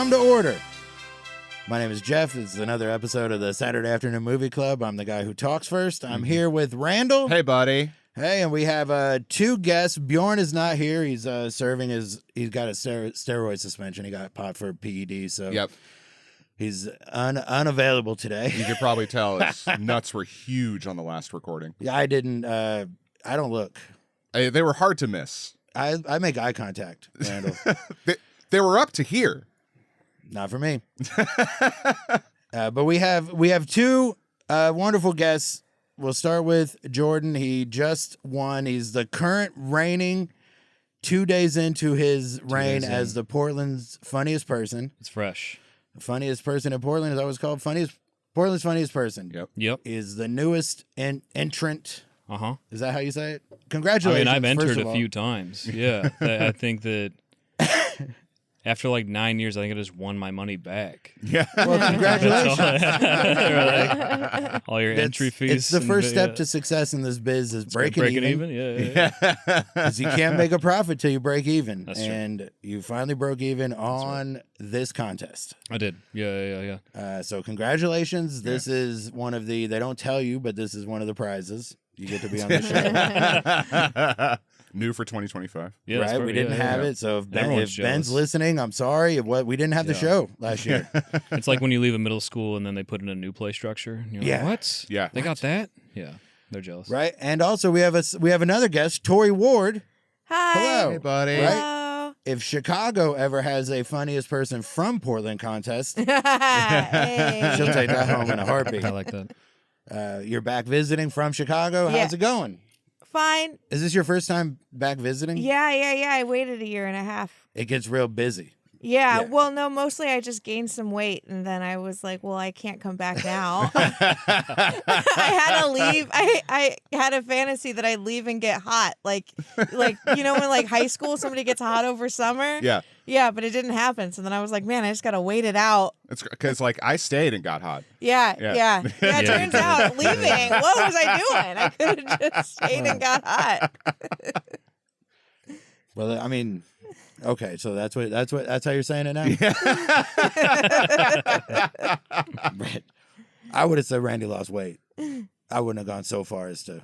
Come to order. My name is Geoff. This is another episode of the Saturday Afternoon Movie Club. I'm the guy who talks first. I'm here with Randall. Hey, buddy. Hey, and we have two guests. Bjorn is not here. He's serving he's got a steroid suspension. He got popped for a PED, so Yep. he's unavailable today. You could probably tell his nuts were huge on the last recording. Yeah, I didn't. I don't look. They were hard to miss. I make eye contact, Randall. They were up to here. Not for me. But we have two wonderful guests. We'll start with Jordan. He just won. He's the current reigning 2 days into his reign as the Portland's funniest person. It's fresh. The funniest person in Portland is always called Portland's funniest person. Yep. Is the newest entrant. Uh-huh. Is that how you say it? Congratulations. I mean, I've entered a few times. Yeah. I think that after like 9 years, I think I just won my money back. Yeah. Well, congratulations. All your entry fees. It's the first step to success in this biz is breaking even. Yeah. Because you can't make a profit till you break even. That's true. And you finally broke even on this contest. I did. Yeah. So congratulations. This is one of they don't tell you, but this is one of the prizes. You get to be on the show. New for 2025. Yeah, right? We didn't have it. So if Ben's jealous. listening, I'm sorry. We didn't have the show last year. It's like when you leave a middle school and then they put in a new play structure. And you're like, what? Yeah. They got that? Yeah. They're jealous. Right? And also we have another guest, Tory Ward. Hi. Hello. Hey, buddy. Right? Hello. If Chicago ever has a funniest person from Portland contest, Hey. she'll take that home in a heartbeat. I like that. You're back visiting from Chicago. Yeah. How's it going? Fine. Is this your first time back visiting? Yeah. I waited 1.5 years. It gets real busy. Yeah. Yeah. Well, no, mostly I just gained some weight, and then I was like, well, I can't come back now. I had to leave. I had a fantasy that I'd leave and get hot, like when like high school somebody gets hot over summer. Yeah. Yeah, but it didn't happen. So then I was like, man, I just gotta wait it out. It's because I stayed and got hot. Yeah. Yeah. It turns out leaving. What was I doing? I could have just stayed and got hot. Well, I mean, okay, so that's how you're saying it now. Right. I would have said Randy lost weight. I wouldn't have gone so far as to.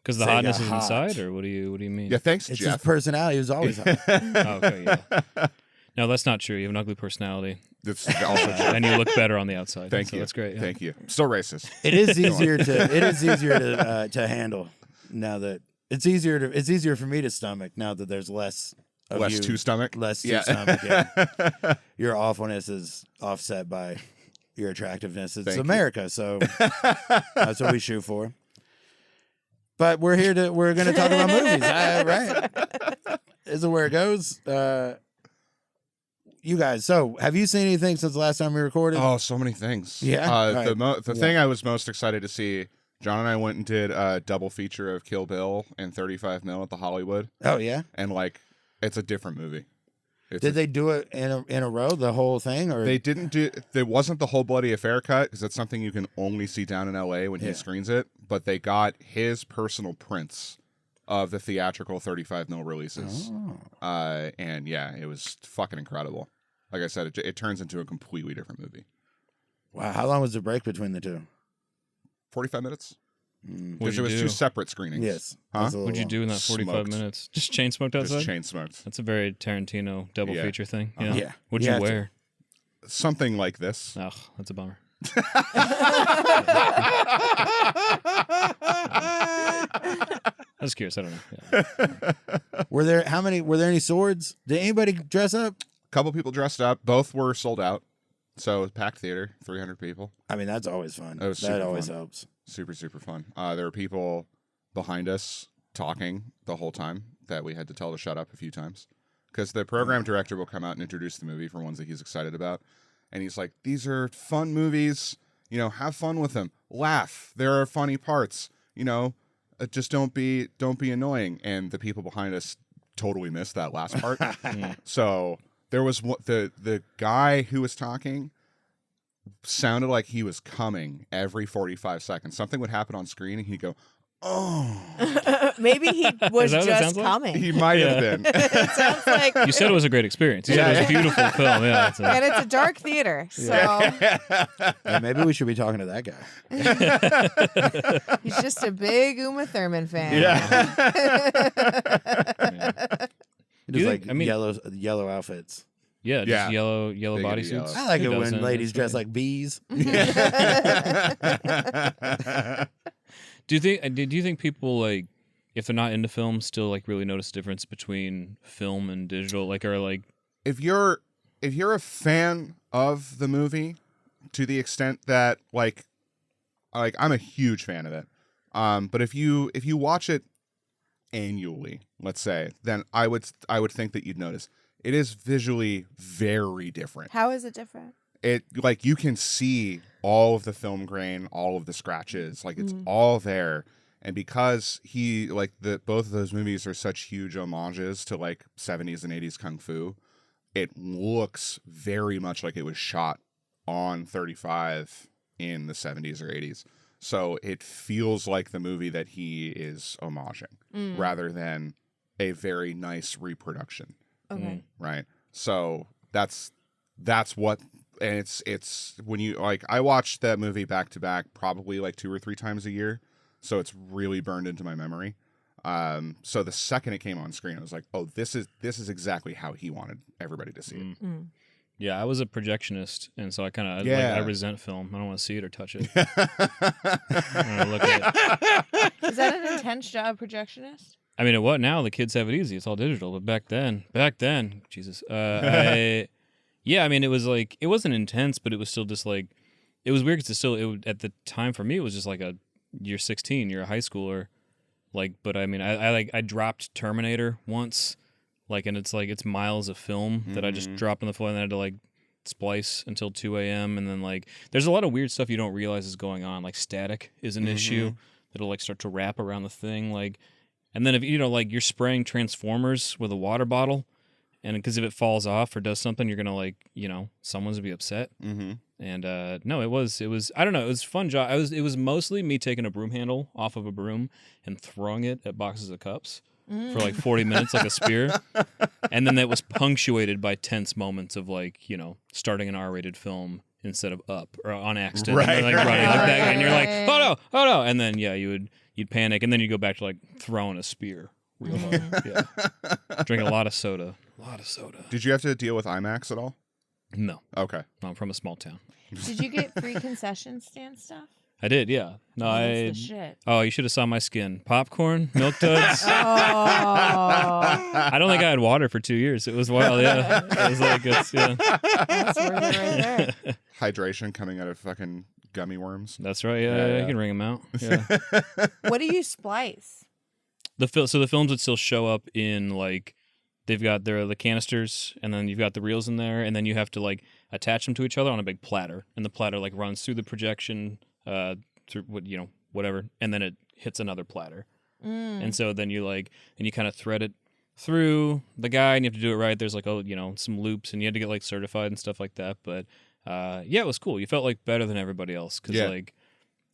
Because the Say hotness got is hot. inside, or what do you mean? Yeah, thanks, It's Jeff. his personality. He was always hot. Oh, okay, yeah. No, that's not true. You have an ugly personality, That's also true. and you look better on the outside. Thank so you. That's great. Yeah. Thank you. Still racist. It is easier to handle now that it's easier for me to stomach now that there's less of Less you, to stomach. less to Yeah. stomach. Yeah. Your awfulness is offset by your attractiveness. It's Thank you. America, so that's what we shoot for. But we're going to talk about movies, right? This is where it goes. You guys, so have you seen anything since the last time we recorded? Oh, so many things. Yeah? The thing I was most excited to see, John and I went and did a double feature of Kill Bill and 35 Mil at the Hollywood, Oh, yeah? and it's a different movie. Did they do it in a row, the whole thing? Or They didn't do. There wasn't the whole bloody affair cut because that's something you can only see down in L.A. when Yeah. he screens it. But they got his personal prints of the theatrical 35 mil releases, and yeah, it was fucking incredible. Like I said, it turns into a completely different movie. Wow, how long was the break between the two? 45 minutes. What'd Because you it was do? two separate screenings. Yes. Huh? That's a little What'd you long. do in that 45 Smoked. minutes? Just chain smoked outside? Just chain smoked. That's a very Tarantino double Yeah. feature thing. Yeah. Yeah. What'd You you have to. wear? Something like this. Oh, that's a bummer. I was curious. I don't know. Yeah. Were there any swords? Did anybody dress up? A couple people dressed up. Both were sold out. So it was packed theater, 300 people. I mean, that's always fun. That was That super always fun. helps. Super, super fun. There were people behind us talking the whole time that we had to tell to shut up a few times. Because the program director will come out and introduce the movie for ones that he's excited about. And he's like, these are fun movies. You know, have fun with them. Laugh. There are funny parts. You know, just don't be annoying. And the people behind us totally missed that last part. So there was the guy who was talking sounded like he was coming every 45 seconds. Something would happen on screen and he'd go, Maybe he was that what it just sounds like? coming. He might have been. It sounds like, You said it was a great experience. You said it was a beautiful film. Yeah. and it's a dark theater, so Yeah, maybe we should be talking to that guy. he's just a big Uma Thurman fan. He Do you does think- like yellow outfits. Yeah, just Yeah. yellow Big into bodysuits. yellow. I like Who it doesn't? when ladies That's dress great. like bees. Do you think people like, if they're not into film, still like really notice the difference between film and digital? Like, or like, If you're a fan of the movie to the extent that like I'm a huge fan of it. But if you watch it annually, let's say, then I would think that you'd notice it is visually very different. How is it different? It like you can see all of the film grain, all of the scratches, like it's all there. And because both of those movies are such huge homages to like 70s and 80s kung fu, it looks very much like it was shot on 35 in the 70s or 80s. So it feels like the movie that he is homaging rather than a very nice reproduction. Okay. Right. So that's what, and it's when you like, I watched that movie back to back probably like 2 or 3 times a year. So it's really burned into my memory. So the second it came on screen, I was like, oh, this is exactly how he wanted everybody to see it. yeah, I was a projectionist, and so I kind of Yeah. I resent film. I don't want to see it or touch it. I don't look at it. Is that an intense job, projectionist? I mean, what now? The kids have it easy. It's all digital. But back then, Jesus. Yeah, I mean, it was like, it wasn't intense, but it was still just like, it was weird because at the time for me, it was just like you're 16, you're a high schooler. Like, but I mean, I dropped Terminator once, like, and it's like, it's miles of film that I just dropped on the floor and then I had to like splice until 2 a.m. And then like, there's a lot of weird stuff you don't realize is going on. Like static is an issue that'll like start to wrap around the thing. Like, and then if, like you're spraying Transformers with a water bottle, and because if it falls off or does something, you're going to like, someone's going to be upset. And no, it was I don't know, it was a fun job. It was mostly me taking a broom handle off of a broom and throwing it at boxes of cups for like 40 minutes like a spear. And then that was punctuated by tense moments of like, starting an R-rated film instead of Up or on accident. Right, and then, like running right, like that, right, and you're like, right. oh no. And then you'd panic, and then you go back to like throwing a spear real hard. Yeah. Drinking a lot of soda. Did you have to deal with IMAX at all? No. Okay. I'm from a small town. Did you get free concession stand stuff? I did, yeah. No, That's the shit. Oh, you should have saw my skin. Popcorn, milk duds. Oh. I don't think I had water for 2 years. It was wild, yeah. It was like, yeah. That's worth it right there. Hydration coming out of fucking gummy worms. That's right, yeah. You can ring them out. Yeah. What do you splice? So the films would still show up in like, they've got the canisters, and then you've got the reels in there, and then you have to like attach them to each other on a big platter, and the platter like runs through the projection, through whatever, and then it hits another platter, and so then you kind of thread it through the guy, and you have to do it right. There's like some loops, and you had to get like certified and stuff like that. But yeah, it was cool. You felt like better than everybody else because like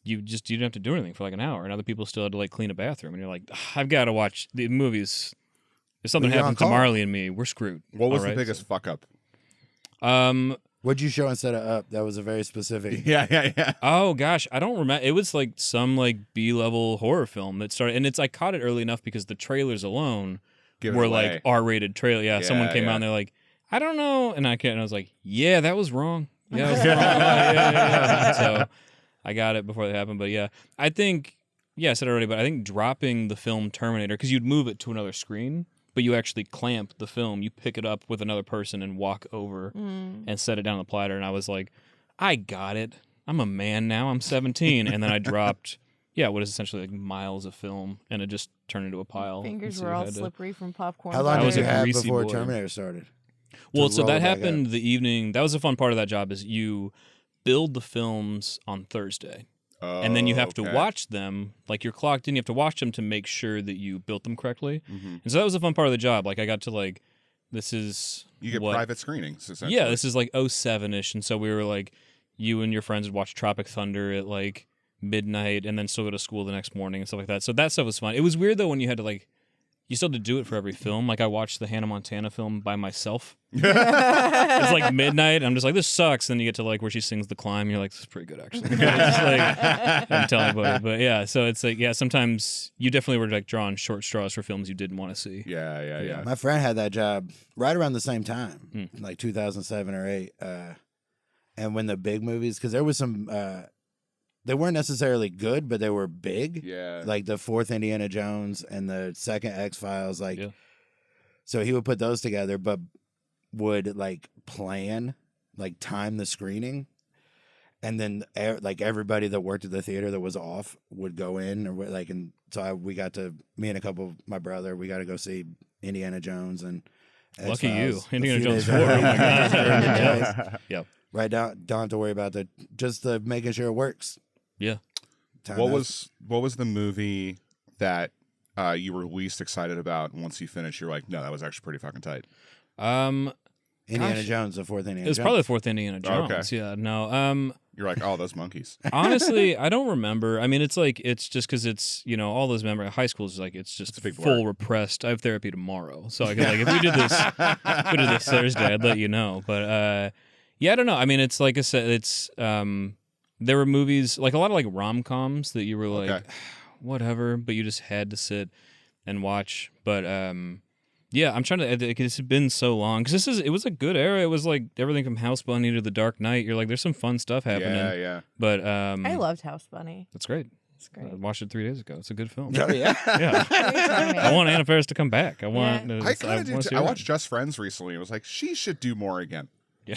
you didn't have to do anything for like an hour, and other people still had to like clean a bathroom, and you're like, I've got to watch the movies. If something You're on happens to call. Marley and me, we're screwed. What was All the right, biggest so- fuck up? What'd you show instead of Up? That was a very specific. Yeah. Oh gosh, I don't remember. It was like some like B-level horror film that started, and I caught it early enough because the trailers alone Give it were away. like R-rated trailer. Yeah, someone came out and they're like, I don't know, and I was like, yeah, that was wrong. Yeah, that was wrong. Yeah. So I got it before that happened, but yeah, I think I said it already, but I think dropping the film Terminator, because you'd move it to another screen, but you actually clamp the film, you pick it up with another person and walk over and set it down on the platter, and I was like, I got it. I'm a man now. I'm 17, and then I dropped what is essentially like miles of film, and it just turned into a pile. Fingers And so were you all had to- slippery from popcorn. How long I did was you a have greasy before boy. Terminator started? Well, to so roll that it back happened the evening. That was a fun part of that job, is you build the films on Thursday. And then you have to watch them, like you're clocked in, you have to watch them to make sure that you built them correctly. And so that was a fun part of the job. Like I got to like, this is You get what, private screenings, essentially. yeah, this is like 07-ish. And so we were like, you and your friends would watch Tropic Thunder at like midnight and then still go to school the next morning and stuff like that. So that stuff was fun. It was weird though when you had to like, you still had to do it for every film. Like I watched the Hannah Montana film by myself. It's like midnight. I'm just like, this sucks. Then you get to like where she sings The Climb. And you're like, this is pretty good actually. It's just like, I'm telling everybody. But yeah, so it's like, yeah, sometimes you definitely were like drawing short straws for films you didn't want to see. Yeah. My friend had that job right around the same time, like 2007 or 8. And when the big movies, because there was some, they weren't necessarily good, but they were big. Yeah. Like the 4th Indiana Jones and the 2nd X-Files. Like, so he would put those together, but would like plan, like time the screening. And then like everybody that worked at the theater that was off would go in or like, and so we got to, me and a couple of my brother, we got to go see Indiana Jones and Lucky you. X-Files Indiana a few Jones days 4. early. Oh my God. Yep. Right down, don't have to worry about just the making sure it works. Yeah. What was the movie that you were least excited about? And once you finished, you're like, no, that was actually pretty fucking tight. Indiana Jones, the 4th Indiana Jones. It was probably the 4th Indiana Jones. Okay. Yeah. No. You're like, oh, those monkeys. Honestly, I don't remember. I mean, it's like, it's just because it's, you know, all those memories. High school is like, it's just a big full blur. repressed. I have therapy tomorrow. So I could, like, if we did this Thursday, I'd let you know. But yeah, I don't know. I mean, it's like I said, it's, there were movies, like a lot of like rom-coms that you were like, Okay. whatever, but you just had to sit and watch. But yeah, I'm trying to, it's been so long. Because it was a good era. It was like everything from House Bunny to The Dark Knight. You're like, there's some fun stuff happening. Yeah. But I loved House Bunny. that's great. It's great. I watched it 3 days ago. It's a good film. Oh, yeah. Yeah. I want Anna Faris to come back. I want. I kind of do wanna too. see I her. watched Just Friends recently. It was like, she should do more again. Yeah.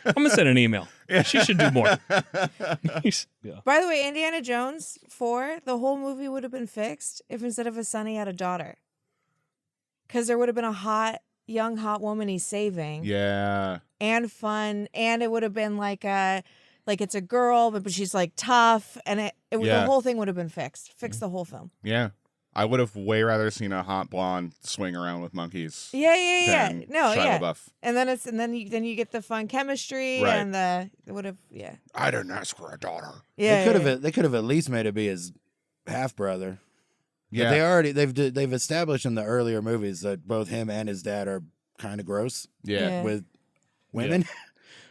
I'm gonna send an email. She should do more. Yeah. By the way, Indiana Jones 4, the whole movie would have been fixed if instead of a son, he had a daughter. Because there would have been a young hot woman he's saving. Yeah. And fun, and it would have been like it's a girl, but she's like tough, and the whole thing would have been fixed. Fix the whole film. Yeah. I would have way rather seen a hot blonde swing around with monkeys. Yeah. than No, Shia yeah. LaBeouf. And then you get the fun chemistry Right. and it would have I didn't ask for a daughter. yeah. They could have at least made it be his half brother. Yeah. They've established in the earlier movies that both him and his dad are kind of gross Yeah. with women.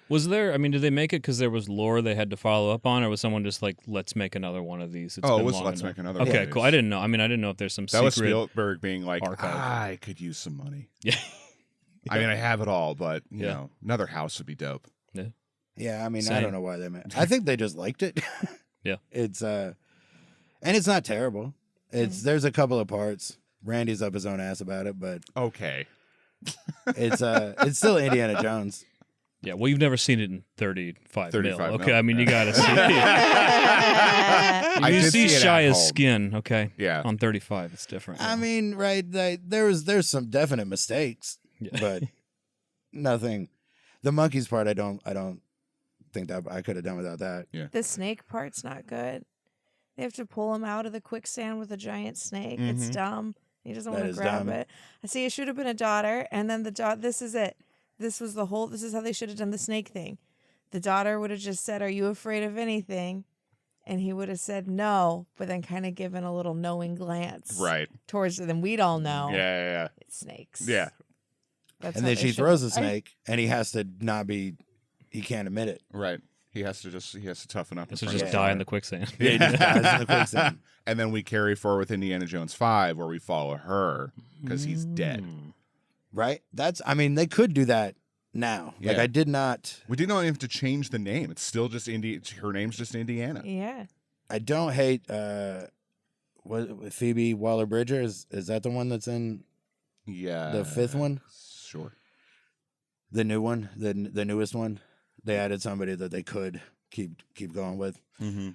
Was there? I mean, did they make it because there was lore they had to follow up on, or was someone just like, let's make another one of these? It's Oh, been it was long let's enough. make another Okay, one. cool. I didn't know. I mean, I didn't know if there's some That was secret. Spielberg being like, archive. I could use some money. Yeah. I mean, I have it all, but, you Yeah. know, another house would be dope. Yeah, I mean, I Same. don't know why they made. I think they just liked it. Yeah. It's and it's not terrible. There's a couple of parts. Randy's up his own ass about it, but Okay. it's still Indiana Jones. Yeah. Well, you've never seen it in 35 mil. 35 Okay. mil, I mean, you yeah. gotta see it. I You did see see it at Shia's home. skin. Okay. Yeah. On 35, it's different. I mean, right? There's some definite mistakes, Yeah. but nothing. The monkeys part, I don't think that I could have done without that. Yeah. The snake part's not good. They have to pull him out of the quicksand with a giant snake. It's dumb. He doesn't That want to is grab dumb. it. I see. It should have been a daughter, and then the daughter. This is it. This is how they should have done the snake thing. The daughter would have just said, "Are you afraid of anything?" And he would have said no, but then kind of given a little knowing glance Right. towards it. Then we'd all know Yeah. it's snakes. Yeah. That's And how then they she should- throws a snake, and he has to not be. He can't admit it. Right. He has to toughen up. in So front just of die her. in the quicksand. Yeah, he just dies in the quicksand. And then we carry forward with Indiana Jones 5, where we follow her because he's dead. Right? I mean, they could do that now. Like, Yeah. I did not. We did not even have to change the name. It's still just her name's just Indiana. Yeah. I don't hate. What Phoebe Waller-Bridger is that the one that's in Yeah. the fifth one? Sure. The new one, the newest one. They added somebody that they could keep going with. Mm-hmm.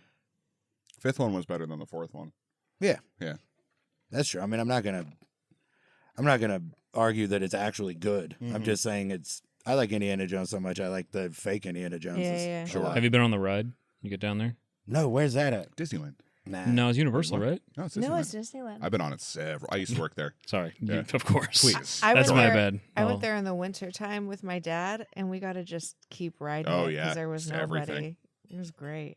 Fifth one was better than the fourth one. Yeah. Yeah. That's true. I mean, I'm not gonna argue that it's actually good. I'm just saying I like Indiana Jones so much. I like the fake Indiana Jones. Yeah. Sure. Have you been on the ride? You get down there? No, where's that at? Disneyland. Nah. No, it's Universal, right? No, it's No, Disneyland. it's Disneyland. I've been on it several. I used to work there. Sorry. Yeah. Of course. Please. I That's went my there- bad. I Oh. went there in the winter time with my dad, and we got to just keep riding. Oh, it yeah. because there was It's nobody. everything. It was great.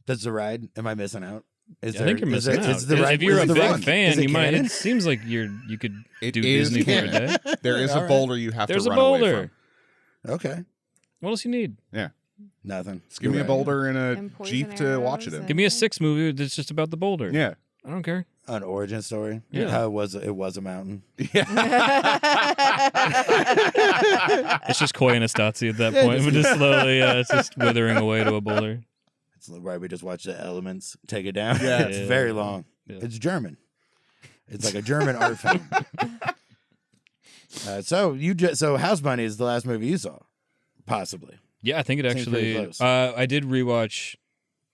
That's the ride. Am I missing out? Is I think you're missing out. Is the ride, If you're a is the big ride- fan, is it you might. canon? It seems like you could It do is Disney for a canon. day. There is All a right. boulder you have There's to a run away boulder. from. Okay. What else you need? Yeah. Nothing. Just give me a You're right. boulder and a And poison Jeep to watch it arrows in. Give me a 6 movie that's just about the boulder. Yeah. I don't care. An origin story. Yeah. How it was a mountain. It's just Koi and Astazzi at that point. We're just slowly, it's just withering away to a boulder. It's right. We just watch the elements take it down. Yeah. It's very long. Yeah. It's German. It's like a German art film. So House Bunny is the last movie you saw, possibly. Yeah, I think it Seems pretty actually. close. I did rewatch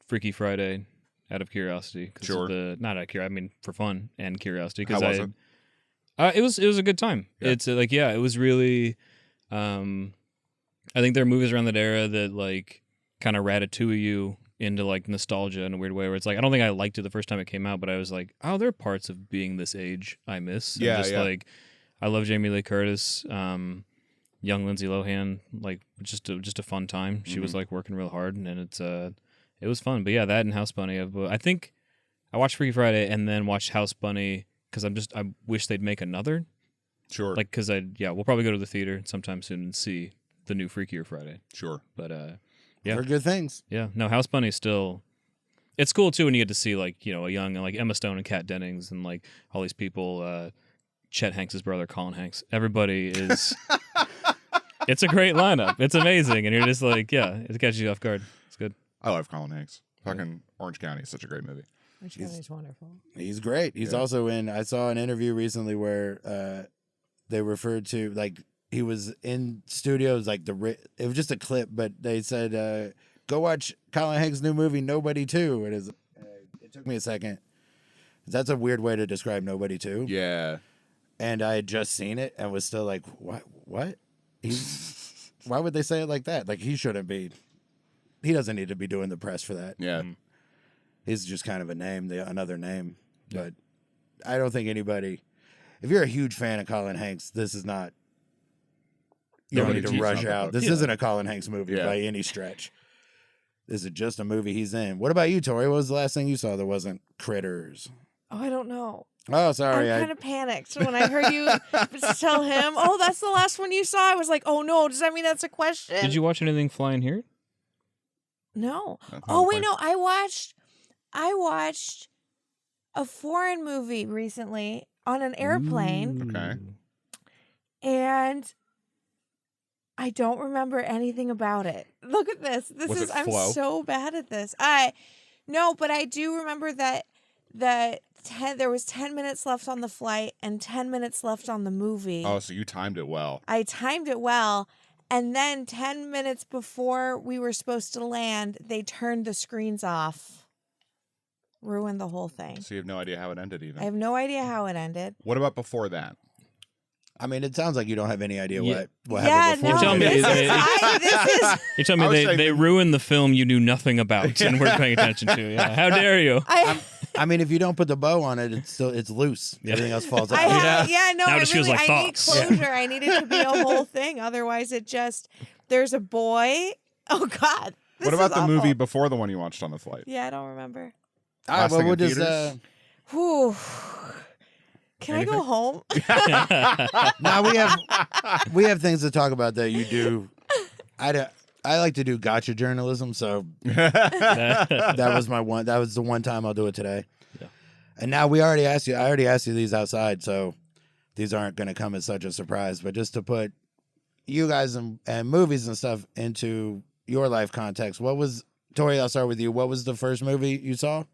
Freaky Friday out of curiosity. 'Cause Sure. Not out of curiosity. I mean, for fun and curiosity. How was it? It was a good time. Yeah. It's it was really. I think there are movies around that era that like kind of ratatouille you into like nostalgia in a weird way, where it's like I don't think I liked it the first time it came out, but I was like, oh, there are parts of being this age I miss. And Yeah, just yeah. like I love Jamie Lee Curtis, young Lindsay Lohan, like just a fun time. She was like working real hard, and it was fun. But yeah, that and House Bunny. I think I watched Freaky Friday and then watched House Bunny because I wish they'd make another. Sure. Like because we'll probably go to the theater sometime soon and see the new Freakier Friday. Sure. But yeah. For good things. yeah, no, House Bunny still. It's cool too when you get to see like a young like Emma Stone and Kat Dennings and like all these people. Chet Hanks' brother, Colin Hanks. Everybody is. It's a great lineup. It's amazing, and you're just like, yeah, it catches you off guard. It's good. I love Colin Hanks. Fucking Orange County is such a great movie. Which is wonderful. He's great. He's Yeah. also in. I saw an interview recently where they referred to like he was in studios like it was just a clip, but they said go watch Colin Hanks' new movie Nobody 2. It took me a second. That's a weird way to describe Nobody 2. Yeah. And I had just seen it and was still like, what? Why would they say it like that? Like he shouldn't be. He doesn't need to be doing the press for that. Yeah. He's just kind of a name, another name. But I don't think anybody. If you're a huge fan of Colin Hanks, this is not. You don't need to Nobody's rush not the out. book. This Yeah. isn't a Colin Hanks movie Yeah. by any stretch. This is just a movie he's in. What about you, Tori? What was the last thing you saw that wasn't Critters? Oh, I don't know. Oh, sorry. I'm kind of panicked when I heard you tell him, "Oh, that's the last one you saw." I was like, "Oh no, does that mean that's a question?" Did you watch anything flying here? No. That's Oh my wait, point. no. I watched a foreign movie recently on an airplane, Okay. and I don't remember anything about it. Look at this. Was it I'm Flow? so bad at this. No, but I do remember that there was 10 minutes left on the flight and 10 minutes left on the movie. Oh, so you timed it well. I timed it well, and then 10 minutes before we were supposed to land, they turned the screens off. Ruined the whole thing. So you have no idea how it ended even. I have no idea how it ended. What about before that? I mean, it sounds like you don't have any idea Yeah. what Yeah, happened before. You're telling me this they- is You're telling I me was they ruined the film you knew nothing about and weren't paying attention to. Yeah. How dare you? I mean, if you don't put the bow on it, it's loose. Yeah. Everything else falls out. No, Now it I just feels really, like I need thoughts. closure. I need it to be a whole thing. Otherwise, there's a boy. Oh God. This What about is the awful. movie before the one you watched on the flight? Yeah, I don't remember. All right, Last well, thing we'll in just. theaters? Whew. Can I go home? Now we have things to talk about that you do. I like to do gotcha journalism, so that was my one. That was the one time I'll do it today. Yeah. And now I already asked you these outside, so these aren't going to come as such a surprise. But just to put you guys and movies and stuff into your life context, Tori? I'll start with you. What was the first movie you saw?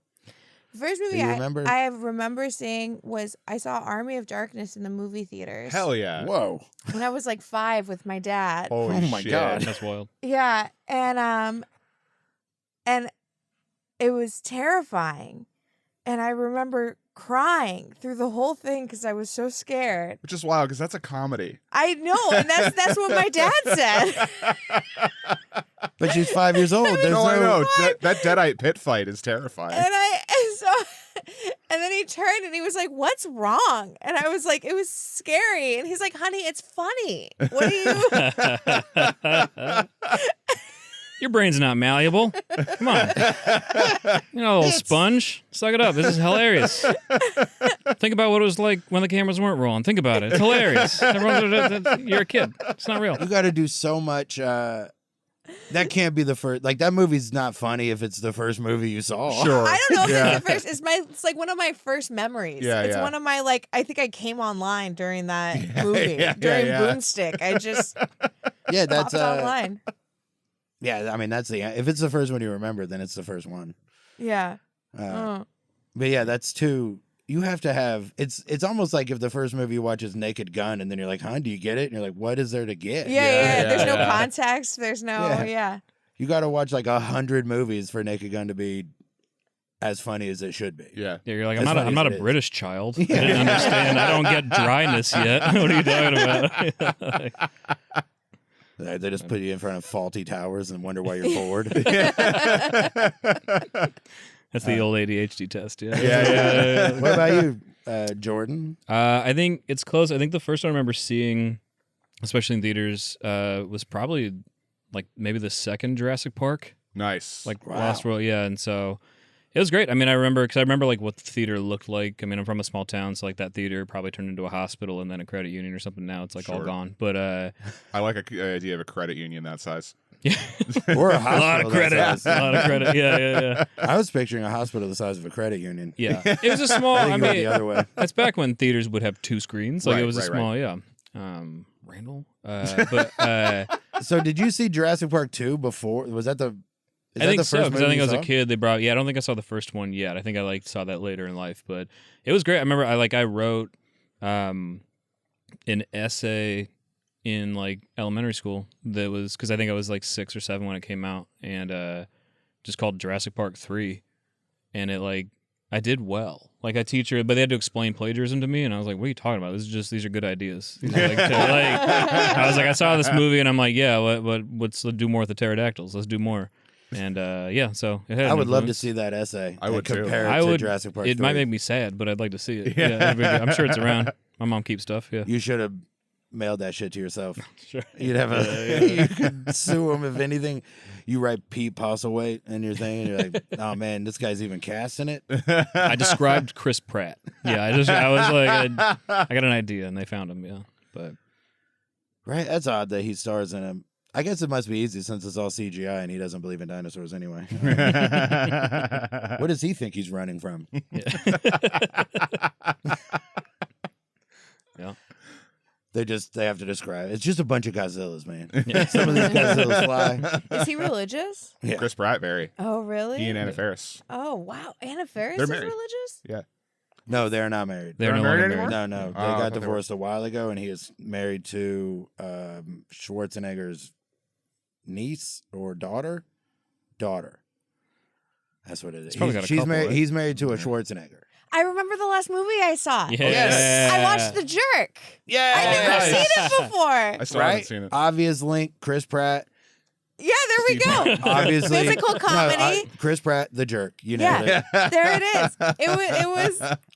The first movie Do you remember? I remember seeing was I saw Army of Darkness in the movie theaters. Hell yeah. Whoa! When I was like 5 with my dad. Holy Oh my shit. God. That's wild. Yeah, and it was terrifying. And I remember crying through the whole thing because I was so scared. Which is wild because that's a comedy. I know, and that's what my dad said. But she's 5 years old. There's No, I no. know. That Deadite pit fight is terrifying. And then he turned and he was like, "What's wrong?" And I was like, "It was scary." And he's like, "Honey, it's funny. What do you?" Your brain's not malleable. Come on. You're a little sponge. Suck it up. This is hilarious. Think about what it was like when the cameras weren't rolling. Think about it. It's hilarious. You're a kid. It's not real. You got to do so much. That can't be the first. Like, that movie's not funny if it's the first movie you saw. Sure. I don't know if it's the first. It's like one of my first memories. Yeah, it's yeah. one of my I think I came online during that movie yeah, during yeah. Boomstick. I just Yeah, that's popped online. Yeah, I mean that's the. If it's the first one you remember, then it's the first one. Yeah. But yeah, that's two. You have to have. It's almost like if the first movie you watch is Naked Gun, and then you're like, "Huh? Do you get it?" And you're like, "What is there to get?" Yeah. yeah, There's no yeah. context. There's no. Yeah. You got to watch like 100 movies for Naked Gun to be as funny as it should be. Yeah. Yeah, you're like, As I'm funny not as a it is. British child. I didn't understand. I don't get dryness yet. What are you talking about? They just put you in front of faulty towers and wonder why you're bored. That's the old ADHD test. Yeah. Yeah. What about you, Jordan? I think it's close. I think the first one I remember seeing, especially in theaters, was probably like maybe the second Jurassic Park, Nice. like Wow. Lost World. Yeah, and so it was great. I mean, I remember like what the theater looked like. I mean, I'm from a small town, so like that theater probably turned into a hospital and then a credit union or something. Now it's like all Sure. gone. But I like the idea of a credit union that size. yeah, Or a a hospital. lot of that credit. size. A lot of credit. Yeah. I was picturing a hospital the size of a credit union. Yeah. It was a small. I I think you went the mean, other way. that's back when theaters would have two screens. Like it Right, was a right, small. Yeah. Randall. But. So did you see Jurassic Park 2 before? Was that the? Is I that think the so first because I movie think you as a saw? kid they brought. Yeah, I don't think I saw the first one yet. I think I saw that later in life, but it was great. I remember I wrote an essay in like elementary school that was because I think I was like 6 or 7 when it came out, and just called Jurassic Park 3, and it I did well. Like I teacher, but they had to explain plagiarism to me, and I was like, "What are you talking about? These are good ideas." These are I was like, I saw this movie, and I'm like, "Yeah, let's do more with the pterodactyls. Let's do more." And yeah, so it had I an would love to influence. see that essay. I and would too. compare it I to would. Jurassic Park It 3. might make me sad, but I'd like to see it. Yeah. Yeah, I'm sure it's around. My mom keeps stuff. Yeah, You should have mailed that shit to yourself. sure. You'd have a. You could sue him if anything. You write Pete Postlethwaite in your thing, and you're like, "Oh man, this guy's even casting it." I described Chris Pratt. Yeah, I was like, I got an idea, and they found him. Yeah, but Right? That's odd that he stars in him. I guess it must be easy since it's all CGI and he doesn't believe in dinosaurs anyway. What does he think he's running from? yeah. They have to describe it. It's just a bunch of Godzillas, man. Some of these Godzillas fly. Is he religious? Yeah. Chris Pratt, very. Oh, really? He and Anna Faris. Oh, wow. Anna Faris They're is married. religious? Yeah. No, they're not married. They're They're no not longer married married. anymore? No, Oh, they I got thought they were. divorced a while ago, and he is married to Schwarzenegger's niece or daughter. Daughter. That's what it is. probably got a She's couple, married. right? He's married to a Schwarzenegger. I remember the last movie I saw. Yes. I watched The Jerk. Yeah, I never nice. seen it before. I still haven't right. seen it. Obvious link. Chris Pratt. Yeah, there we go. Obviously, Physical comedy. Chris Pratt, the jerk. You know. Yeah. There it is.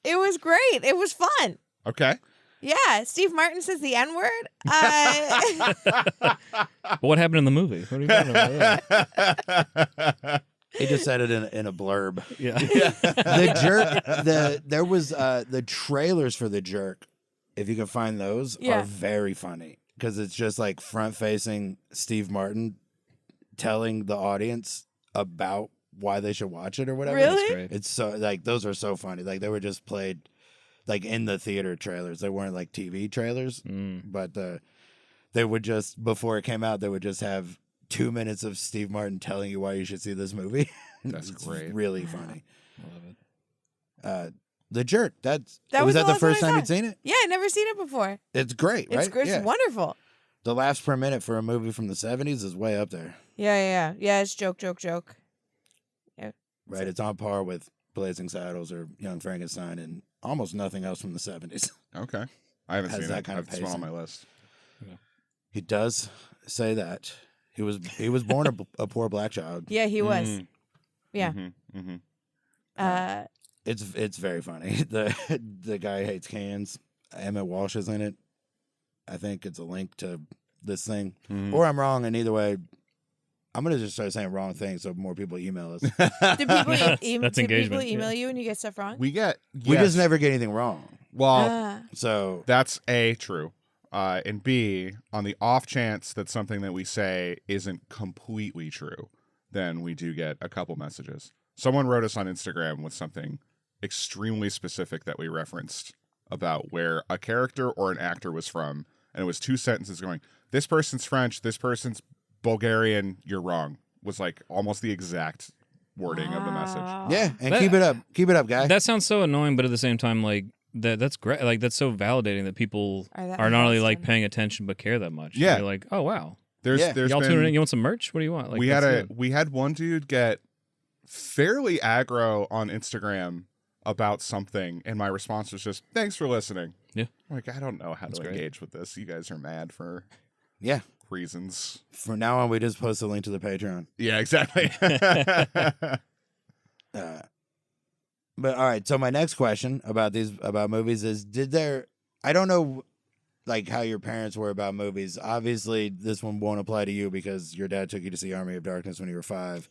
It was great. It was fun. Okay. Yeah, Steve Martin says the N-word. But what happened in the movie? What are you talking about? He just said it in a blurb. Yeah. The jerk. There was the trailers for the jerk. If you can find those, Yeah. are very funny because it's just like front facing Steve Martin telling the audience about why they should watch it or whatever. Really? That's great. It's so like those are so funny. Like they were just played like in the theater trailers. They weren't like TV trailers, but they would just before it came out, they would just have 2 minutes of Steve Martin telling you why you should see this movie. That's It's great. really funny. I love it. The Jerk. That Was was that the the last first one I time saw. you'd seen it? Yeah, I'd never seen it before. It's great, right? It's great. Yeah. It's wonderful. The laughs per minute for a movie from the 70s is way up there. Yeah. It's joke. Right? It's on par with Blazing Saddles or Young Frankenstein and almost nothing else from the 70s. Okay. I haven't Has seen that it. kind of It's one on pacing. my list. He does say that. He was born a poor black child. Yeah, he was. Mm. Yeah. Mm-hmm. It's very funny. The guy hates cans. Emmet Walsh is in it. I think it's a link to this thing. Mhm. Or I'm wrong, and either way, I'm gonna just start saying wrong things so more people email us. Do people, That's do people engagement, email you and you get stuff wrong? We get We yes. just never get anything wrong. Well, So that's A, true. And B, on the off chance that something that we say isn't completely true, then we do get a couple messages. Someone wrote us on Instagram with something extremely specific that we referenced about where a character or an actor was from, and it was 2 sentences going, this person's French, this person's Bulgarian, you're wrong, was like almost the exact wording of the message. yeah, and That- keep it up, guy. That sounds so annoying, but at the same time, like that's great. Like that's so validating that people Are that are not only like invested? paying attention but care that much. Yeah. You're like, oh wow, There's Yeah. there's y'all been, tuning in. You want some merch? What do you want? Like, that's good. we had one dude get fairly aggro on Instagram about something, and my response was just, thanks for listening. Yeah. I'm like, I don't know how That's to great. engage with this. You guys are mad for Yeah. reasons. From now on, we just post a link to the Patreon. Yeah, exactly. But all right, so my next question about movies is: I don't know, like how your parents were about movies. Obviously, this one won't apply to you because your dad took you to see Army of Darkness when you were 5,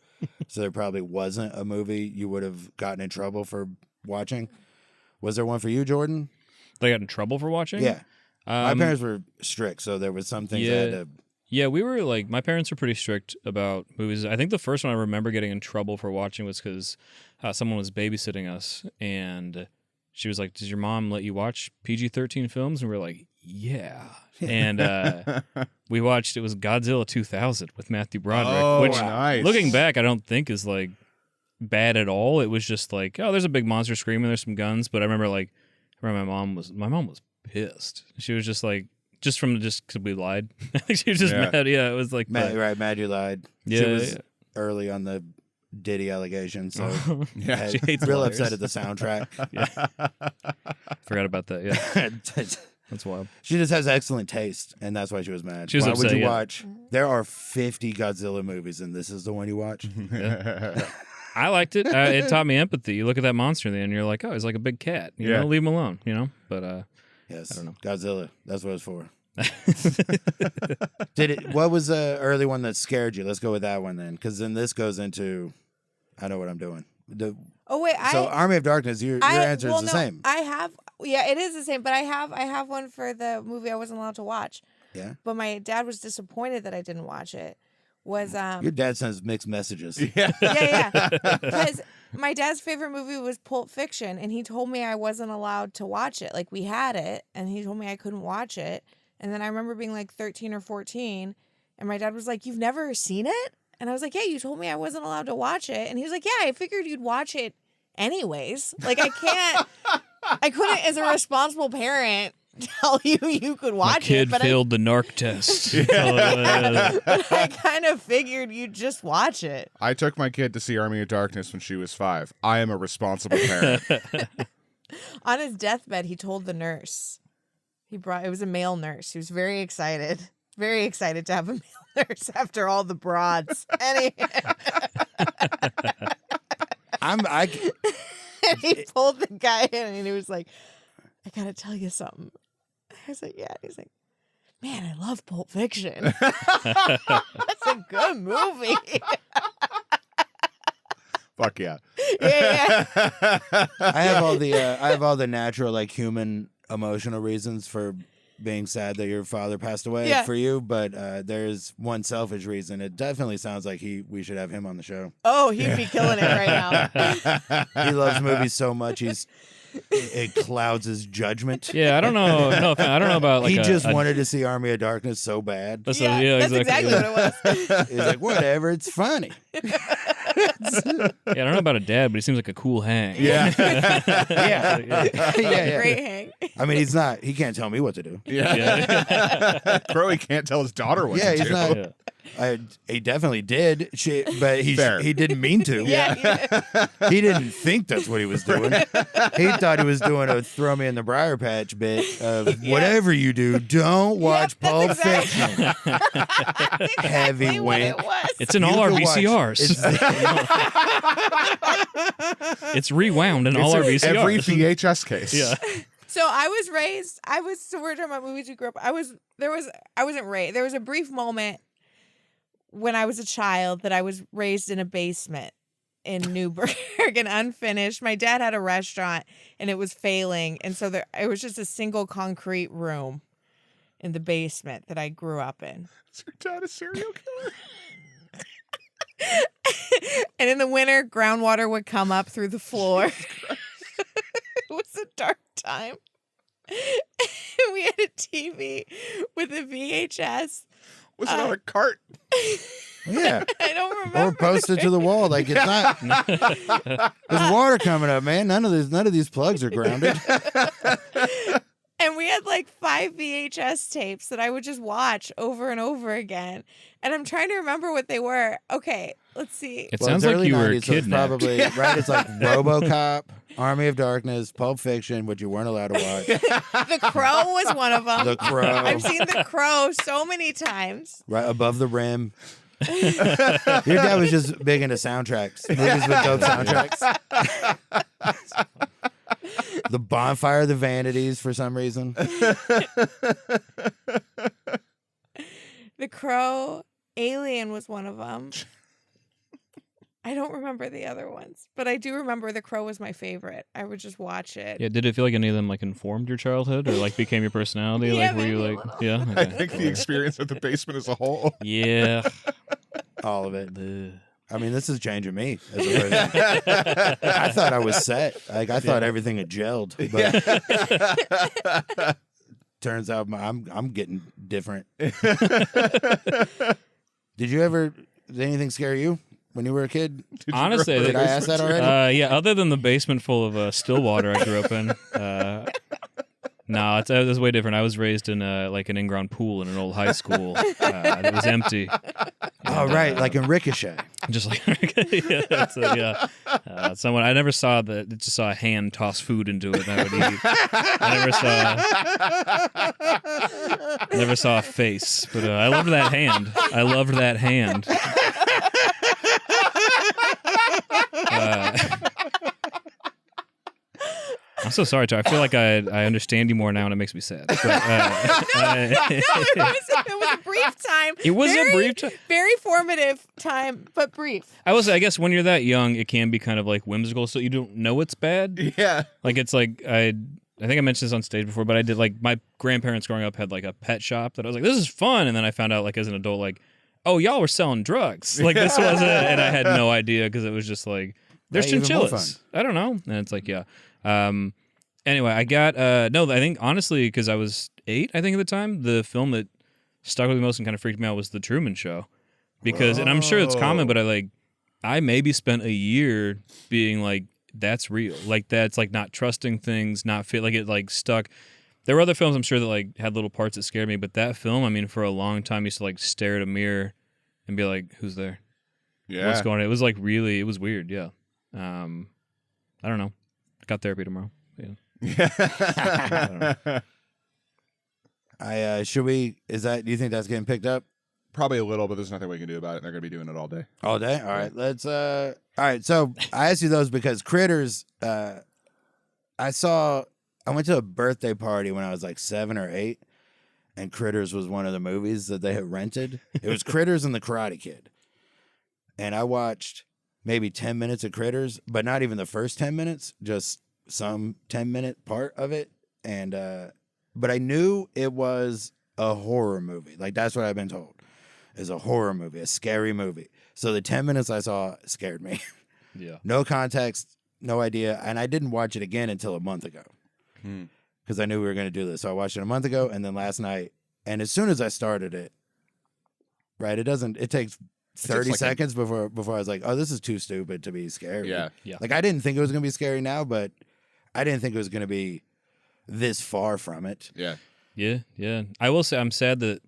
so there probably wasn't a movie you would have gotten in trouble for watching. Was there one for you, Jordan? They got in trouble for watching. Yeah, my Um, parents were strict, so there was some things I had to. Yeah, we were like, my parents were pretty strict about movies. I think the first one I remember getting in trouble for watching was because someone was babysitting us, and she was like, "Does your mom let you watch PG-13 films?" And we were like, "Yeah." And we watched. It was Godzilla 2000 with Matthew Broderick, Oh, which, nice. looking back, I don't think is like bad at all. It was just like, oh, there's a big monster screaming, there's some guns. But I remember my mom was pissed. She was just like. Just because we lied. She was just Yeah. mad. Yeah, it was like Mad you lied. She Yeah, was yeah. early on the Diddy allegation, so Yeah. had She hates real liars. upset at the soundtrack. Forgot about that. Yeah, that's wild. She just has excellent taste, and that's why she was mad. She was why would upset, you yeah. watch? There are 50 Godzilla movies, and this is the one you watch. I liked it. It taught me empathy. You look at that monster in the end, you're like, oh, he's like a big cat. You Yeah. know, leave him alone. You know, but Yes, I don't know. Godzilla. That's what it's for. What was the early one that scared you? Let's go with that one then, because then this goes into. I know what I'm doing. Oh wait, Army of Darkness. Your answer is the same. I have, yeah, it is the same. But I have one for the movie I wasn't allowed to watch. Yeah. But my dad was disappointed that I didn't watch it. Was Your dad sends mixed messages. yeah. Because my dad's favorite movie was Pulp Fiction, and he told me I wasn't allowed to watch it. Like we had it, and he told me I couldn't watch it. And then I remember being like 13 or 14, and my dad was like, "You've never seen it?" And I was like, "Yeah, you told me I wasn't allowed to watch it." And he was like, "Yeah, I figured you'd watch it anyways. Like I couldn't as a responsible parent tell you could my watch kid it, but failed the narc test. but I kind of figured you'd just watch it." I took my kid to see Army of Darkness when she was 5. I am a responsible parent. On his deathbed, he told the nurse. It was a male nurse. He was very excited to have a male nurse after all the broads. And he pulled the guy in, and he was like, "I gotta tell you something." I was like, "Yeah." He's like, "Man, I love Pulp Fiction. That's a good movie." Fuck yeah. Yeah. I have all the natural, like, human emotional reasons for being sad that your father passed away Yeah. for you, but there's one selfish reason. It definitely sounds like we should have him on the show. Oh, he'd be killing it right now. He loves movies so much it clouds his judgment. Yeah, I don't know. No, I don't know about like He just wanted to see Army of Darkness so bad. That's That's exactly what it was. He's like, whatever, it's funny. Yeah, I don't know about a dad, but he seems like a cool hang. Yeah. Yeah. Yeah. Great hang. I mean, he can't tell me what to do. Yeah. Crowley can't tell his daughter what Yeah, to he's do. not. Yeah. He definitely did, but Fair. he didn't mean to. Yeah. He didn't think that's what he was doing. He thought he was doing a throw me in the briar patch bit of whatever you do, don't watch Pulp that's Fiction. Heavy Exactly what wink. it was. It's in You all our can watch- VCRs. It's rewound in all our VCRs. Every VHS case. Yeah. So we're talking about movies we grew up. I wasn't raised. There was a brief moment when I was a child that I was raised in a basement in Newburgh and unfinished. My dad had a restaurant and it was failing. And so it was just a single concrete room in the basement that I grew up in. Is your dad a serial killer? And in the winter, groundwater would come up through the floor. It was a dark time. We had a TV with a VHS. Was it on a cart? Yeah. I don't remember. Or posted to the wall. Like, it's not. There's water coming up, man. None of these plugs are grounded. And we had like 5 VHS tapes that I would just watch over and over again. And I'm trying to remember what they were. Okay, let's see. It Well, sounds it's like early you were 90s, so it's kidnapped. probably right. It's like RoboCop, Army of Darkness, Pulp Fiction, which you weren't allowed to watch. The Crow was one of them. The Crow, I've seen The Crow so many times. right above the rim. Your dad was just big into soundtracks, movies with dope soundtracks. The Bonfire of the Vanities for some reason. The Crow, Alien was one of them. I don't remember the other ones, but I do remember The Crow was my favorite. I would just watch it. Yeah, did it feel like any of them like informed your childhood or like became your personality? Yeah, Like were you maybe a like little. yeah? I Okay. think the experience of the basement as a whole. Yeah. All of it. Ugh. I mean, this is changing me as a person. I thought I was set. Like I thought everything had gelled, but turns out I'm getting different. Did anything scare you when you were a kid? Did you Honestly, grow up Did in I a ask that basement already? Yeah, other than the basement full of still water I grew up in. No, it was way different. I was raised in like an in-ground pool in an old high school that was empty. Oh, right, like in Ricochet. Just like yeah. Someone I never saw just saw a hand toss food into it and I would eat. I never saw a face, but I loved that hand. I loved that hand. I'm so sorry, Tar. I feel like I understand you more now, and it makes me sad. But, It was a brief time. It was Very- a brief time. Very formative time, but brief. I will say, I guess when you're that young, it can be kind of like whimsical, so you don't know it's bad. Yeah. Like it's like I think I mentioned this on stage before, but I did like my grandparents growing up had like a pet shop that I was like, this is fun, and then I found out like as an adult, like, oh, y'all were selling drugs. Like this wasn't, and I had no idea because it was just like there's Even more chinchillas. I don't know, and it's like yeah. Anyway, I got no. I think honestly, because I was 8, I think at the time, the film that stuck with me most and kind of freaked me out was The Truman Show, because and I'm sure it's common, but I maybe spent a year being like, that's real, like that's like not trusting things, not feel like it like stuck. There were other films I'm sure that like had little parts that scared me, but that film, I mean, for a long time, I used to like stare at a mirror and be like, who's there? Yeah. What's going on? It was like really, it was weird. Yeah. I don't know. Got therapy tomorrow. Yeah. Do you think that's getting picked up Probably a little, but there's nothing we can do about it. They're going to be doing it all day. all day? All right, all right, so I asked you those because Critters, I went to a birthday party when I was like 7 or 8, and Critters was one of the movies that they had rented. It was Critters and the Karate Kid. And I watched maybe 10 minutes of Critters, but not even the first 10 minutes, just some 10-minute part of it. And but I knew it was a horror movie. Like that's what I've been told. Is a horror movie, a scary movie. So the 10 minutes I saw scared me. Yeah. No context, no idea. And I didn't watch it again until a month ago. Because I knew we were going to do this. So I watched it a month ago and then last night. And as soon as I started it, right, it takes 30 like seconds before I was like, oh, this is too stupid to be scary. Yeah. Yeah. Like I didn't think it was going to be scary now, but I didn't think it was going to be this far from it. Yeah. Yeah. Yeah. I will say I'm sad that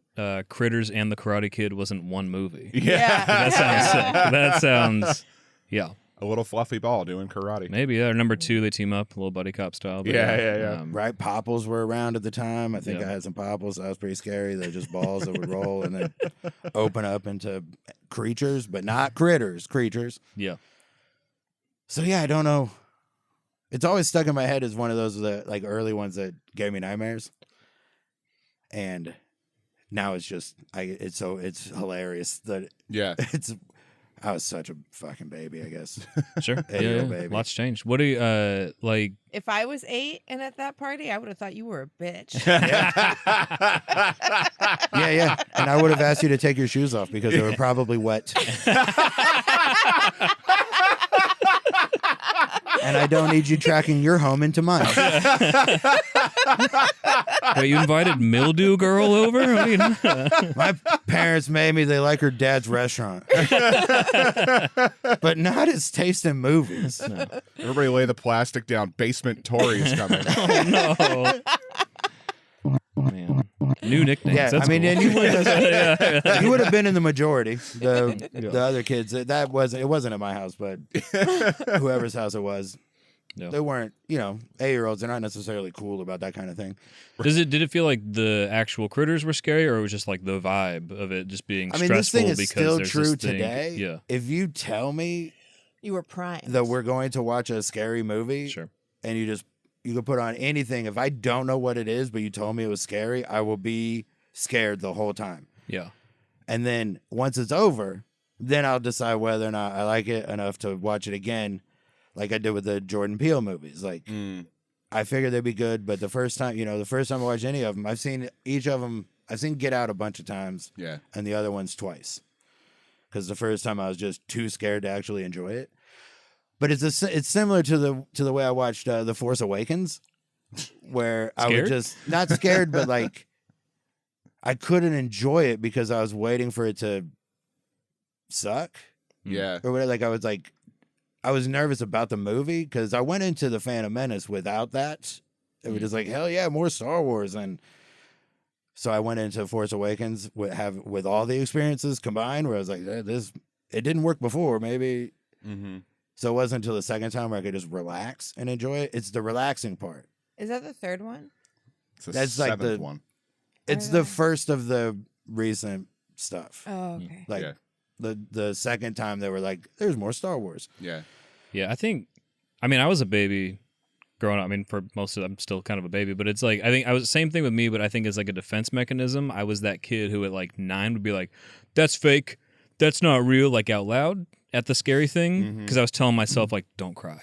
Critters and the Karate Kid wasn't one movie. Yeah. That sounds sick. That sounds, yeah. A little fluffy ball doing karate. Maybe, yeah. Or number 2, they team up, a little buddy cop style. But Yeah. Right? Popples were around at the time. I think Yeah. I had some popples. That was pretty scary. They're just balls that would roll and then open up into creatures, but not critters, creatures. Yeah. So yeah, I don't know. It's always stuck in my head as one of those like early ones that gave me nightmares. And now it's just it's hilarious that Yeah. I was such a fucking baby, I guess. Sure. Eight-year-old baby. Lots changed. What do you like? If I was 8 and at that party, I would have thought you were a bitch. Yeah. And I would have asked you to take your shoes off because they were probably wet. And I don't need you tracking your home into mine. Wait, you invited Mildew Girl over? What do you know? My parents made me they like her dad's restaurant. But not his taste in movies. No. Everybody lay the plastic down. Basement Tory is coming. Oh no. Man. New nicknames. Yeah, That's I mean, cool. and you would Yeah. you would have been in the majority. The other kids, it wasn't at my house, but whoever's house it was. Yeah. They weren't, 8-year-olds. They're not necessarily cool about that kind of thing. Did it feel like the actual critters were scary, or it was just like the vibe of it just being I mean, stressful this thing is because still there's true this thing? today. Yeah. If you tell me You were primed. that we're going to watch a scary movie, Sure. and you could put on anything. If I don't know what it is, but you told me it was scary, I will be scared the whole time. Yeah. And then once it's over, then I'll decide whether or not I like it enough to watch it again, like I did with the Jordan Peele movies. Like, I figured they'd be good, but the first time I watched any of them, I've seen each of them. I've seen Get Out a bunch of times, Yeah. and the other ones twice. Because the first time I was just too scared to actually enjoy it. But it's similar to the way I watched The Force Awakens, where I Scared? was just not scared, but like I couldn't enjoy it because I was waiting for it to suck Yeah. or whatever. I was nervous about the movie because I went into The Phantom Menace without that. It was just like, hell yeah, more Star Wars. And so I went into Force Awakens with all the experiences combined where I was like, it didn't work before, maybe. Mm-hmm. So it wasn't until the second time where I could just relax and enjoy it. It's the relaxing part. Is that the third one? It's the That's like seventh the- one. It's the first of the recent stuff. Oh, okay. Like Yeah. the second time they were like, there's more Star Wars. Yeah. Yeah, I mean, I was a baby growing up. I mean, for most of it, I'm still kind of a baby, but it's like, I think I was same thing with me, but I think it's like a defense mechanism. I was that kid who at like 9 would be like, that's fake. That's not real, like out loud at the scary thing. Because I was telling myself, like, don't cry.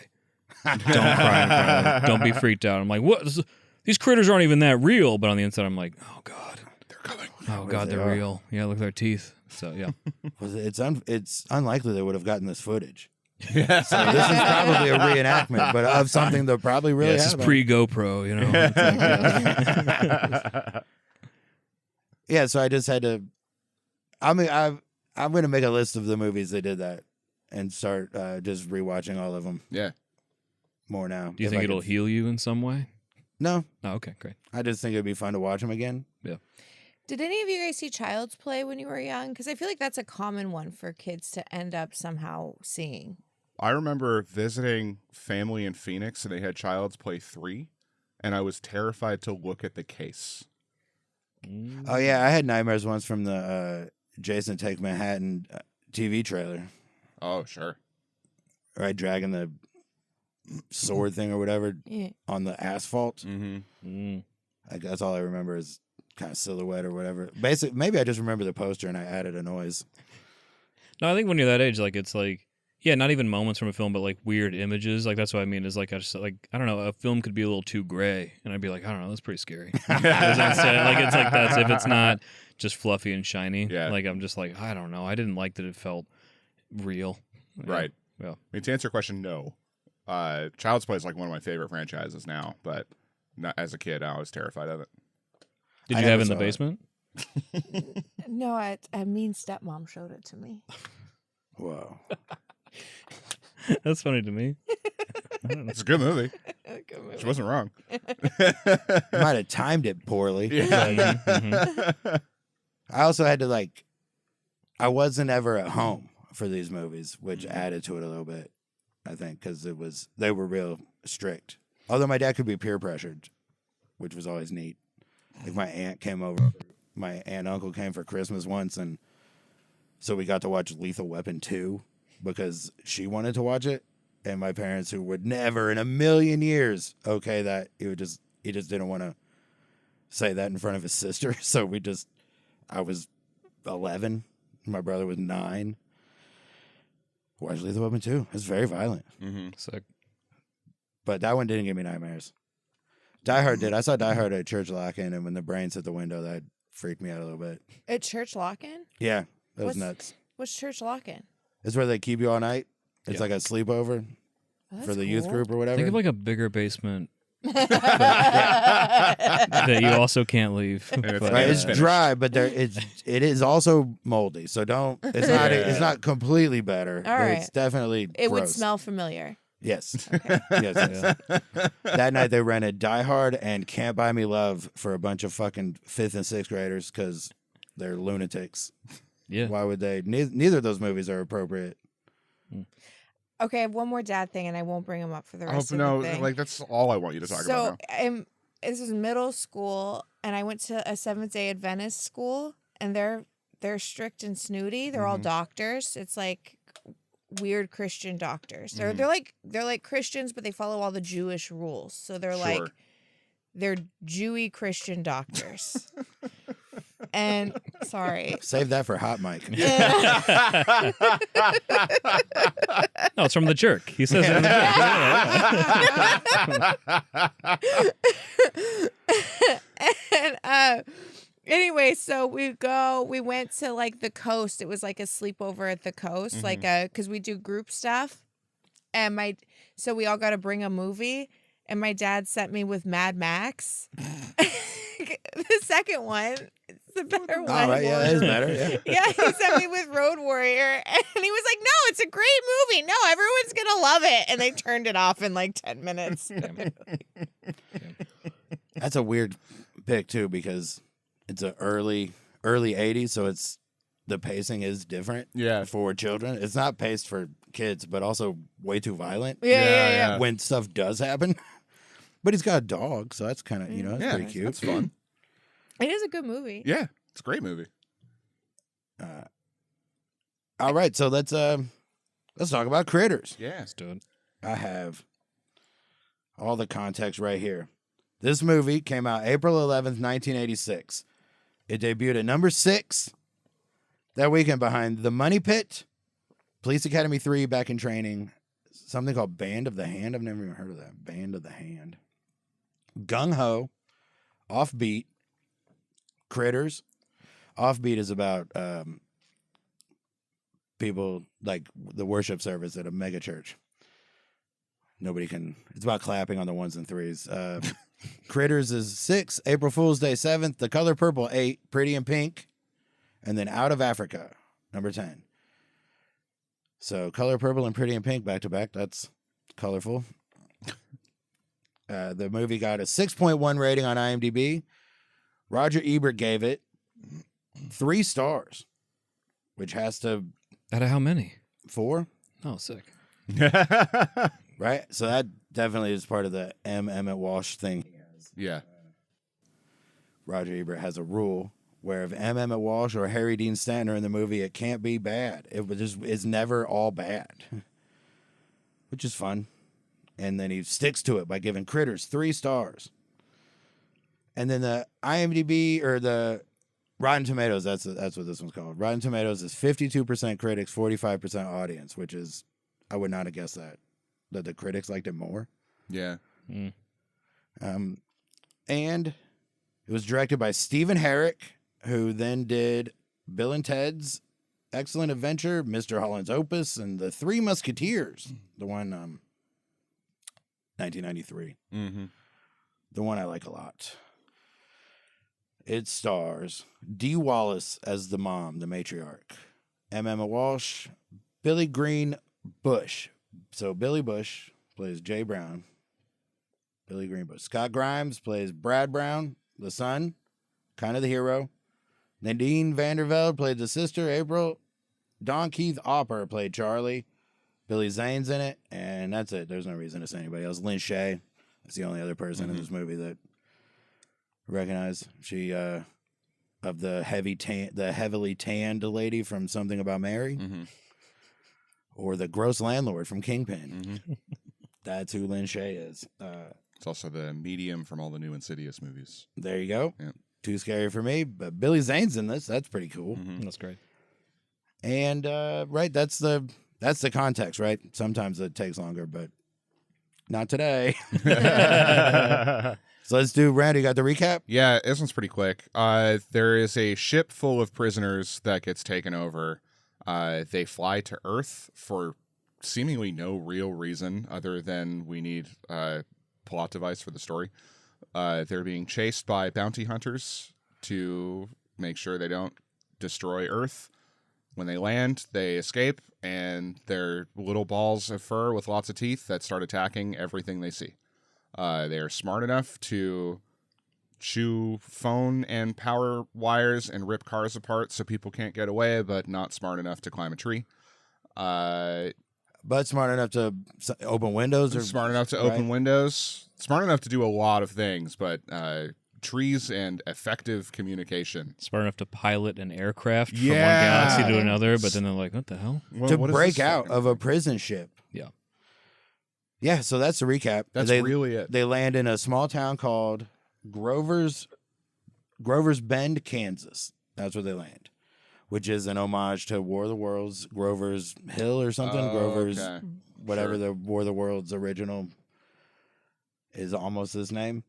Don't cry in front of me. Don't be freaked out. I'm like, what? These critters aren't even that real. But on the inside, I'm like, oh, God. They're coming. Oh, God, they they're are. real. Yeah, look at their teeth. So, yeah. It's unlikely they would have gotten this footage. Yeah. So this is probably a reenactment, but of something that probably really this is happened. pre-GoPro, you know. It's like, yeah. Yeah, so I just had to. I mean, I'm going to make a list of the movies that did that and start just rewatching all of them Yeah. more now. Do you if think I it'll could- heal you in some way? No, Oh, okay, great. I just think it'd be fun to watch them again. Did any of you guys see Child's Play when you were young? Because I feel like that's a common one for kids to end up somehow seeing. I remember visiting family in Phoenix, and they had Child's Play 3, and I was terrified to look at the case. Oh yeah, I had nightmares once from the Jason Take Manhattan TV trailer. Oh, sure. Right, dragging the sword thing or whatever Yeah. on the asphalt. Mm-hmm. Like that's all I remember is kind of silhouette or whatever. Maybe I just remember the poster and I added a noise. No, I think when you're that age, like it's like, yeah, not even moments from a film, but like weird images. Like that's what I mean. Is like I don't know, a film could be a little too gray, and I'd be like, I don't know, that's pretty scary. Like it's like that's if it's not just fluffy and shiny. Yeah. Like I'm just like, I don't know. I didn't like that it felt real. Yeah. Right. Yeah. I mean, to answer your question, no. Child's Play is like one of my favorite franchises now, but not, as a kid, I was terrified of it. Did I you have never it in the saw it. basement? No, a mean stepmom showed it to me. Whoa. That's funny to me. I don't know. It's a good movie. Good movie. She wasn't wrong. Might have timed it poorly. Yeah. Mhm. I also had to I wasn't ever at home for these movies, which added to it a little bit, I think, because they were real strict. Although my dad could be peer pressured, which was always neat. Like my aunt and uncle came for Christmas once, and so we got to watch Lethal Weapon 2 because she wanted to watch it, and my parents, who would never in a million years that he just didn't want to say that in front of his sister, so we just I was 11. My brother was 9. Watched Lethal Weapon 2. It's very violent. Mm-hmm. Sick. But that one didn't give me nightmares. Die Hard did. I saw Die Hard at church lock-in, and when the brains hit the window, that freaked me out a little bit. At church lock-in? Yeah, that was What's- nuts. What's church lock-in? It's where they keep you all night. It's like a sleepover Oh, for that's the youth cool. group or whatever. Think of like a bigger basement that you also can't leave. it's But, Right, it's finished. dry, but it is also moldy. So don't. It's not completely better. All right. It's definitely It would gross. smell familiar. Yes. Okay. Yes. That night they rented Die Hard and Can't Buy Me Love for a bunch of fucking 5th and 6th graders because they're lunatics. yeah. Why would they? Neither of those movies are appropriate. Okay, I have one more dad thing, and I won't bring him up for the Oh, rest of no, the thing. like that's all I want you to talk about now. This is middle school, and I went to a Seventh-day Adventist school, and they're strict and snooty. They're all doctors. It's like weird Christian doctors. They're like Christians, but they follow all the Jewish rules. So they're like Sure. they're Jewy Christian doctors. And sorry. Save that for Hot Mic. No, it's from the jerk. He says it in the jerk. And anyway, so we went to like the coast. It was like a sleepover at the coast, like because we do group stuff. And so we all got to bring a movie. And my dad sent me with Mad Max. The second one, it's the better one. All right, yeah, that is better. Yeah. Yeah, he sent me with Road Warrior, and he was like, "No, it's a great movie. No, everyone's gonna love it." And they turned it off in like 10 minutes. That's a weird pick too because it's a early 80s, so the pacing is different. Yeah. For children, it's not paced for kids, but also way too violent. Yeah. When stuff does happen. But he's got a dog, so that's kind of that's Yeah, pretty cute. that's fun. It is a good movie. Yeah, it's a great movie. All right, so let's talk about Critters. Yeah. Let's do it. I have all the context right here. This movie came out April 11th, 1986. It debuted at number 6 that weekend behind The Money Pit, Police Academy 3, Back in Training, something called Band of the Hand. I've never even heard of that. Band of the Hand. Gung Ho, Offbeat, Critters. Offbeat is about people like the worship service at a mega church. It's about clapping on the 1s and 3s. Critters is 6, April Fool's Day 7th, The Color Purple 8, Pretty in Pink, and then Out of Africa, number 10. So Color Purple and Pretty in Pink back to back. That's colorful. The movie got a 6.1 rating on IMDb. Roger Ebert gave it 3 stars, which has to Out of how many? 4, Oh, sick. right? So that definitely is part of the Emmet Walsh thing. Yeah. Roger Ebert has a rule where if Emmet Walsh or Harry Dean Stanton are in the movie, it can't be bad. It's never all bad, which is fun. And then he sticks to it by giving Critters 3 stars. And then the IMDb or the Rotten Tomatoes, that's what this one's called. Rotten Tomatoes is 52% critics, 45% audience, which is, I would not have guessed that the critics liked it more. Yeah. And it was directed by Stephen Herrick, who then did Bill and Ted's Excellent Adventure, Mr. Holland's Opus, and The Three Musketeers, the one 1993. Mm-hmm. The one I like a lot. It stars Dee Wallace as the mom, the matriarch. Emma Walsh, Billy Green Bush. So Billy Bush plays Jay Brown. Billy Green Bush. Scott Grimes plays Brad Brown, the son, kind of the hero. Nadine Vandervelde played the sister, April. Don Keith Opper played Charlie. Billy Zane's in it, and that's it. There's no reason to say anybody else. Lynn Shay, that's the only other person in this movie that I recognize. She of the heavily tanned lady from Something About Mary, or the gross landlord from Kingpin. That's who Lynn Shay is. It's also the medium from all the new Insidious movies. There you go. Yeah. too scary for me. But Billy Zane's in this. That's pretty cool. Mhm. That's great. And right, that's the context, right? Sometimes it takes longer, but not today. So let's do, Randy, you got the recap? Yeah, this one's pretty quick. There is a ship full of prisoners that gets taken over. They fly to Earth for seemingly no real reason other than we need a plot device for the story. They're being chased by bounty hunters to make sure they don't destroy Earth. When they land, they escape, and they're little balls of fur with lots of teeth that start attacking everything they see. They are smart enough to chew phone and power wires and rip cars apart so people can't get away, but not smart enough to climb a tree. But smart enough to open windows? Or Smart enough to open windows. Smart enough to do a lot of things, but trees and effective communication. Smart enough to pilot an aircraft from one Yeah. galaxy to another, but then they're like, what the hell? to What is break this out fucking of a thing? prison ship. Yeah. Yeah, so that's the recap. That's they, really it. They land in a small town called Grover's Bend, Kansas. That's where they land, which is an homage to War of the Worlds, Grover's Hill or something. Oh, Grover's, okay. whatever Sure. the War of the Worlds original is almost his name.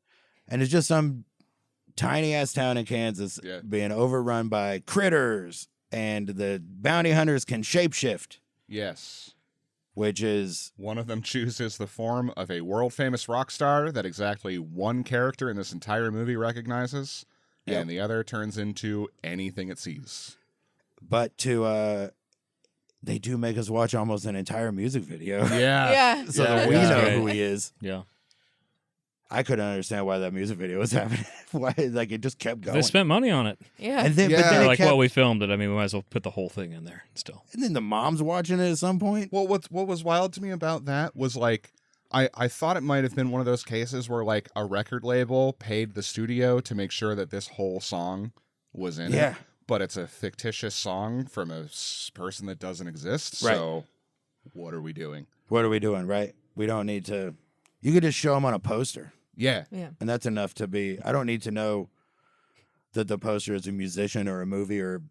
And it's just some tiny ass town in Kansas Yeah. being overrun by critters, and the bounty hunters can shapeshift, Yes. which is One of them chooses the form of a world-famous rock star that exactly one character in this entire movie recognizes, Yep. and the other turns into anything it sees. but to they do make us watch almost an entire music video. Yeah. Yeah. So Yeah, that we yeah. know Right. who he is. Yeah. I couldn't understand why that music video was happening. Why, like, it just kept going. They spent money on it. Yeah. And then, Yeah. but then They're it like, kept, well, we filmed it. I mean, we might as well put the whole thing in there still. and then the mom's watching it at some point. Well, what was wild to me about that was like, I thought it might have been one of those cases where like a record label paid the studio to make sure that this whole song was in Yeah. it, but it's a fictitious song from a person that doesn't exist. Right. So, what are we doing? What are we doing, right? We don't need to. You could just show them on a poster, Yeah, Yeah. and that's enough to be. I don't need to know that the poster is a musician or a movie, or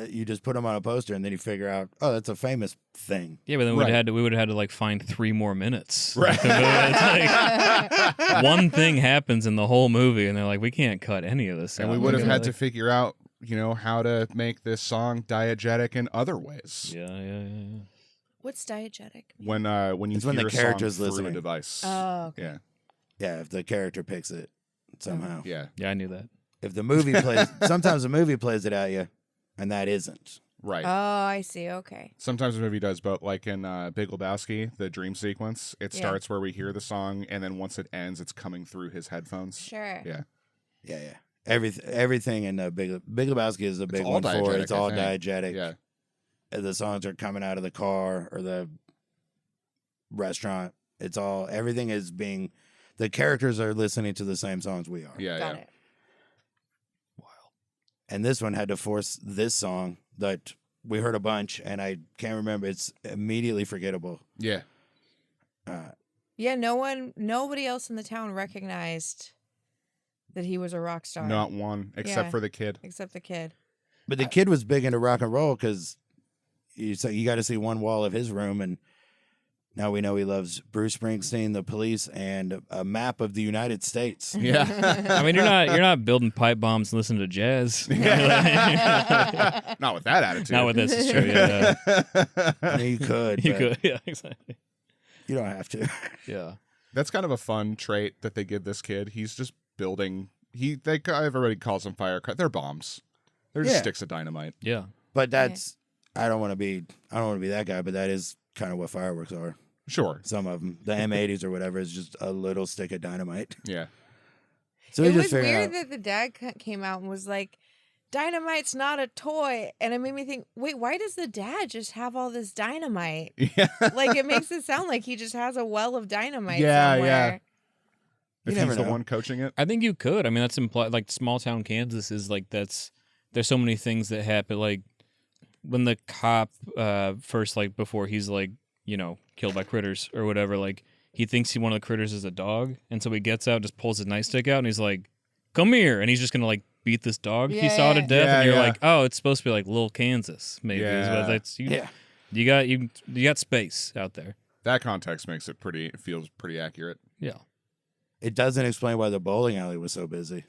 you just put them on a poster, and then you figure out, oh, that's a famous thing. Yeah, but then Right. we would have had to like find 3 more minutes. Right. It's like one thing happens in the whole movie, and they're like, we can't cut any of this. and out. we would have We're had gonna, to figure out, how to make this song diegetic in other ways. Yeah. What's diegetic? When you It's hear when the a character's song through listening. a device. Oh, okay. Yeah, Yeah, if the character picks it somehow. yeah, Yeah, I knew that. If the movie plays, sometimes the movie plays it at you, and that isn't. right. Oh, I see. Okay. Sometimes the movie does, but like in Big Lebowski, the dream sequence, it Yeah. starts where we hear the song, and then once it ends, it's coming through his headphones. Sure. Yeah. Yeah. Everything in the Big Lebowski is a big all one for it. diegetic, It's I all think. diegetic. Yeah. The songs are coming out of the car or the restaurant. It's all, everything is being, the characters are listening to the same songs we are. Yeah. Got Yeah. it. And this one had to force this song that we heard a bunch, and I can't remember. It's immediately forgettable. Yeah. Yeah. Nobody else in the town recognized that he was a rock star. Not one, except Yeah. for the kid. Except the kid. But the kid was big into rock and roll because you got to see one wall of his room, and now we know he loves Bruce Springsteen, the Police, and a map of the United States. Yeah. I mean, you're not building pipe bombs and listening to jazz. Not with that attitude. Not with this. It's true. Yeah. I mean, you could, You but could. Yeah, exactly. you don't have to. Yeah. That's kind of a fun trait that they give this kid. He's just building. Everybody calls them they're bombs. They're just Yeah. sticks of dynamite. Yeah. But that's I don't want to be that guy, but that is kind of what fireworks are. Sure. Some of them, the M80s or whatever, is just a little stick of dynamite. Yeah. So It we was just figured weird out. that the dad came out and was like, "Dynamite's not a toy," and it made me think, wait, why does the dad just have all this dynamite? Yeah. Like it makes it sound like he just has a well of dynamite Yeah, somewhere. yeah. You If never he's the know. one coaching it. I think you could. I mean, that's implied. Like small town Kansas is like there's so many things that happen. Like when the cop first, like before he's like killed by critters or whatever. Like he thinks one of the critters is a dog, and so he gets out, just pulls his nightstick out, and he's like, "Come here," and he's just gonna like beat this dog he Yeah, saw to yeah. death, Yeah, and you're yeah. like, oh, it's supposed to be like Little Kansas, maybe. Is what Yeah. that's Yeah. you got space out there. That context makes it feels pretty accurate. Yeah. It doesn't explain why the bowling alley was so busy.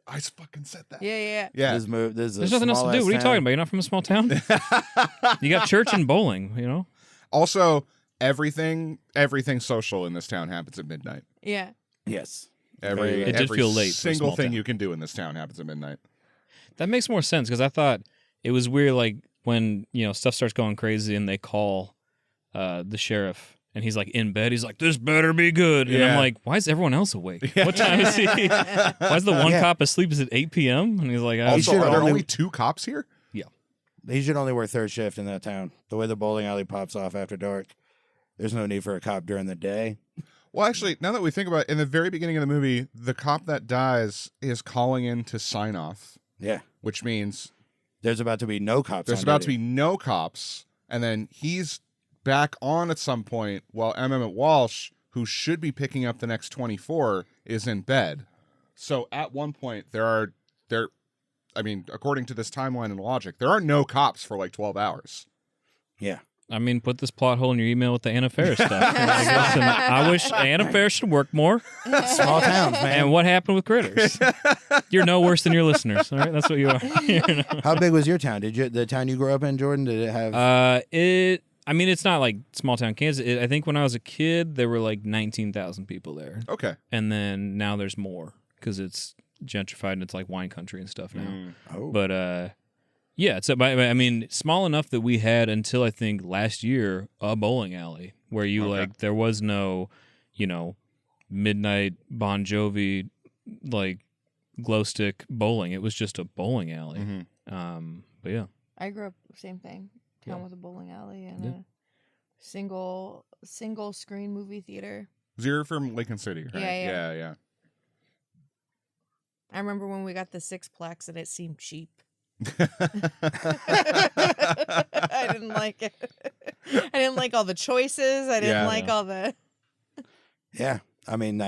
I fucking said that. Yeah. Yeah. This is There's nothing else to do. What are you talking about? You're not from a small town? You got church and bowling, you know? Also, everything social in this town happens at midnight. Yeah. Yes. Every It did every feel late for a single small thing town. you can do in this town happens at midnight. That makes more sense because I thought it was weird, like when stuff starts going crazy and they call the sheriff and he's like in bed. He's like, "This better be good," and I'm Yeah. like, "Why is everyone else awake? What time is he? Why is the one Yeah. cop asleep? Is it 8 p.m.?" And he's like, Also, should are there only- only 2 cops here? He should only work third shift in that town. The way the bowling alley pops off after dark, there's no need for a cop during the day. Well, actually, now that we think about it, in the very beginning of the movie, the cop that dies is calling in to sign off, Yeah. which means There's about to be no cops. there's on about to duty. be no cops, and then he's back on at some point while Emmet Walsh, who should be picking up the next 24, is in bed. So at one point, according to this timeline and logic, there are no cops for like 12 hours. Yeah. I mean, put this plot hole in your email with the Anna Faris stuff. Listen, I wish Anna Faris should work more. Small towns, man. And what happened with Critters? You're no worse than your listeners. All right, that's what you are. How big was your town? The town you grew up in, Jordan? Did it have? I mean, it's not like small town Kansas. I think when I was a kid, there were like 19,000 people there, Okay. and then now there's more because it's gentrified and it's like wine country and stuff now. Oh. But yeah, it's I mean, small enough that we had until I think last year a bowling alley where you Okay. there was no, midnight Bon Jovi like glow stick bowling. It was just a bowling alley. Mhm. But yeah. I grew up same thing. Town Yeah. with a bowling alley and Yeah. a single screen movie theater. You're from Lincoln City, right? Yeah. Yeah. I remember when we got the sixplex and it seemed cheap. yeah. I didn't like it. I didn't like all the choices. I didn't Yeah. like all the. Yeah. I mean,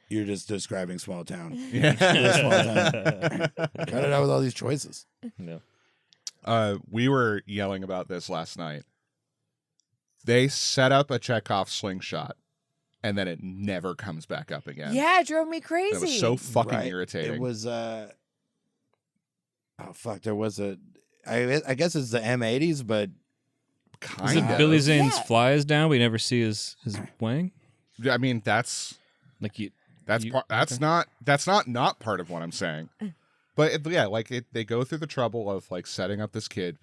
you're just describing small town. Yeah. Cut it out with all these choices. No. We were yelling about this last night. They set up a Chekhov slingshot, and then it never comes back up again. Yeah, it drove me crazy. That was so fucking Right. irritating. It was. Oh fuck! There was I guess it's the M80s, but Is kind it of. Billy Zane's Yeah. fly is down, but you never see his wing? I mean, that's Like you that's not part of what I'm saying. But they go through the trouble of like setting up this kid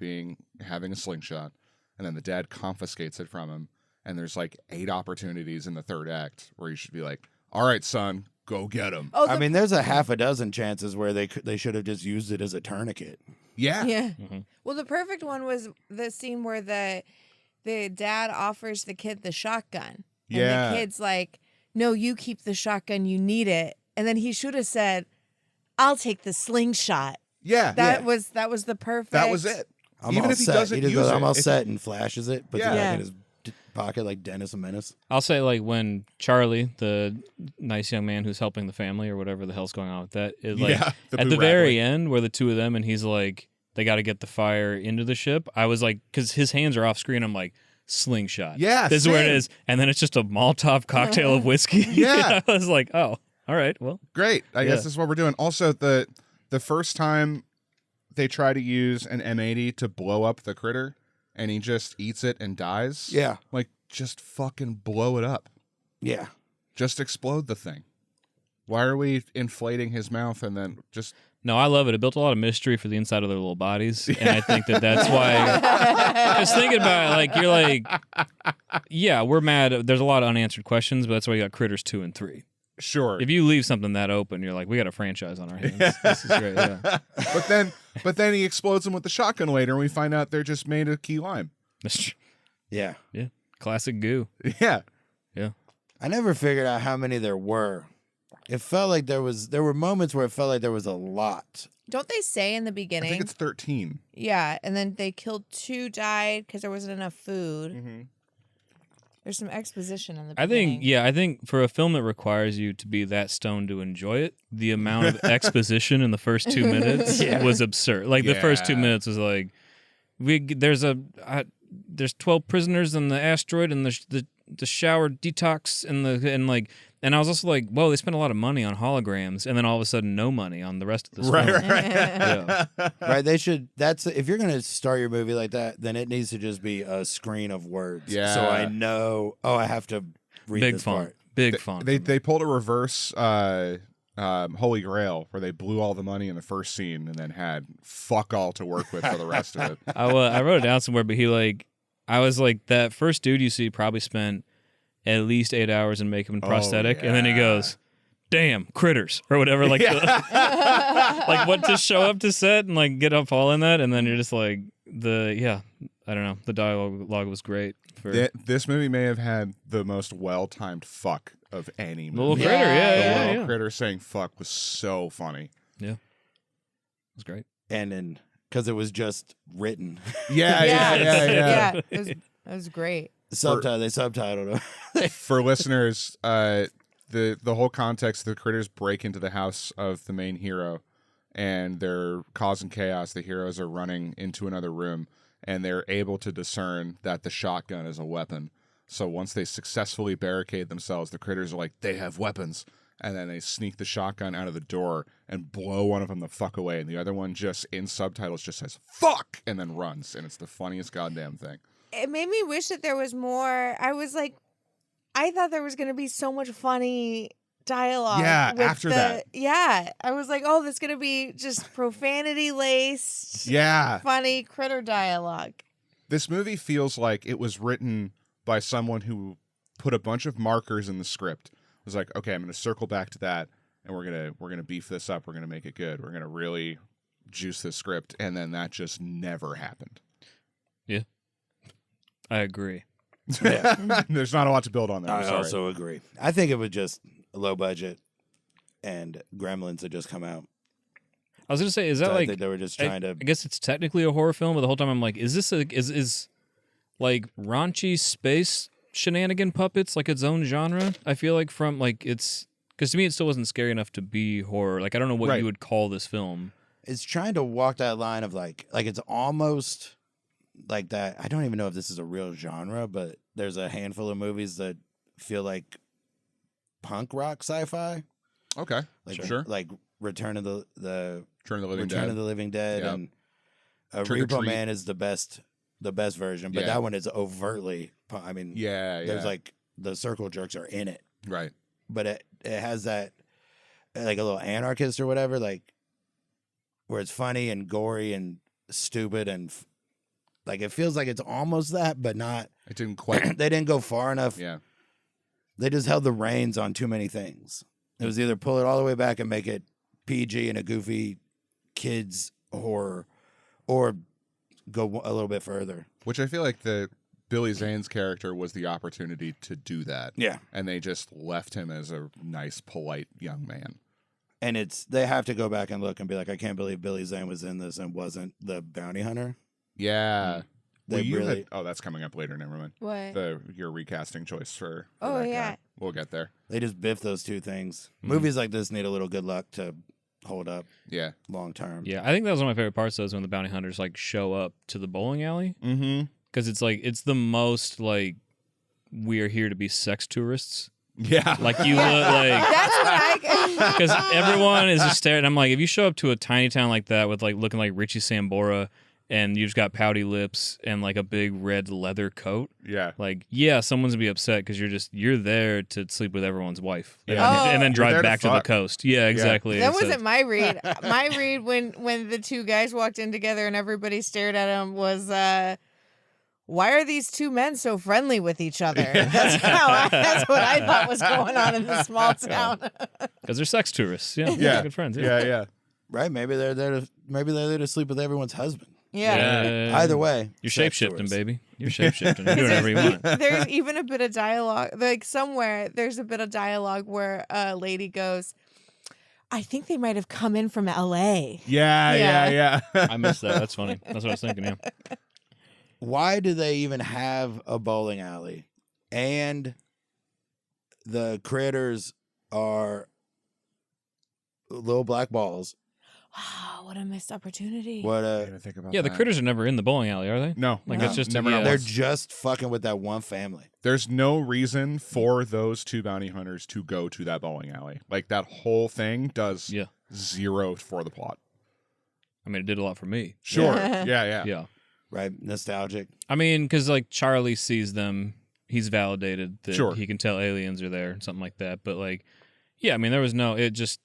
having a slingshot, and then the dad confiscates it from him. And there's like 8 opportunities in the third act where you should be like, "All right, son, go get him." Oh, I mean, there's a half a dozen chances where they should have just used it as a tourniquet. Yeah. yeah. Mhm. Well, the perfect one was the scene where the dad offers the kid the shotgun. And Yeah. the kid's like, "No, you keep the shotgun. You need it." And then he should have said, "I'll take the slingshot." Yeah. That was the perfect. That was it. I'm Even all if he set. doesn't just use goes, it, I'm all it's- set and flashes it, puts it Yeah. back in his pocket like Dennis the Menace. I'll say like when Charlie, the nice young man who's helping the family or whatever the hell's going on with that, is like Yeah, the at boo the very rattling. end where the two of them and he's like they got to get the fire into the ship. I was like, because his hands are off screen. I'm like, slingshot. Yeah, this is where it same. is, and then it's just a Molotov cocktail of whiskey. Yeah. I was like, oh, all right, well, Great. I Yeah. guess this is what we're doing. Also, the first time they try to use an M80 to blow up the critter, and he just eats it and dies. Yeah. Like, just fucking blow it up. Yeah. Just explode the thing. Why are we inflating his mouth and then just... no, I love it. It built a lot of mystery for the inside of their little bodies, and I think that's why. Just thinking about it, like you're like, yeah, we're mad. There's a lot of unanswered questions, but that's why you got Critters 2 and 3. Sure. If you leave something that open, you're like, we got a franchise on our hands. This is great. Yeah. but then he explodes them with the shotgun later, and we find out they're just made of key lime. That's true. Yeah. Yeah. Classic goo. Yeah. I never figured out how many there were. It felt like there were moments where it felt like there was a lot. Don't they say in the I beginning? think it's 13. Yeah, and then they killed 2, died because there wasn't enough food. Mm-hmm. There's some exposition in the I beginning. I think for a film that requires you to be that stoned to enjoy it, the amount of exposition in the first 2 minutes was absurd. Like the first 2 minutes was like, there's 12 prisoners on the asteroid and the shower detox and I was also like, whoa, they spent a lot of money on holograms, and then all of a sudden, no money on the rest of the film. Yeah. Right. They should. That's if you're gonna start your movie like that, then it needs to just be a screen of words. Yeah. So I know. Oh, I have to read Big this font. part. Big font. They pulled a reverse Holy Grail where they blew all the money in the first scene and then had fuck all to work with for the rest of it. I wrote it down somewhere, but I was like, that first dude you see probably spent at least 8 hours in makeup and prosthetic, and then he goes, "Damn, critters," or whatever, like like what to show up to set and like get up all in that, and then you're just like I don't know, the dialogue was great. This movie may have had the most well-timed fuck of any movie. The little critter, The little yeah. critter saying fuck was so funny. Yeah, it was great. And then because it was just written, Yeah. It was great. they subtitled it. For listeners, the whole context, the critters break into the house of the main hero and they're causing chaos. The heroes are running into another room and they're able to discern that the shotgun is a weapon. So once they successfully barricade themselves, the critters are like, they have weapons. And then they sneak the shotgun out of the door and blow one of them the fuck away. And the other one just, in subtitles, just says, fuck, and then runs. And it's the funniest goddamn thing. It made me wish that there was more. I was like, I thought there was going to be so much funny dialogue. Yeah, with after that. Yeah. I was like, oh, that's going to be just profanity laced, Yeah. funny critter dialogue. This movie feels like it was written by someone who put a bunch of markers in the script. It was like, okay, I'm going to circle back to that, and we're gonna beef this up. We're gonna make it good. We're gonna really juice this script, and then that just never happened. Yeah, I agree. Yeah. There's not a lot to build on there. I'm I sorry. also agree. I think it was just low budget, and Gremlins had just come out. I was gonna say, is that So I like? think they were just trying to. I guess it's technically a horror film, but the whole time I'm like, is this is like raunchy space shenanigan puppets like its own genre? I feel like from like it's because to me it still wasn't scary enough to be horror. Like I don't know what Right. you would call this film. It's trying to walk that line of like it's almost like that. I don't even know if this is a real genre, but there's a handful of movies that feel like punk rock sci-fi, Okay, like sure. like Return of the Return of the Living Return Dead. of the Living Dead, Yep. and Trick or Repo Treat. Man is the best version, but Yeah. that one is overtly. I mean, Yeah, there's like the circle jerks are in it, right. but it has that like a little anarchist or whatever, like where it's funny and gory and stupid and like it feels like it's almost that, but not. It didn't quite. They didn't go far enough. Yeah, They just held the reins on too many things. It was either pull it all the way back and make it PG and a goofy kids horror, or go a little bit further. which I feel like the Billy Zane's character was the opportunity to do that. Yeah. And they just left him as a nice, polite young man. And they have to go back and look and be like, I can't believe Billy Zane was in this and wasn't the bounty hunter. Yeah. They Well, you really- had, oh, that's coming up later. Never mind. What? Your recasting choice for Oh, that yeah. guy. We'll get there. They just biff those two things. Mhm. Movies like this need a little good luck to hold up Yeah. long term. Yeah, I think that was one of my favorite parts though, is when the bounty hunters like show up to the bowling alley Mm-hmm. because it's like it's the most like we are here to be sex tourists. Yeah. Like you look like. That's what I. Because everyone is just staring. I'm like, if you show up to a tiny town like that with like looking like Richie Sambora and you just got pouty lips and like a big red leather coat, Yeah. like, yeah, someone's gonna be upset because you're there to sleep with everyone's wife, Yeah. and then You're drive there to back to the fuck. coast. Yeah, exactly. That So- wasn't my read. My read when the two guys walked in together and everybody stared at him was, why are these two men so friendly with each other? That's what I thought was going on in the small town. because they're sex tourists. Yeah, Yeah. good friends. Yeah. Yeah. Right? Maybe they're there to sleep with everyone's husband. Yeah. Either way, You're sex shape shifting, tourists. baby. You're shape shifting. You're doing whatever you want. There's even a bit of dialogue, like somewhere there's a bit of dialogue where a lady goes, I think they might have come in from LA. Yeah. Yeah. Yeah. I missed that. That's funny. That's what I was thinking. Yeah. Why do they even have a bowling alley and the critters are little black balls. Wow, what a missed opportunity. What I didn't think about Yeah, the that. critters are never in the bowling alley, are they? No, Like No. it's just Never yeah. not they're once. just fucking with that one family. There's no reason for those two bounty hunters to go to that bowling alley. Like that whole thing does Yeah. zero for the plot. I mean, it did a lot for me. Sure. Yeah. Yeah. Right? Nostalgic. I mean, because like Charlie sees them, he's validated that Sure. he can tell aliens are there and something like that. But like, yeah, I mean, there was no. It just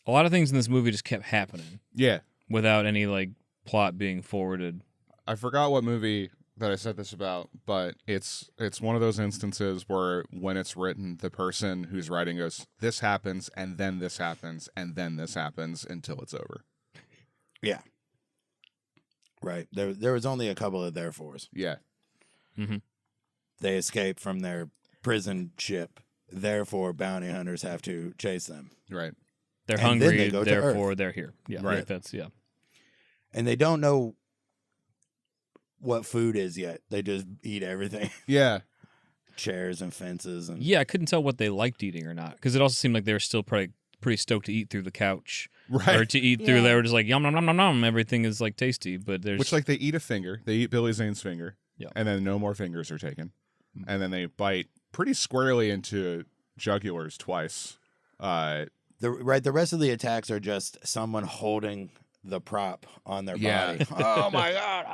a lot of things in this movie just kept happening Yeah. without any like plot being forwarded. I forgot what movie that I said this about, but it's one of those instances where when it's written, the person who's writing goes, "This happens, and then this happens, and then this happens until it's over." Yeah. Right. There was only a couple of therefores. Yeah. Mm-hmm. They escape from their prison ship. Therefore, bounty hunters have to chase them. Right. They're And then hungry, they go to therefore Earth. they're here. Yeah, Right. like that's yeah. And they don't know what food is yet. They just eat everything. Yeah. Chairs and fences and Yeah, I couldn't tell what they liked eating or not because it also seemed like they were still pretty stoked to eat through the couch Right. or to eat through. Yeah. They were just like yum nom nom nom nom. Everything is like tasty, but there's Which like they eat a finger. They eat Billy Zane's finger. Yeah. And then no more fingers are taken. And then they bite pretty squarely into jugulars twice. the rest of the attacks are just someone holding the prop on their Yeah. body. Oh my god.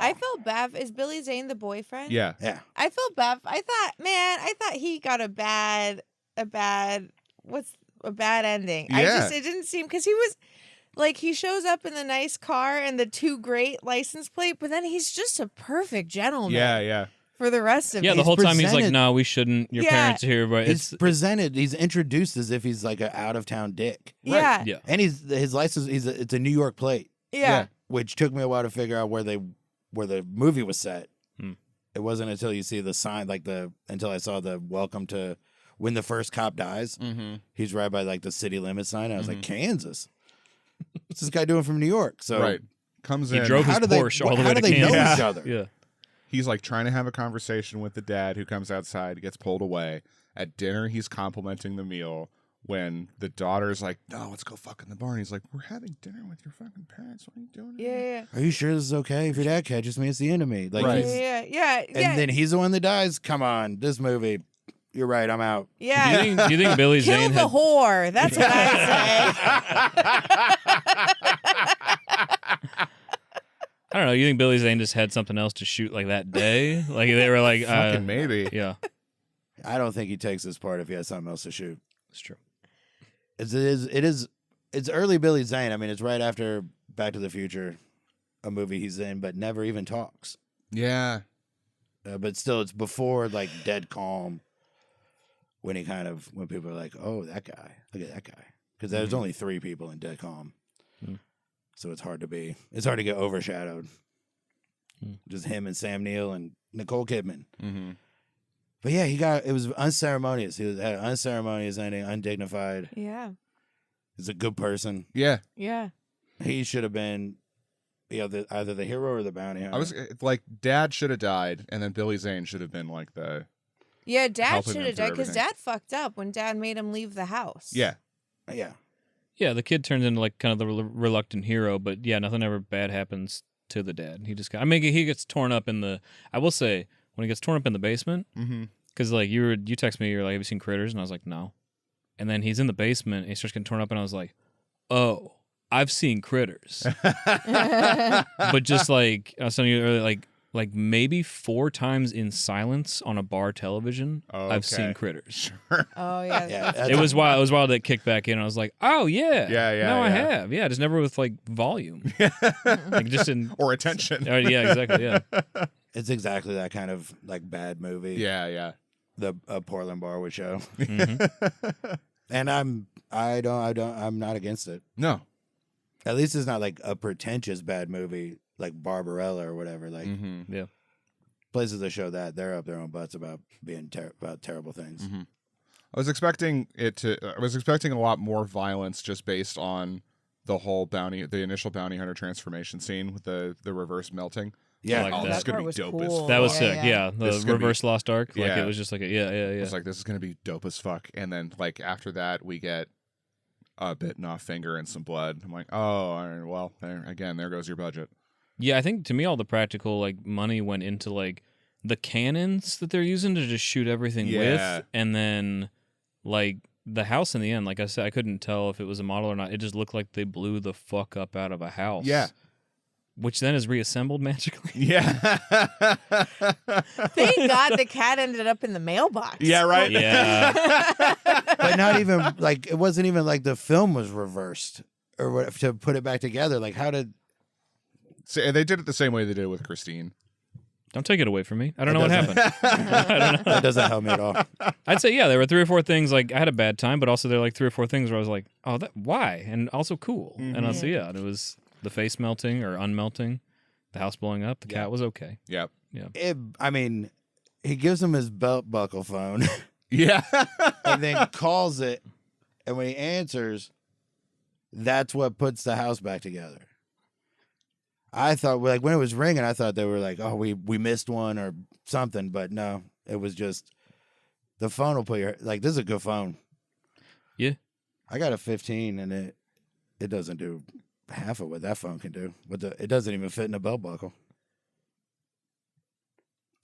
I felt bad. Is Billy Zane the boyfriend? Yeah. Yeah. I felt bad. I thought he got a bad ending. Yeah. It didn't seem, because he was like, he shows up in the nice car and the 2 great license plate, but then he's just a perfect gentleman Yeah. for the rest of yeah. it. The whole time he's like, presented- no, we shouldn't. Your Yeah. parents are here, but He's it's presented, he's introduced as if he's like an out of town dick. Yeah. yeah. And his license it's a New York plate, Yeah. which took me a while to figure out where the movie was set. Hmm. It wasn't until you see the sign, until I saw the welcome to when the first cop dies. Mm-hmm. He's right by like the city limit sign. I was like, Kansas. What's this guy doing from New York? So Right. Comes He in. drove his how do they- Porsche all the how way do to they know Kansas. each other? Yeah. He's like trying to have a conversation with the dad who comes outside, gets pulled away. At dinner, he's complimenting the meal. When the daughter's like, "No, let's go fuck in the bar," and he's like, "We're having dinner with your fucking parents. What are you doing?" Yeah. Are you sure this is okay? If your dad catches me, it's the end of me. Like, Right. he's- Yeah. and then he's the one that dies. Come on, this movie. You're right. I'm out. Yeah. Do you think Billy Kill Zane the had? whore. That's what I say. I don't know. You think Billy Zane just had something else to shoot like that day? Like they were like, Fucking maybe. yeah, I don't think he takes this part if he has something else to shoot. it's true. It's early Billy Zane. I mean, it's right after Back to the Future, a movie he's in, but never even talks. Yeah. But still, it's before like Dead Calm, when people are like, "Oh, that guy, look at that guy," because there's only 3 people in Dead Calm, so it's hard to get overshadowed. Just him and Sam Neill and Nicole Kidman. Mm-hmm. But yeah, it was unceremonious. Had an unceremonious ending, undignified. Yeah. He's a good person. Yeah. Yeah. He should have been, either the hero or the bounty hunter. I was like, Dad should have died, and then Billy Zane should have been like the Yeah, Dad helping should him have through died because everything. Dad fucked up when Dad made him leave the house. yeah. Yeah. Yeah, the kid turns into like kind of the reluctant hero, but yeah, nothing ever bad happens to the dad. He just he gets torn up in the. I will say when he gets torn up in the basement, Mm-hmm. because like you text me, you're like, have you seen Critters? And I was like, no. And then he's in the basement and he starts getting torn up, and I was like, oh, I've seen Critters, but just like I was telling you earlier, like maybe 4 times in silence on a bar television, Oh, I've okay. seen Critters. Sure. Oh yeah. Yeah, It was wild. It was wild that it kicked back in. I was like, oh yeah, Yeah, No, I yeah. have. Yeah, just never with like volume, like just in. Or attention. Yeah, exactly. Yeah. It's exactly that kind of like bad movie. Yeah. The Portland bar would show. Mhm. And I'm not against it. No. At least it's not like a pretentious bad movie like Barbarella or whatever. Like Mm-hmm. places that show that they're up their own butts about being about terrible things. Mm-hmm. I was expecting a lot more violence just based on the whole the initial bounty hunter transformation scene with the reverse melting. Yeah. like Oh, that. this is That gonna part be was dope cool. as That was fuck. sick. Yeah, This the is gonna be- reverse Lost Ark. Like Yeah. it was just like yeah. I was like, this is gonna be dope as fuck. And then like after that, we get a bitten off finger and some blood. I'm like, oh, all right, well, there goes your budget. Yeah, I think to me all the practical like money went into like the cannons that they're using to just shoot everything Yeah. with, and then like the house in the end. Like I said, I couldn't tell if it was a model or not. It just looked like they blew the fuck up out of a house. Yeah. Which then is reassembled magically. Yeah. Thank God the cat ended up in the mailbox. Yeah, right. Yeah. But not even like it wasn't even like the film was reversed or what to put it back together. Like how did So, they did it the same way they did it with Christine. Don't take it away from me. I don't know what happened. that doesn't help me at all. I'd say yeah, there were 3 or 4 things like I had a bad time, but also there were like 3 or 4 things where I was like, oh, that why, and also cool. And also yeah, and it was the face melting or unmelting, the house blowing up. The cat was okay. Yep. I mean, he gives him his belt buckle phone Yeah. and then calls it, and when he answers, that's what puts the house back together. I thought, like, when it was ringing, I thought they were like, oh, we missed one or something, but no, it was just the phone will put your, like, this is a good phone. Yeah. I got a 15 and it doesn't do half of what that phone can do. It doesn't even fit in a belt buckle.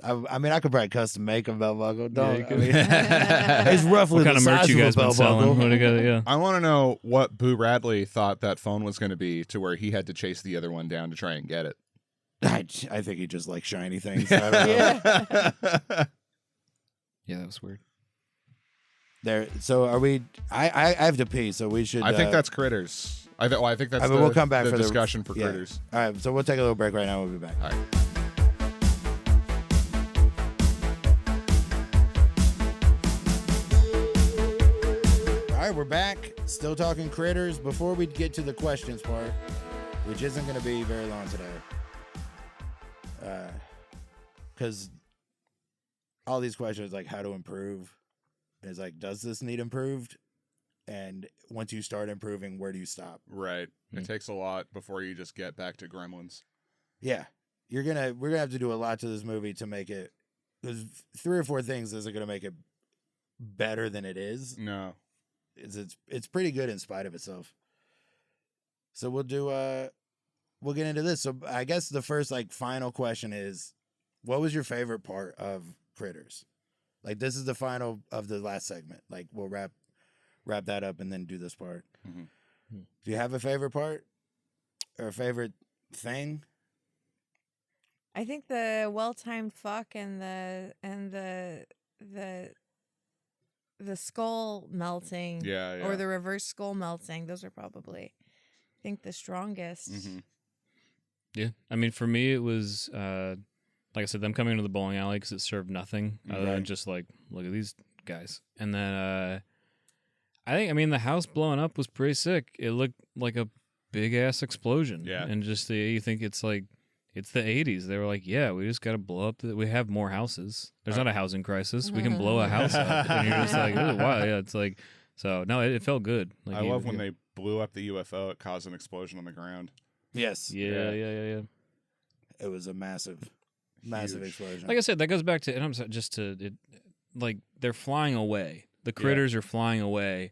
I mean, I could probably custom make a belt buckle. Don't you I could. mean, it's roughly What kind the of merch size you guys of a been belt selling? buckle. What do you got? Yeah. I want to know what Boo Radley thought that phone was going to be to where he had to chase the other one down to try and get it. I think he just likes shiny things. I don't know. Yeah, that was weird. There. So are we? I have to pee, so we should. I think that's Critters. I think that's I mean, we'll come back the for discussion for yeah. Critters. All right. So we'll take a little break right now. We'll be back. All right. All right, we're back. Still talking critters. Before we get to the questions part, which isn't going to be very long today, because all these questions like how to improve is like, does this need improved? And once you start improving, where do you stop? Right. It takes a lot before you just get back to Gremlins. Yeah, we're gonna have to do a lot to this movie to make it. There's 3 or 4 things isn't gonna make it better than it is. No. It's pretty good in spite of itself. So we'll get into this. So I guess the first like final question is, what was your favorite part of Critters? Like this is the final of the last segment. Like we'll wrap that up and then do this part. Mm-hmm. Do you have a favorite part or a favorite thing? I think the well-timed fuck and the skull melting, Yeah. or the reverse skull melting. Those are probably, I think, the strongest. Mm-hmm. Yeah, I mean, for me, it was like I said, them coming into the bowling alley because it served nothing other than just like, look at these guys. And then I mean, the house blowing up was pretty sick. It looked like a big ass explosion. Yeah, and just you think it's like it's the 80s. They were like, yeah, we just got to blow up. We have more houses. There's not a housing crisis. We can blow a house up. And you're just like, oh, wow, yeah. It's like, so no, it felt good. Like, I love when they blew up the UFO. It caused an explosion on the ground. Yes. Yeah. It was a massive explosion. Like I said, that goes back to, and I'm sorry, just to it, like they're flying away. The critters are flying away.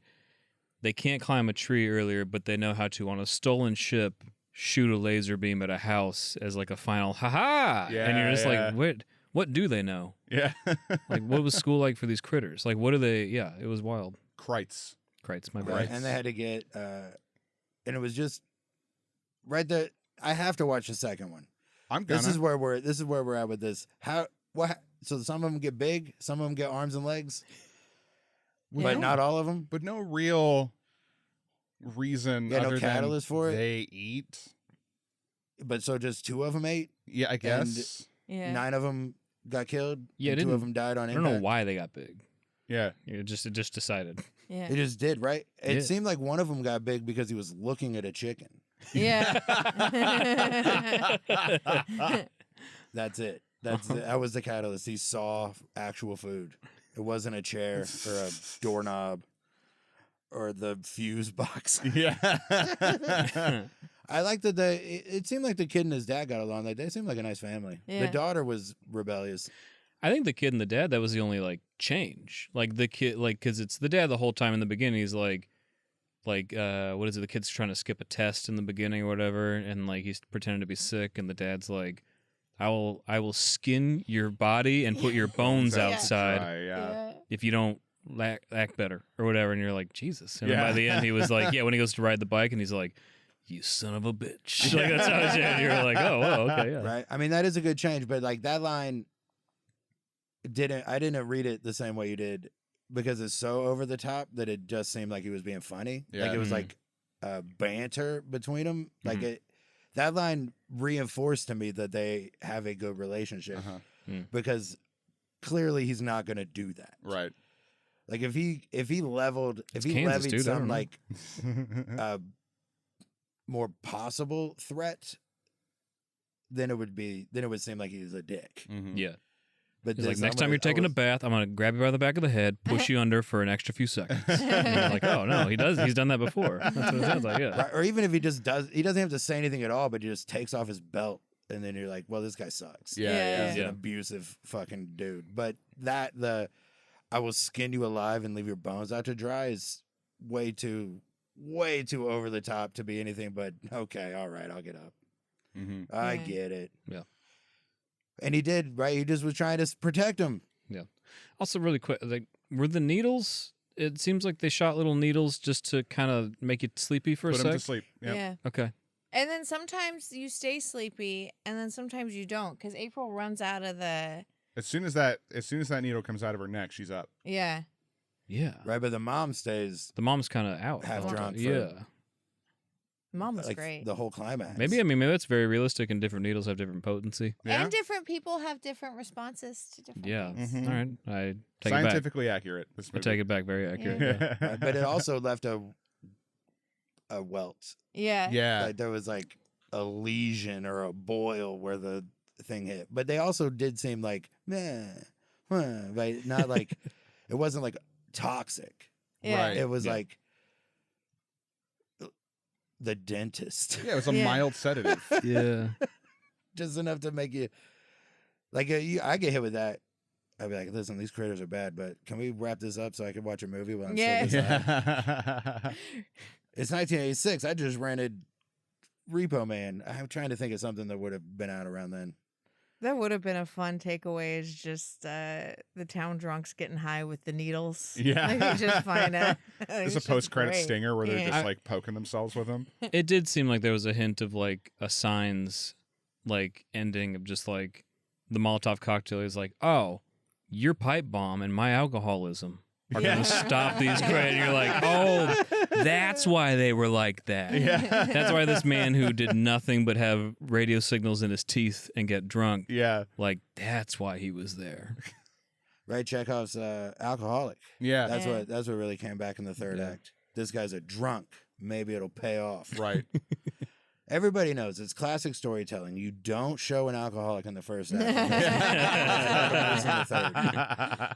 They can't climb a tree earlier, but they know how to, on a stolen ship, shoot a laser beam at a house as like a final ha-ha. Yeah, and you're just yeah. like, what do they know? Yeah. Like, what was school like for these critters? Like, what do they, yeah, it was wild. Krites. Krites, my Right. bad. And they had to get and it was just right there. I have to watch the second one. I'm gonna. This is where we're at with this. So some of them get big, some of them get arms and legs, but not all of them. But no real reason. Yeah, no other catalyst than for it? They eat. But so just 2 of them ate. Yeah, I guess. Yeah. 9 of them got killed. Yeah, and it 2 of didn't- them died on I impact. don't know why they got big. Yeah. It just decided. Yeah. They just did, right? It Yeah. seemed like one of them got big because he was looking at a chicken. Yeah. That's it. That was the catalyst. He saw actual food. It wasn't a chair or a doorknob or the fuse box. Yeah. I like that it seemed like the kid and his dad got along. Like they seemed like a nice family. Yeah. The daughter was rebellious. I think the kid and the dad, that was the only like change. Like the kid, like, because it's the dad the whole time in the beginning. He's like, what is it? The kid's trying to skip a test in the beginning or whatever, and like he's pretending to be sick, and the dad's like, I will skin your body and put your bones Yeah. outside Yeah. if you don't act better or whatever. And you're like, Jesus. And then Yeah. by the end, he was like, yeah, when he goes to ride the bike, and he's like, you son of a bitch. Like that's how it's and you're like, oh, whoa, okay, yeah. Right. I mean, that is a good change, but like that line I didn't read it the same way you did because it's so over the top that it just seemed like he was being funny. Yeah. Like it was like banter between them. Like that line reinforced to me that they have a good relationship because clearly he's not going to do that. Right. Like if he Kansas, levied dude, I don't some know. like more possible threat, then it would seem like he's a dick. Yeah. But He's like, this, next time you're taking a bath, I'm gonna grab you by the back of the head, push you under for an extra few seconds. And you're like, oh no, he's done that before. That's what it sounds like, yeah. Right, or even if he doesn't have to say anything at all, but he just takes off his belt, and then you're like, well, this guy sucks. Yeah. He's an abusive fucking dude. But I will skin you alive and leave your bones out to dry is way too over the top to be anything but okay, all right, I'll get up. I get it. Yeah. And he did, right? He just was trying to protect him. Yeah. Also, really quick, like, were the needles? It seems like they shot little needles just to kind of make you sleepy for Put a him sec. to sleep. Yep. Yeah. Okay. And then sometimes you stay sleepy, and then sometimes you don't, because April runs out of the. As soon as that needle comes out of her neck, she's up. Yeah. Yeah. Right, but the mom stays The mom's kind of out. half the whole drunk time. for Yeah. Mom was like great. the whole climax. Maybe that's very realistic, and different needles have different potency. Yeah. And different people have different responses to different Yeah. things. Mhm. All right. I take it back. Scientifically accurate. This I movie. take it back. Very accurate. Yeah. Right, but it also left a welt. Yeah. Yeah. Like there was like a lesion or a boil where the thing hit. But they also did seem like right? Not like it wasn't like toxic. Yeah. Right. It was Yeah. like the dentist. Yeah, it was a Yeah. mild sedative. Yeah. Just enough to make you like I get hit with that. I'd be like, listen, these critters are bad, but can we wrap this up so I can watch a movie while I'm Yeah. still inside? Yeah. It's 1986. I just rented Repo Man. I'm trying to think of something that would have been out around then. That would have been a fun takeaway. Is just the town drunks getting high with the needles. Yeah. Like, you just find out. There's a post-credit stinger where they're Yeah. just like poking themselves with them. It did seem like there was a hint of like a Signs like ending of just like the Molotov cocktail is like, oh, your pipe bomb and my alcoholism are Yeah. going to stop these credits. And you're like, oh, that's why they were like that. Yeah. That's why this man who did nothing but have radio signals in his teeth and get drunk, Yeah. like, that's why he was there. Right? Chekhov's alcoholic. Yeah. That's Yeah. what really came back in the third Yeah. act. This guy's a drunk. Maybe it'll pay off. Right. Everybody knows it's classic storytelling. You don't show an alcoholic in the first act. It's in the third.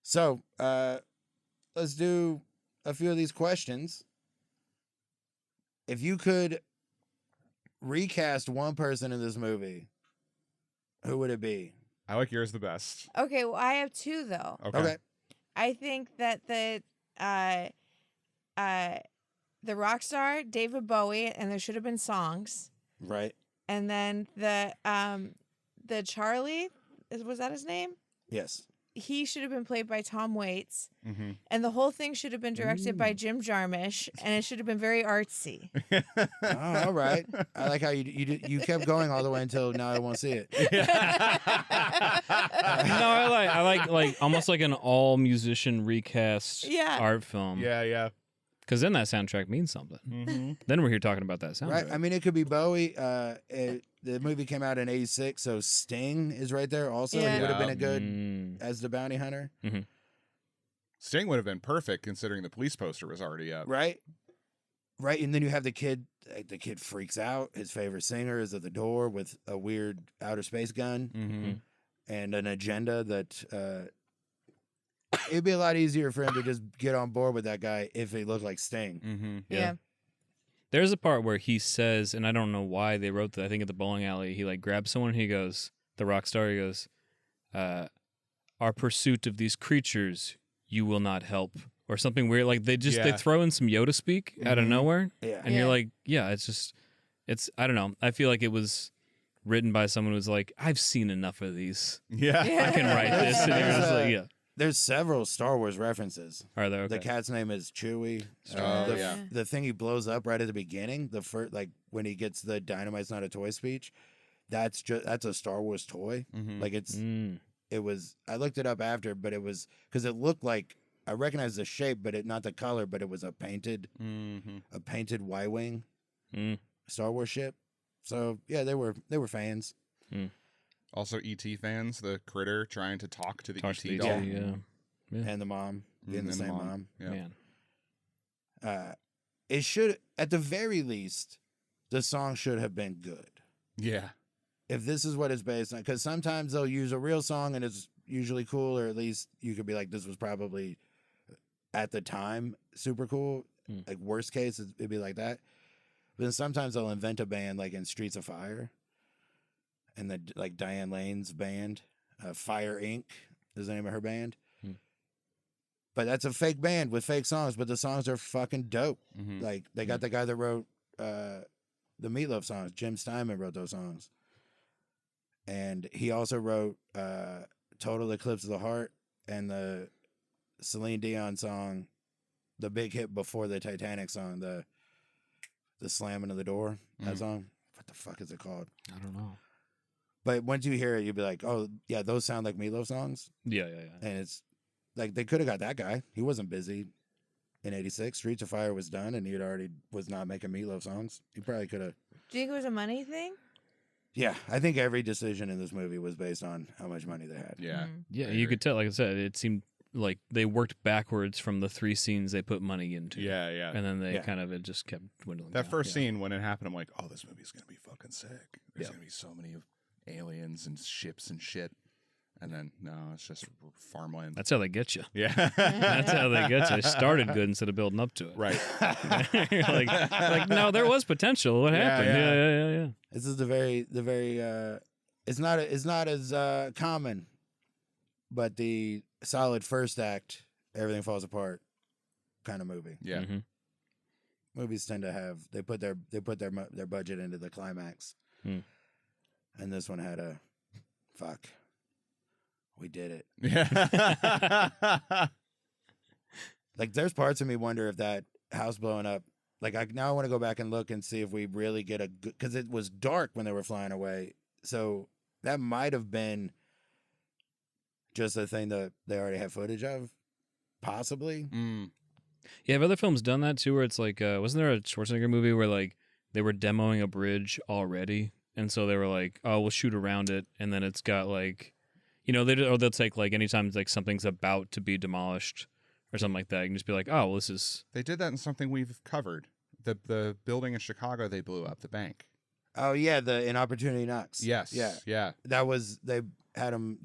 So, let's do a few of these questions. If you could recast one person in this movie, who would it be? I like yours the best. Okay, well, I have two though. Okay. I think that the rock star David Bowie, and there should have been songs, Right? and then the Charlie, was that his name? Yes. He should have been played by Tom Waits, Mm-hmm. and the whole thing should have been directed by Jim Jarmusch, and it should have been very artsy. Oh, all right. I like how you kept going all the way until now I won't see it. No, I like almost like an all musician recast Yeah. art film. Yeah. Because then that soundtrack means something. Mm-hmm. Then we're here talking about that soundtrack. Right? I mean, it could be Bowie. The movie came out in '86, so Sting is right there also. Yeah. He would have been a good Mm. as the bounty hunter. Sting would have been perfect considering the police poster was already up. Right? Right, and then you have the kid. The kid freaks out. His favorite singer is at the door with a weird outer space gun Mm-hmm. and an agenda that it'd be a lot easier for him to just get on board with that guy if he looked like Sting. Mm-hmm. Yeah. There's a part where he says, and I don't know why they wrote that. I think at the bowling alley, he like grabs someone. And he goes, the rock star. He goes, "Our pursuit of these creatures, you will not help," or something weird. Like they throw in some Yoda speak out of nowhere, Yeah. and you're like, yeah, it's I don't know. I feel like it was written by someone who's like, I've seen enough of these. Yeah. I can write this, and you're just like, yeah. There's several Star Wars references. Are there? Okay. The cat's name is Chewie. Oh, yeah. The thing he blows up right at the beginning, the first, like when he gets the "Dynamite's not a toy" speech, that's a Star Wars toy. Mhm. Like it was. I looked it up after, but it was because it looked like I recognized the shape, but not the color. But it was a painted Y-wing Star Wars ship. So yeah, they were fans. Also, E.T. fans, the critter trying to talk to the Talk to E.T. the doll. ET, yeah. And the mom being the And same mom. mom. Yeah. Man. It should, at the very least, the song should have been good. Yeah. If this is what it's based on, because sometimes they'll use a real song and it's usually cool, or at least you could be like, this was probably at the time super cool. Like worst case, it'd be like that. But then sometimes they'll invent a band like in Streets of Fire, and like Diane Lane's band, Fire Inc. is the name of her band. But that's a fake band with fake songs, but the songs are fucking dope. Like they got the guy that wrote the Meatloaf songs, Jim Steinman wrote those songs. And he also wrote Total Eclipse of the Heart and the Celine Dion song, the big hit before the Titanic song, the slamming of the door, that song. What the fuck is it called? I don't know. But once you hear it, you'll be like, oh, yeah, those sound like Meatloaf songs. Yeah. And it's like they could have got that guy. He wasn't busy in 86. Streets of Fire was done, and he already was not making Meatloaf songs. He probably could have. Do you think it was a money thing? Yeah, I think every decision in this movie was based on how much money they had. Yeah. Yeah, you could tell, like I said, it seemed like they worked backwards from the 3 scenes they put money into. Yeah, yeah. And then they Yeah. kind of, it just kept dwindling That down. first Yeah. scene when it happened, I'm like, oh, this movie's gonna be fucking sick. There's Yeah. gonna be so many aliens and ships and shit. And then no, it's just farmland. That's how they get you. Yeah. That's how they get you. They started good instead of building up to it. Right. You're like, no, there was potential. What Yeah, happened? Yeah. This is the very it's not as common, but the solid first act, everything falls apart kind of movie. Yeah. Mm-hmm. Movies tend to have they put their budget into the climax. And this one had a fuck. We did it. Yeah. Like there's parts of me wonder if that house blowing up. Like I want to go back and look and see if we really get a good, because it was dark when they were flying away. So that might have been just a thing that they already have footage of, possibly. Yeah, have other films done that too? Where it's like, wasn't there a Schwarzenegger movie where like they were demoing a bridge already, and so they were like, "Oh, we'll shoot around it," and then it's got like, they'll take like anytime like something's about to be demolished or something like that, you can just be like, "Oh, well, this is." They did that in something we've covered. The building in Chicago they blew up, the bank. Oh yeah, the Inopportunity Knocks. Yes. Yeah. Yeah. That was they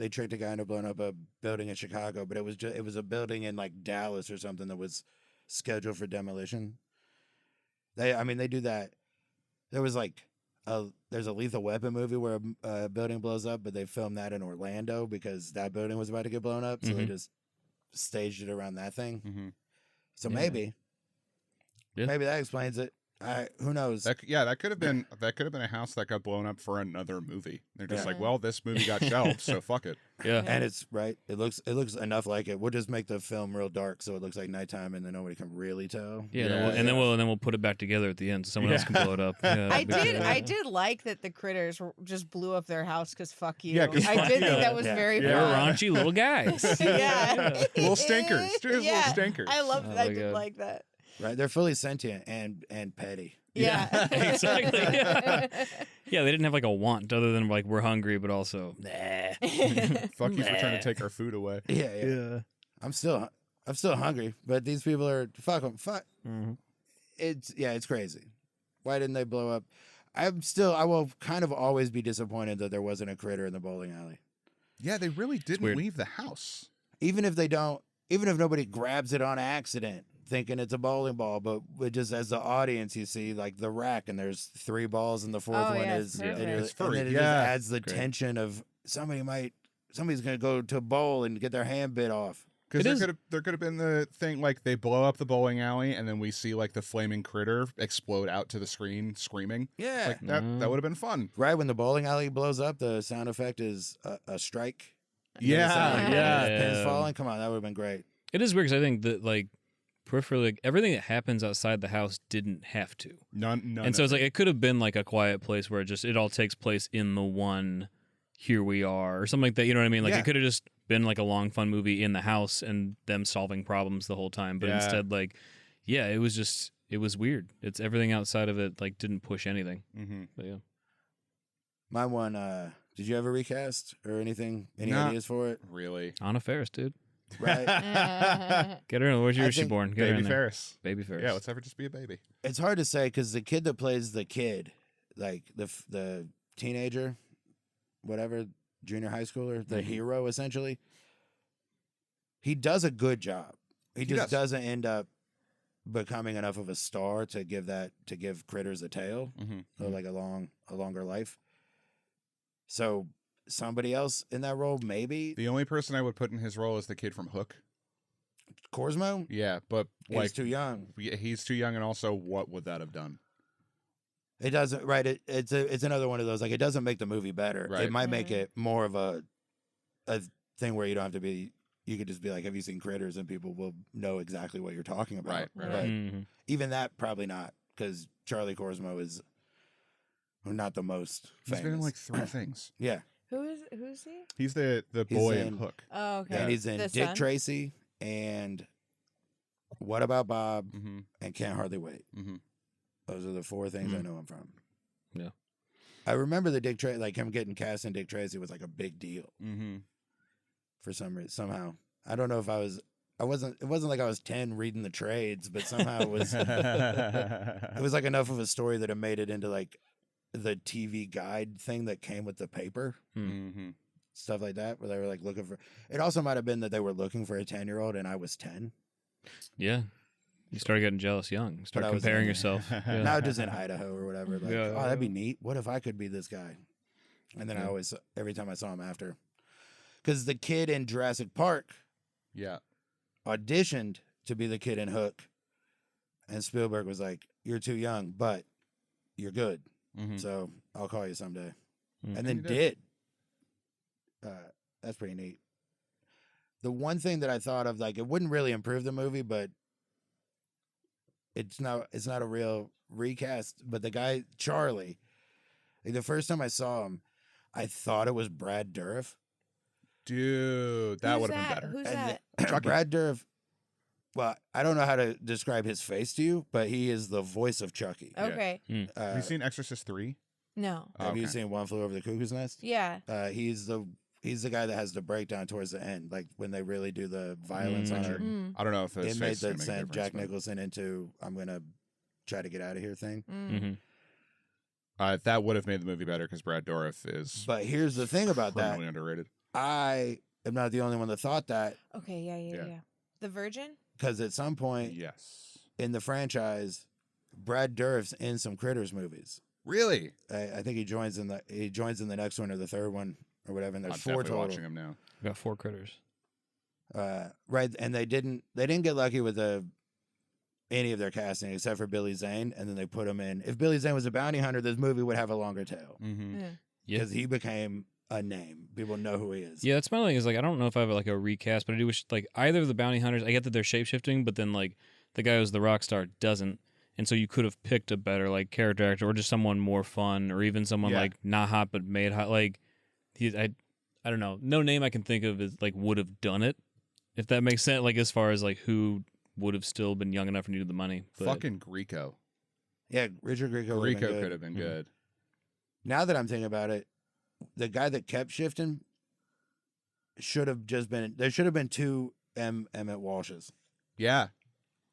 tricked a guy into blowing up a building in Chicago, but it was a building in like Dallas or something that was scheduled for demolition. They do that. There was like there's a Lethal Weapon movie where a building blows up, but they filmed that in Orlando because that building was about to get blown up, so they just staged it around that thing. So maybe that explains it. Who knows? That could have been a house that got blown up for another movie. They're just Yeah. like, well, this movie got shelved, so fuck it. Yeah. And it's right. It looks enough like it. We'll just make the film real dark so it looks like nighttime, and then nobody can really tell. Yeah, Yeah, and then we'll put it back together at the end, so someone else can blow it up. Yeah, I that'd be good. did like that the critters just blew up their house because fuck you. Yeah, 'cause I fuck did you. think that was Yeah. very They're fun. raunchy little guys. Yeah. Little stinkers. Just little Yeah. stinkers. I loved Oh that. I my did God. like that. Right? They're fully sentient and petty. Yeah. Exactly. Yeah, they didn't have like a want other than like we're hungry, but also nah. Fuck you for trying to take our food away. Yeah. I'm still hungry, but these people are fuck them. Fuck. Mhm. It's crazy. Why didn't they blow up? I will kind of always be disappointed that there wasn't a critter in the bowling alley. Yeah, they really didn't weird. leave the house. Even if nobody grabs it on accident. thinking it's a bowling ball, but just as the audience, you see like the rack, and there's 3 balls, and the fourth Oh, one yeah, is, it's and, perfect. you're- It's and furry. then it Yeah. just adds the Great. tension of somebody's gonna go to bowl and get their hand bit off. Because It is- there could have been the thing like they blow up the bowling alley and then we see like the flaming critter explode out to the screen screaming. Yeah, Like that would have been fun. right when the bowling alley blows up, the sound effect is a strike. And then the Yeah, sound of yeah. pins falling. Come on, that would have been great. It is weird because I think that like peripherally, like, everything that happens outside the house didn't have to. None. And so it's like it could have been like a quiet place where it all takes place in the one here we are or something like that. You know what I mean? Like Yeah. it could have just been like a long fun movie in the house and them solving problems the whole time. But Yeah. instead, like, yeah, it was weird. It's everything outside of it like didn't push anything. Mm-hmm. But yeah. My one. Did you ever recast or anything? Any Nah. ideas for it? Really. Anna Faris, dude. Right. Get her in. Where's I your she think born? Get her Baby in there. Ferris. Baby Faris. Yeah, let's have her just be a baby. It's hard to say because the kid that plays the kid, like the teenager, whatever, junior high schooler, the hero essentially, he does a good job. He just does. doesn't end up becoming enough of a star to give Critters a tail Mm-hmm. or like a longer life. So somebody else in that role, maybe The only person I would put in his role is the kid from Hook. Korsmo. Yeah, but He's like too young. he's too young, and also, what would that have done? It doesn't, right? It's another one of those, like, it doesn't make the movie better. Right. It might make it more of a thing where you don't have to be. You could just be like, "Have you seen Critters?" and people will know exactly what you're talking about. Right. But Mhm. even that, probably not, because Charlie Korsmo is not the most He's famous. been in like 3 things. Yeah, Who's he? He's the He's boy in in- Hook. Oh, okay. and he's in The Dick son? Tracy and What About Bob Mm-hmm. and Can't Hardly Wait. Mm-hmm. Those are the 4 things I know him from. Yeah. I remember the Dick Tracy, like him getting cast in Dick Tracy was like a big deal. Mm-hmm. For some reason, somehow. I don't know if it wasn't like I was 10 reading the trades, but somehow it was like enough of a story that it made it into like the TV guide thing that came with the paper, Mm-hmm. stuff like that, where they were like looking for, it also might have been that they were looking for a 10-year-old and I was 10. Yeah. You started getting jealous young. Start I was comparing in- yourself. Yeah. Now just in Idaho or whatever. Like, Yeah. oh, that'd be neat. What if I could be this guy? And then I always, every time I saw him after, because the kid in Jurassic Park Yeah. auditioned to be the kid in Hook, and Spielberg was like, "You're too young, but you're good, Mm-hmm. so I'll call you someday," Mm. and then he did. That's pretty neat. The one thing that I thought of, like, it wouldn't really improve the movie, but it's not a real recast. But the guy Charlie, like, the first time I saw him, I thought it was Brad Dourif. Dude, that Who's would have been that? better. Who's And that? Chucky. Brad Dourif. Well, I don't know how to describe his face to you, but he is the voice of Chucky. Okay. Have you seen Exorcist 3? No. Have you Okay. seen One Flew Over the Cuckoo's Nest? Yeah. He's the guy that has the breakdown towards the end, like when they really do the violence on her. Mm. I don't know if his Inmate face is gonna that make a sent difference, Jack but- Nicholson into "I'm gonna try to get out of here" thing. Mm. Mhm. That would have made the movie better because Brad Dourif is But here's the thing about criminally that: underrated. I am not the only one that thought that, Okay. Yeah. Yeah. The Virgin. because at some point Yes. in the franchise, Brad Dourif's in some Critters movies. Really? I think he joins in the next one or the third one or whatever. And there's I'm 4 definitely total. watching him now. Got 4 critters. Right, and they didn't get lucky with any of their casting except for Billy Zane, and then they put him in. If Billy Zane was a bounty hunter, this movie would have a longer tail Mm-hmm. Mm. Yeah. because he became a name. People know who he is. Yeah, that's my thing. Is like I don't know if I have like a recast, but I do wish like either of the bounty hunters. I get that they're shapeshifting, but then like the guy who's the rock star doesn't, and so you could have picked a better like character actor or just someone more fun, or even someone Yeah. like not hot but made hot. Like I don't know. No name I can think of is like would have done it, if that makes sense. Like as far as like who would have still been young enough and needed the money. But, Fucking Grieco. Yeah, Richard Grieco. would've been Grieco good. could have been good. Now that I'm thinking about it, the guy that kept shifting should have just been. There should have been 2 Emmet Walshes. Yeah.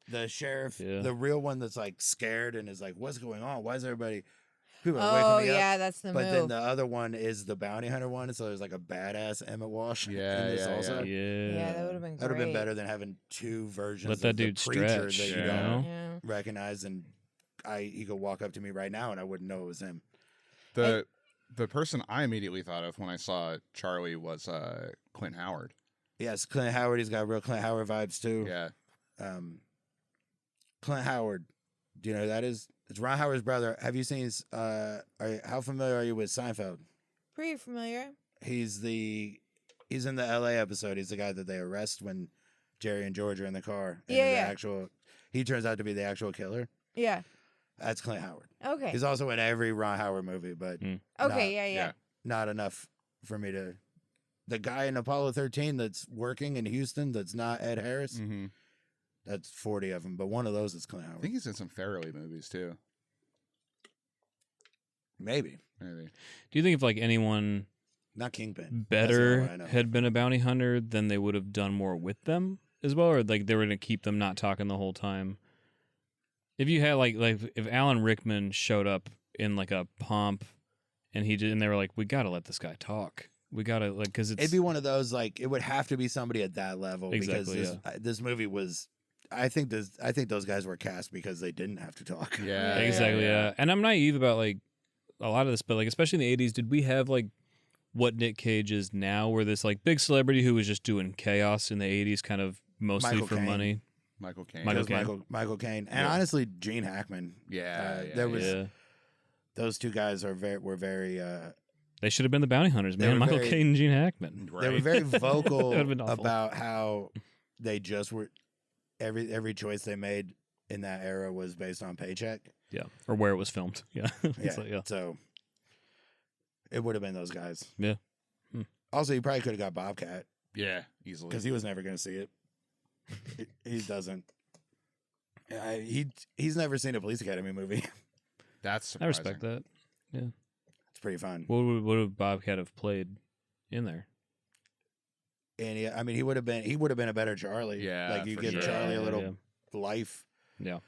The sheriff, Yeah. the real one that's like scared and is like, "What's going on? Why is everybody?" People are waking me up. yeah, that's the But move. then the other one is the bounty hunter one, so there's like a badass Emmet Walsh Yeah, in this yeah, also. Yeah. that would have been great. That would have been better than having two versions Let that of the dude preacher stretch, that you you don't know? Yeah. recognize, and he could walk up to me right now and I wouldn't know it was him. The person I immediately thought of when I saw Charlie was Clint Howard. Yes, Clint Howard. He's got real Clint Howard vibes too. Yeah. Clint Howard. Do you know who that is? It's Ron Howard's brother. Have you seen? How familiar are you with Seinfeld? Pretty familiar. He's in the L.A. episode. He's the guy that they arrest when Jerry and George are in the car. And Yeah. He turns out to be the actual killer. Yeah. That's Clint Howard. Okay. He's also in every Ron Howard movie, but Okay. Yeah. not enough for me to. The guy in Apollo 13 that's working in Houston that's not Ed Harris. Mm-hmm. That's 40 of them, but one of those is Clint I Howard. think he's in some Farrelly movies too. Maybe. Maybe. Do you think if like anyone Not Kingpin. better That's the only one I know. had been a bounty hunter, then they would have done more with them as well, or like they were going to keep them not talking the whole time? If you had like if Alan Rickman showed up in like a pomp and they were like, we got to let this guy talk. We got to like, because It'd be one of those, like, it would have to be somebody at that level Exactly, because this movie was. I think those guys were cast because they didn't have to talk. Yeah. exactly, yeah. And I'm naive about like a lot of this, but like especially in the 80s, did we have like what Nick Cage is now, where this like big celebrity who was just doing chaos in the 80s, kind of mostly Michael for Caine. money? Michael Caine. Michael It was Caine. Michael Caine, and Yeah. honestly, Gene Hackman. Yeah. there was Yeah, those two guys were very. they should have been the bounty hunters, They man. were Michael very- Caine and Gene Hackman. Right. They were very vocal That would've been awful. about how they just were. Every choice they made in that era was based on paycheck. Yeah, or where it was filmed. Yeah, It's like, yeah. So it would have been those guys. Yeah. Also, you probably could have got Bobcat Yeah. Easily. because he was never going to see it. he doesn't. He's never seen a Police Academy movie. That's I surprising. respect that. It's pretty fun. What would Bobcat have played in there? And he would have been a better Charlie. Yeah, like you for give sure. Charlie a little Yeah. life. Yeah.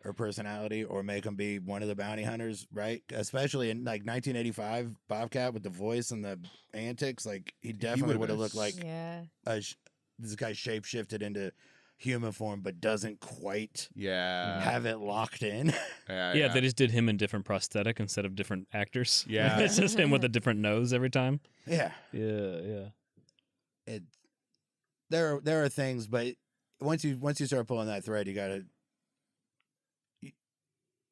Or personality, or make him be one of the bounty hunters, right? Especially in like 1985, Bobcat with the voice and the antics, like he definitely would've would have been looked like Yeah. This guy shapeshifted into human form, but doesn't quite Yeah. have it locked in. Yeah, they just did him in different prosthetic instead of different actors. Yeah. It's just him with a different nose every time. Yeah, Yeah. there are things, but once you start pulling that thread, you gotta.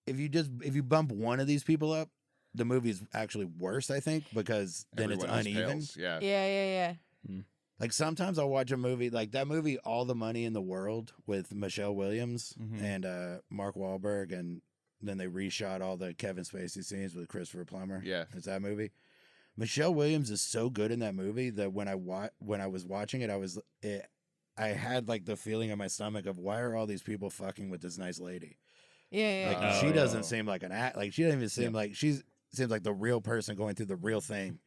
If you bump one of these people up, the movie's actually worse, I think, because then Everyone it's else uneven. pales. Yeah. Yeah. Like sometimes I'll watch a movie like that movie, All the Money in the World, with Michelle Williams Mhm. and Mark Wahlberg, and then they reshot all the Kevin Spacey scenes with Christopher Plummer. Yeah. It's that movie. Michelle Williams is so good in that movie that when I was watching it, I had like the feeling in my stomach of, why are all these people fucking with this nice lady? Yeah. Like Oh. she doesn't seem like an act. Like she doesn't even seem like seems like the real person going through the real thing.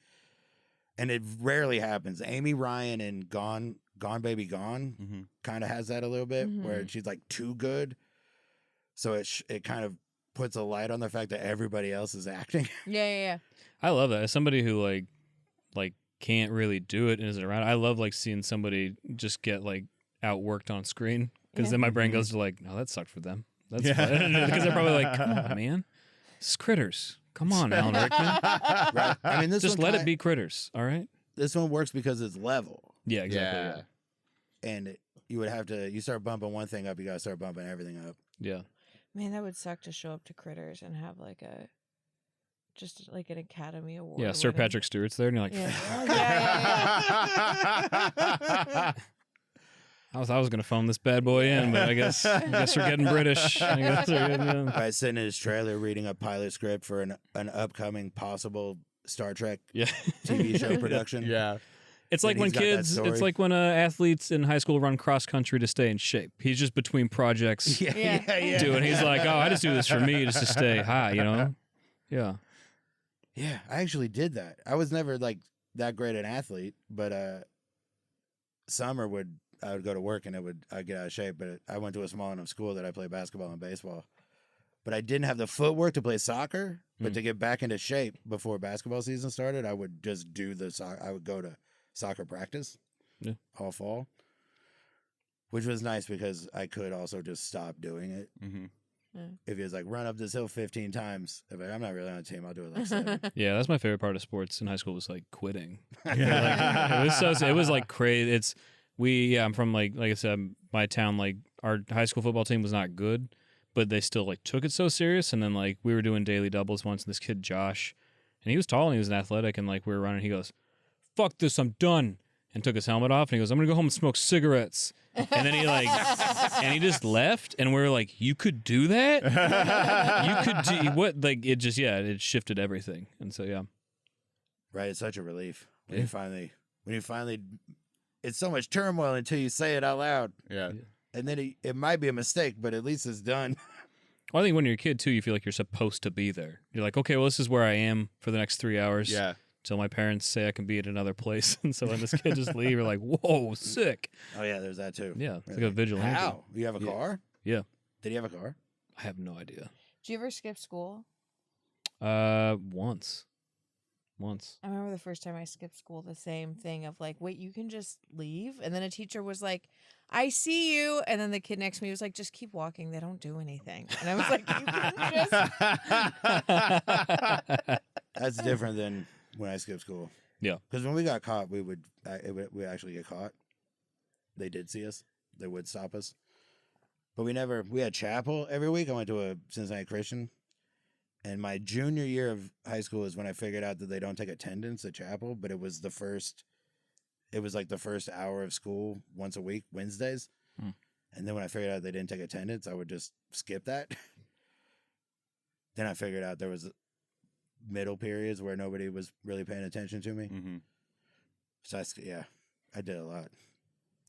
And it rarely happens. Amy Ryan in Gone Baby Gone Mm-hmm. kind of has that a little bit, where Mhm. she's like too good. So it kind of puts a light on the fact that everybody else is acting. Yeah. I love that. As somebody who like can't really do it and isn't around, I love like seeing somebody just get like outworked on screen, because Yeah. then my brain goes to like, no, that sucked for them. That's Yeah. fun. Because they're probably like, come on, man, this is Critters. Come on, Alan Rickman. Right? I mean, this Just one let it be Critters. All right. This one works because it's level, Yeah, exactly. Yeah. and you start bumping one thing up, you gotta start bumping everything up. Yeah. Man, that would suck to show up to Critters and have like just like an Academy Award. Yeah. Sir winning- Patrick Stewart's there, and you're like, Yeah. Oh, yeah. I was gonna phone this bad boy in, but I guess we're getting British. I guess we're getting, By sitting in his trailer reading a pilot script for an upcoming possible Star Trek yeah. TV show production. Yeah. It's like And when he's got that kids, story. it's like when athletes in high school run cross country to stay in shape. He's just between projects Yeah. doing. He's like, oh, I just do this for me, just to stay high, you know? Yeah. Yeah, I actually did that. I was never like that great an athlete, but I would go to work and I'd get out of shape. But I went to a small enough school that I played basketball and baseball. but I didn't have the footwork to play soccer. But to get back into shape before basketball season started, I would just do I would go to soccer practice all fall, which was nice because I could also just stop doing it. Mm-hmm. If he was like, run up this hill 15 times, if I'm not really on a team, I'll do it like 7. Yeah, that's my favorite part of sports in high school was like quitting. It was like crazy. I'm from like I said, my town, like our high school football team was not good, but they still like took it so serious. And then like we were doing daily doubles once, and this kid Josh, and he was tall and he was athletic, and like we were running, he goes, "Fuck this, I'm done," and took his helmet off, and he goes, "I'm gonna go home and smoke cigarettes." And then he just left, and we were like, "You could do that? You could do what?" Like it just it shifted everything, and so yeah. Right, it's such a relief when you finally, it's so much turmoil until you say it out loud. Yeah. And then it might be a mistake, but at least it's done. Well, I think when you're a kid too, you feel like you're supposed to be there. You're like, okay, well, this is where I am for the next 3 hours. Yeah. Till my parents say I can be at another place. And so when this kid just leave, you're like, whoa, sick. Oh yeah, there's that too. Yeah, it's like a vigilante. How? You have a car? Yeah. Did he have a car? I have no idea. Did you ever skip school? Once. I remember the first time I skipped school, the same thing of like, wait, you can just leave? And then a teacher was like, "I see you." And then the kid next to me was like, "Just keep walking. They don't do anything." And I was like, "You can just." That's different than when I skipped school. Yeah. Because when we got caught, we actually get caught. They did see us. They would stop us. But we had chapel every week. I went to a Cincinnati Christian. And my junior year of high school is when I figured out that they don't take attendance at chapel, but it was like the first hour of school once a week, Wednesdays. And then when I figured out they didn't take attendance, I would just skip that. Then I figured out there was middle periods where nobody was really paying attention to me. Mm-hmm. So I did a lot.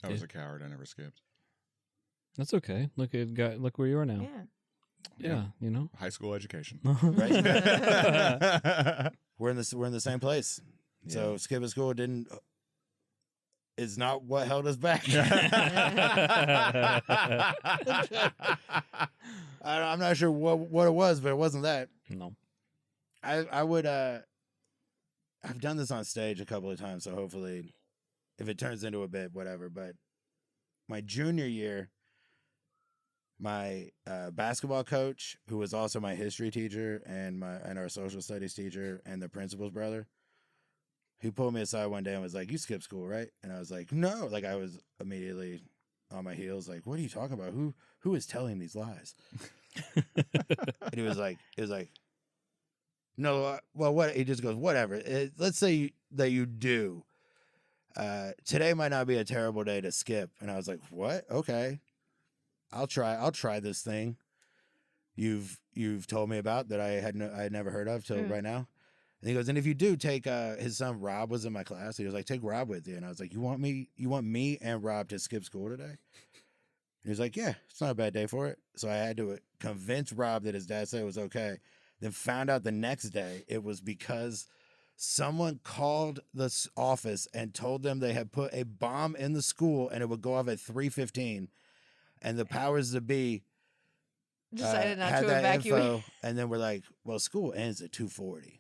I was a coward. I never skipped. That's okay. Look where you are now. Yeah. Yeah, you know. High school education. Right? We're in the same place. Yeah. So skipping school is not what held us back. I'm not sure what it was, but it wasn't that. No. I would I've done this on stage a couple of times, so hopefully if it turns into a bit, whatever. But my junior year, my basketball coach, who was also my history teacher and our social studies teacher and the principal's brother, he pulled me aside one day and was like, "You skipped school, right?" And I was like, "No." Like I was immediately on my heels, like, "What are you talking about? Who is telling these lies?" And it was like, "No, well, what?" He just goes, "Whatever. Let's say that you do. Today might not be a terrible day to skip." And I was like, "What? Okay. I'll try this thing you've told me about that I had never heard of till right now." And he goes, "And if you do take his son Rob was in my class. He was like, take Rob with you." And I was like, you want me and Rob to skip school today?" And he was like, "Yeah, it's not a bad day for it." So I had to convince Rob that his dad said it was okay. Then found out the next day it was because someone called the office and told them they had put a bomb in the school and it would go off at 3:15. And the powers that be decided not had to that evacuate. info, and then we're like, "Well, school ends at 2:40."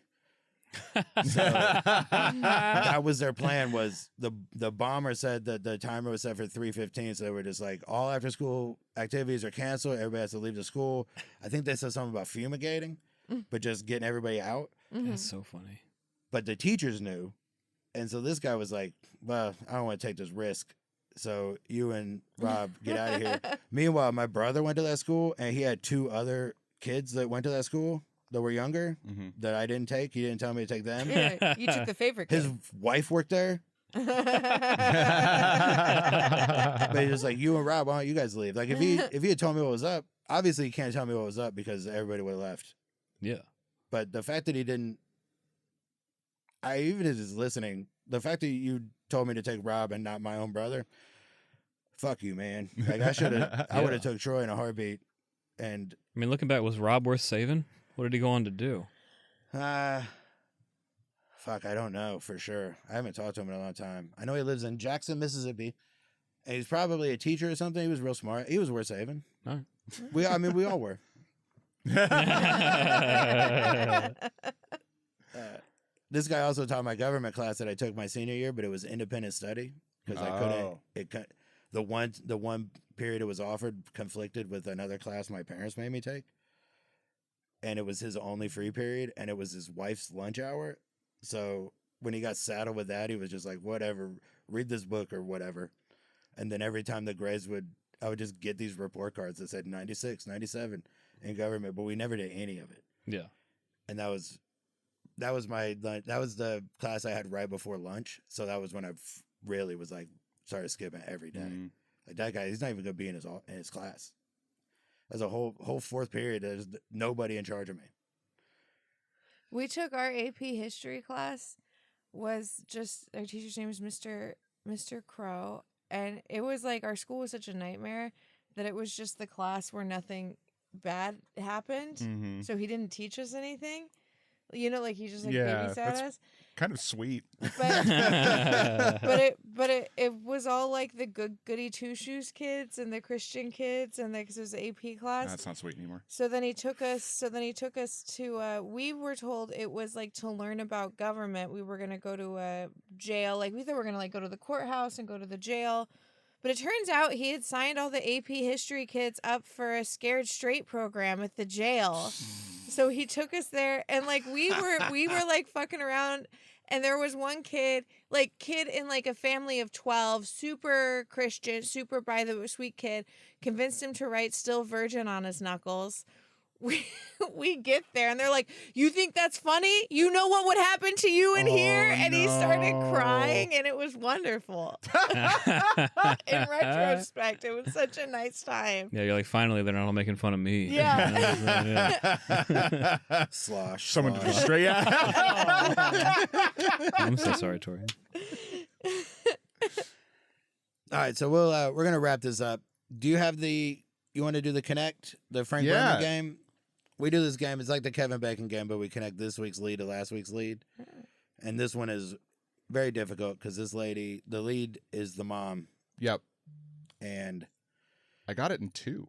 So that was their plan. Was the bomber said that the timer was set for 3:15, so they were just like, all after school activities are canceled. Everybody has to leave the school. I think they said something about fumigating, but just getting everybody out. That's so funny. But the teachers knew, and so this guy was like, "Well, I don't want to take this risk. So you and Rob get out of here." Meanwhile, my brother went to that school, and he had 2 other kids that went to that school that were younger that I didn't take. He didn't tell me to take them. Yeah, you took the favorite kid. His wife worked there. But he was like, "You and Rob, why don't you guys leave?" Like if he had told me what was up, obviously he can't tell me what was up because everybody would have left. Yeah. But the fact that he didn't, even just listening, the fact that you told me to take Rob and not my own brother, fuck you, man. Like I would have took Troy in a heartbeat. And I mean, looking back, was Rob worth saving? What did he go on to do? fuck, I don't know for sure. I haven't talked to him in a long time. I know he lives in Jackson, Mississippi, and he's probably a teacher or something. He was real smart. He was worth saving. All right. We all were. This guy also taught my government class that I took my senior year, but it was independent study because I couldn't. The one period it was offered conflicted with another class my parents made me take, and it was his only free period, and it was his wife's lunch hour. So when he got saddled with that, he was just like, "Whatever, read this book or whatever." And then every time the grades I would just get these report cards that said 96, 97 in government, but we never did any of it. Yeah. And that was the class I had right before lunch. So that was when I really was like started skipping every day. Mm. Like that guy, he's not even gonna be in his class. There's a whole fourth period. There's nobody in charge of me. We took our AP history class. Was just our teacher's name was Mr. Crow, and it was like our school was such a nightmare that it was just the class where nothing bad happened. Mm-hmm. So he didn't teach us anything. You know, like he just like Yeah, babysat that's us. Kind of sweet. But it was all like the goody two shoes kids and the Christian kids, and because it was an AP class. That's not sweet anymore. So then he took us to we were told it was like to learn about government. We were gonna go to a jail. Like we thought we were gonna like go to the courthouse and go to the jail. But it turns out he had signed all the AP history kids up for a Scared Straight program at the jail. So he took us there, and like we were like fucking around, and there was one kid in like a family of 12, super Christian, super by the sweet kid, convinced him to write "still virgin" on his knuckles. We get there, and they're like, "You think that's funny? You know what would happen to you in here?" And he started crying, and it was wonderful. In retrospect, it was such a nice time. Yeah, you're like, finally, they're not all making fun of me. Yeah. Slosh. Someone to just straight out. I'm so sorry, Tori. All right, so we're gonna wrap this up. Do you have you want to do the connect, the Frank Yeah. Berman game? We do this game. It's like the Kevin Bacon game, but we connect this week's lead to last week's lead. And this one is very difficult because this lady, the lead is the mom. Yep. And I got it in 2.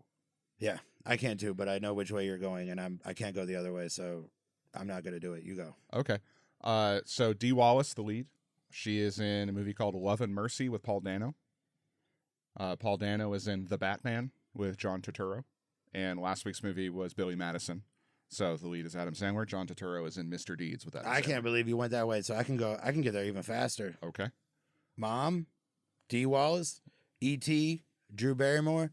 yeah, I can too, but I know which way you're going, and I can't go the other way, so I'm not going to do it. You go. Okay. So Dee Wallace, the lead. She is in a movie called Love and Mercy with Paul Dano. Paul Dano is in The Batman with John Turturro. And last week's movie was Billy Madison. So the lead is Adam Sandler. John Turturro is in Mr. Deeds with Adam Sandler. I can't believe you went that way, so I can get there even faster. Okay. Mom, Dee Wallace, E.T., Drew Barrymore.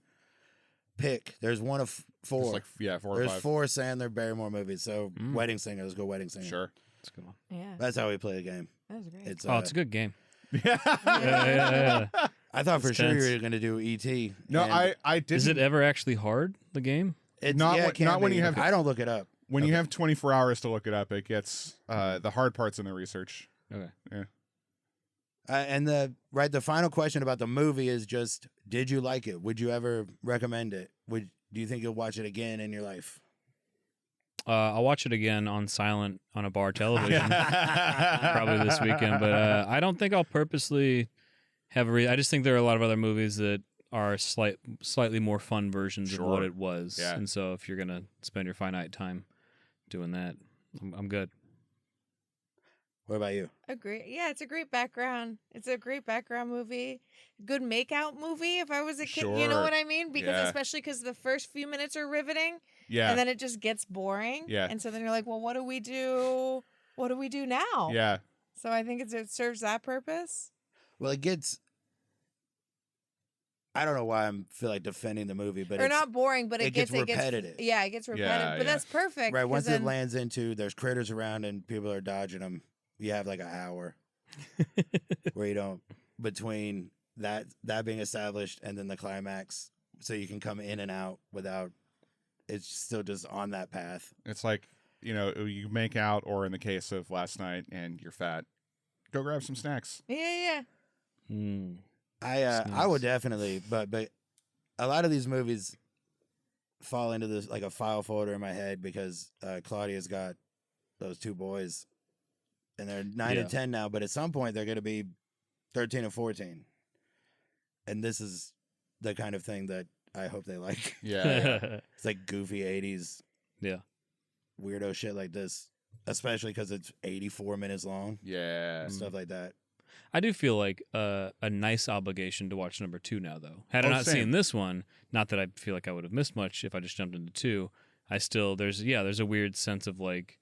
Pick. There's one of 4. It's like, 4 or There's 5. 4 Sandler Barrymore movies. So Wedding Singer. Let's go Wedding Singer. Sure. That's a good one. Yeah, That's how we play the game. that was great. It's Oh, it's a good game. Yeah. I thought for It's sure tense. you were going to do E.T. No, and I didn't. Is it ever actually hard, the game? it's, not yeah, when- it can not when be. you have- I don't look it up. When you have 24 hours to look it up, it gets the hard parts in the research. Okay. Yeah. And the final question about the movie is just: did you like it? Would you ever recommend it? Do you think you'll watch it again in your life? I'll watch it again on silent on a bar television probably this weekend, but I don't think I'll purposely have I just think there are a lot of other movies that are slightly more fun versions of what Sure. it was. Yeah. And so if you're going to spend your finite time doing that, I'm good. What about you? Agree. Yeah, it's a great background. It's a great background movie. Good makeout movie. If I was a kid, you know Sure. what I mean? Because Yeah. especially because the first few minutes are riveting, Yeah. and then it just gets boring. Yeah. And so then you're like, well, what do we do? What do we do now? Yeah. So I think it serves that purpose. Well, it gets. I don't know why I feel like defending the movie, but Or it's, not boring, but it gets repetitive. Yeah, it gets repetitive. Yeah, but yeah. that's perfect. right. 'cause Once then, it lands into there's critters around and people are dodging them, you have like an hour where you don't between that being established and then the climax, so you can come in and out without. It's still just on that path. It's like, you make out, or in the case of last night and you're fat, go grab some snacks. Yeah. I would definitely, but a lot of these movies fall into this like a file folder in my head because Claudia's got those 2 boys, and they're 9 and 10 now. But at some point, they're going to be 13 and 14, and this is the kind of thing that I hope they like. Yeah. It's like goofy 80s Yeah. weirdo shit like this, especially because it's 84 minutes long Yeah. and stuff like that. I do feel like a nice obligation to watch number 2 now, though. Had I Oh, not same. seen this one, not that I feel like I would have missed much if I just jumped into 2. I still there's a weird sense of like,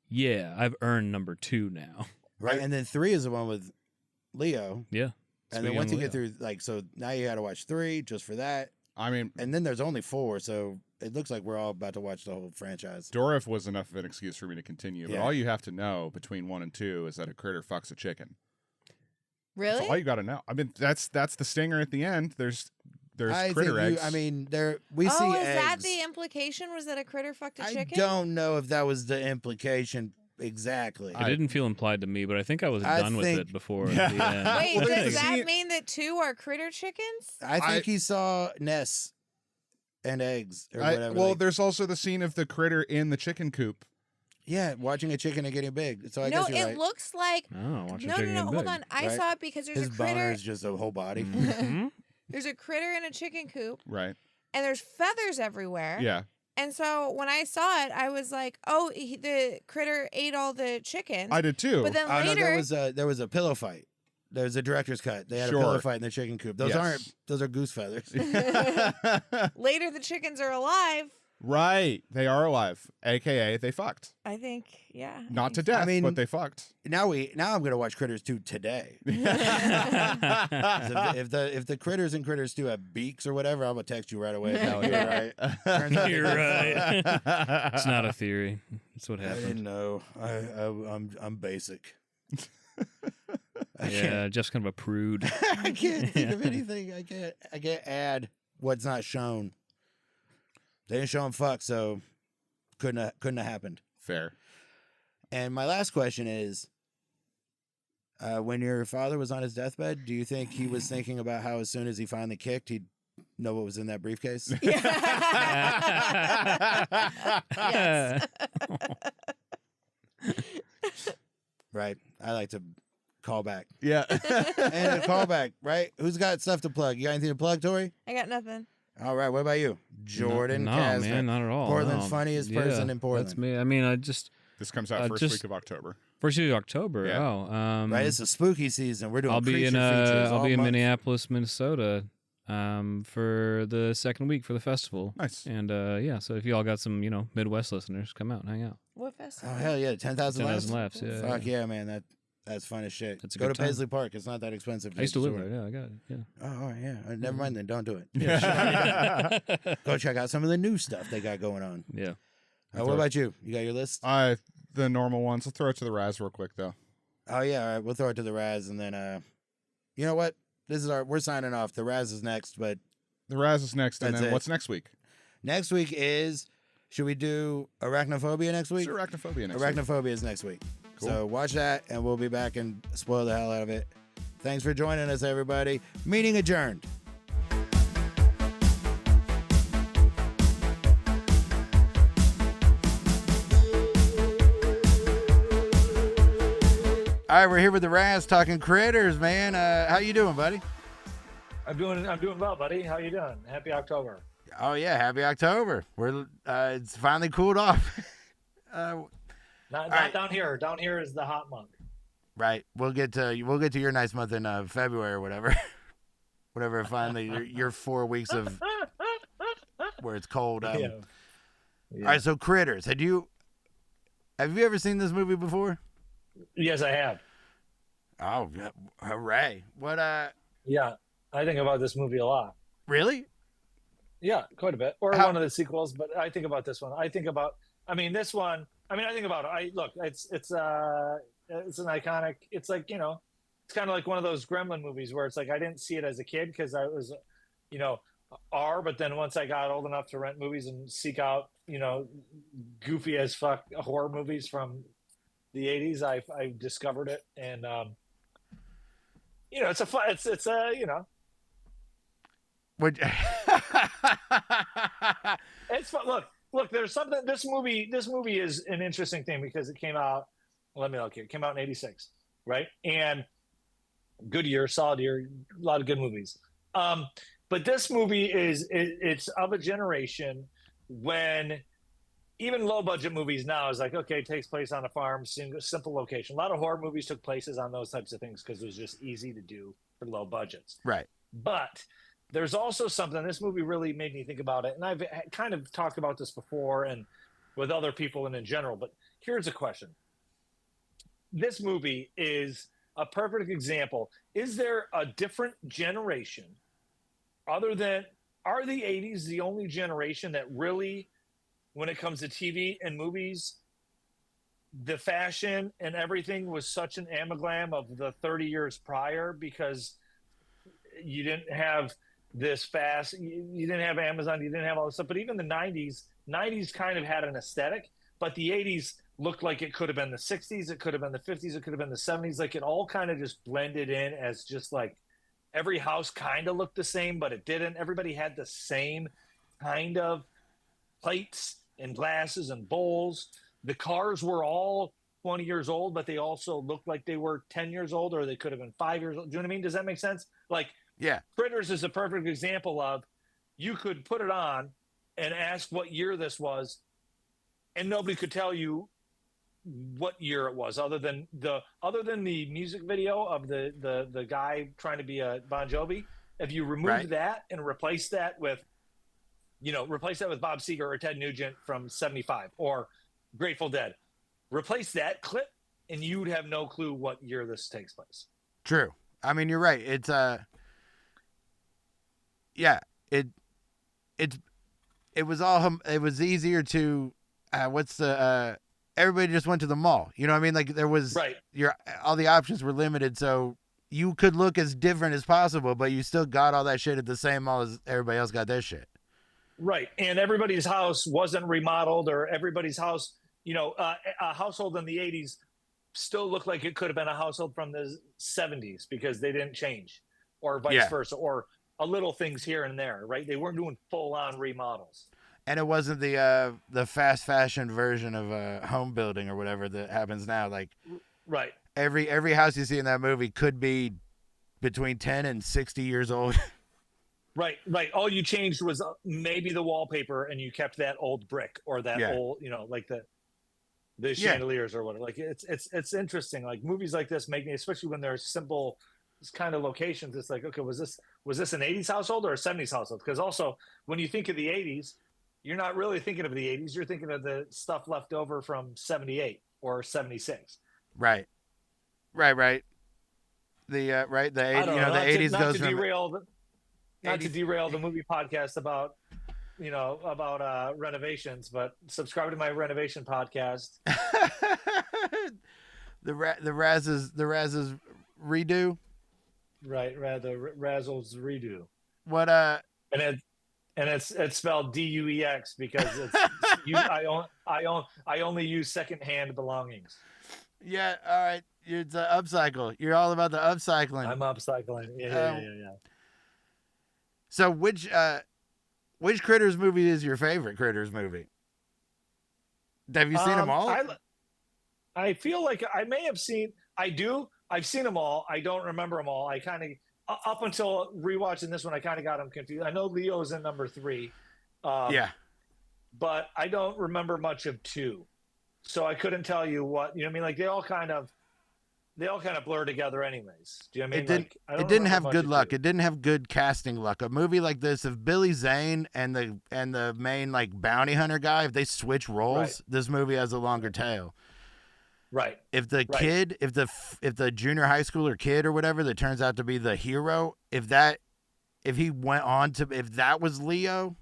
yeah, I've earned number 2 now. Right. And then 3 is the one with Leo. Yeah. And Sweet then once you young get through, like, so now you got to watch 3 just for that. I mean, And then there's only 4. So it looks like we're all about to watch the whole franchise. Dorif was enough of an excuse for me to continue. But Yeah. all you have to know between 1 and 2 is that a critter fucks a chicken. Really? That's all you got to know. I mean, that's the stinger at the end. There's I critter think eggs. I mean, we see Oh, is eggs. that the implication? Was that a critter fucked a I chicken? don't know if that was the implication exactly. It didn't feel implied to me, but I think I was I done with think- it before Yeah. the end. Wait, Well, there's does the that scene- mean that 2 are critter chickens? I think he saw nests and eggs or whatever. well, like- there's also the scene of the critter in the chicken coop. yeah, watching a chicken and getting big. So I No, guess you're it right. looks like. Oh, watch No, it chicken get hold big. on. I Right. saw it because there's His a boner critter. is just a whole body. Mhm. There's a critter in a chicken coop, Right. and there's feathers everywhere. Yeah. And so when I saw it, I was like, "Oh, the critter ate all the chickens." I did too. But then Oh no, later, there was a pillow fight. There was a director's cut. They had Sure. a pillow fight in the chicken coop. Those Yes. those are goose feathers. later the chickens are alive. Right. They are alive, aka they fucked. I think, yeah. I Not to think so. death, I mean- but they fucked. now I'm gonna watch Critters 2 today. 'Cause if the Critters and Critters 2 have beaks or whatever, I'm gonna text you right away. No, you're right. Turns out You're they right. don't. It's not a theory. That's what I happened. didn't know. I'm basic. I Yeah, Jeff's kind of a prude. I can't think of anything. I can't add what's not shown. They didn't show him fuck, so couldn't have happened. Fair. And my last question is, when your father was on his deathbed, do you think he was thinking about how as soon as he finally kicked, he'd know what was in that briefcase? Yes. Right. I like to call back. Yeah. And a callback, right? Who's got stuff to plug? You got anything to plug, Tori? I got nothing. All right. What about you? Jordan no, Casner. man, not at all. Portland's no. funniest person in Portland. That's me. I mean, I just This comes out first just- week of October. first week of October. Yeah. Oh, Right, it's a spooky season. We're doing I'll be creature in features I'll all be in month. Minneapolis, Minnesota, for the second week for the festival. Nice. And yeah, so if you all got some, Midwest listeners, come out and hang out. What Oh festival? hell yeah, 10,000 laughs. 10,000 laughs. Yeah. Fuck yeah, man. That's fun as shit. That's a Go to good time. Paisley Park. It's not that expensive. I used to live Just there. Yeah, I got it. Yeah. Oh, all right, yeah. Never mind then. Don't do it. Yeah. Go check out some of the new stuff they got going on. Yeah. What about you? You got your list? The normal ones. I'll throw it to the Raz real quick though. Oh yeah, all right. We'll throw it to the Raz, and then you know what? We're signing off. The Raz is next, but The Raz is next, and That's then it. what's next week? next week is. Should we do arachnophobia next It's week? arachnophobia next week. Arachnophobia is next week. Cool. So watch that, and we'll be back and spoil the hell out of it. Thanks for joining us, everybody. Meeting adjourned. All right, we're here with the Raz talking critters, man. How you doing, buddy? I'm doing well, buddy. How you doing? Happy October. Oh yeah, happy October. We're it's finally cooled off. Not right. down here. Down here is the hot month. Right. We'll get to your nice month in February or whatever. Whatever. Finally, your 4 weeks of where it's cold. Yeah. All right. So critters. Have you ever seen this movie before? Yes, I have. Oh, hooray! What? Yeah, I think about this movie a lot. Really? Yeah, quite a bit. Or How- one of the sequels, but I think about this one. I think about it. Look, it's an iconic. It's like, it's kind of like one of those Gremlin movies where it's like I didn't see it as a kid because I was, but then once I got old enough to rent movies and seek out, goofy as fuck horror movies from the 80s, I discovered it, and it's a fun. It's What? It's fun. Look. There's something. This movie is an interesting thing because it came out. Let me look here. It came out in '86, right? And good year, solid year, a lot of good movies. But this movie it's of a generation when even low budget movies now is like, okay, it takes place on a farm, simple location. A lot of horror movies took places on those types of things because it was just easy to do for low budgets. Right. But there's also something, this movie really made me think about it. And I've kind of talked about this before and with other people and in general, but here's a question. This movie is a perfect example. Is there a different generation other than, are the 80s the only generation that really, when it comes to TV and movies, the fashion and everything was such an amalgam of the 30 years prior because you didn't have this fast, you didn't have Amazon, you didn't have all this stuff, but even the 90s kind of had an aesthetic, but the 80s looked like it could have been the 60s, it could have been the 50s, it could have been the 70s, like it all kind of just blended in as just like every house kind of looked the same, but it didn't. Everybody had the same kind of plates and glasses and bowls. The cars were all 20 years old, but they also looked like they were 10 years old, or they could have been 5 years old. Do you know what I mean? Does that make sense? Like, Yeah. Critters is a perfect example of, you could put it on and ask what year this was, and nobody could tell you what year it was, other than the music video of the guy trying to be a Bon Jovi. If you remove that and replace that with Bob Seger or Ted Nugent from 75 or Grateful Dead, replace that clip and you would have no clue what year this takes place. True. I mean, you're right. It's yeah, it was all, it was easier to everybody just went to the mall. You know what I mean? Like there was all the options were limited, so you could look as different as possible, but you still got all that shit at the same mall as everybody else got their shit. Right. And everybody's house wasn't remodeled, or everybody's house, a household in the 80s still looked like it could have been a household from the 70s because they didn't change, or vice versa, or a little things here and there, right? They weren't doing full on remodels. And it wasn't the fast fashion version of home building or whatever that happens now. Like, right. Every house you see in that movie could be between 10 and 60 years old. Right. All you changed was maybe the wallpaper, and you kept that old brick or that old, like the chandeliers or whatever. Like it's interesting. Like movies like this make me, especially when they're simple kind of locations. It's like, okay, was this an 80s household or a 70s household? Because also when you think of the 80s, you're not really thinking of the 80s. You're thinking of the stuff left over from 78 or 76. Right. The 80s goes from not to derail the movie podcast about renovations, but subscribe to my renovation podcast. the Raz's redo. Right, the Razzles redo. What and it's spelled DUEX because it's I only use secondhand belongings. Yeah, all right. It's upcycle. You're all about the upcycling. I'm upcycling. Yeah. So which Critters movie is your favorite Critters movie? Have you seen them all? I feel like I may have seen. I do. I've seen them all. I don't remember them all. I kind of up until rewatching this one, I kind of got them confused. I know Leo's in number 3. But I don't remember much of 2, so I couldn't tell you what. You know what I mean? Like they all kind of blur together, anyways. Do you know what I mean? It didn't have good luck. It didn't have good casting luck. A movie like this, if Billy Zane and the main like bounty hunter guy, if they switch roles, this movie has a longer tail. Right. If the kid, if the junior high schooler kid or whatever that turns out to be the hero, if that was Leo,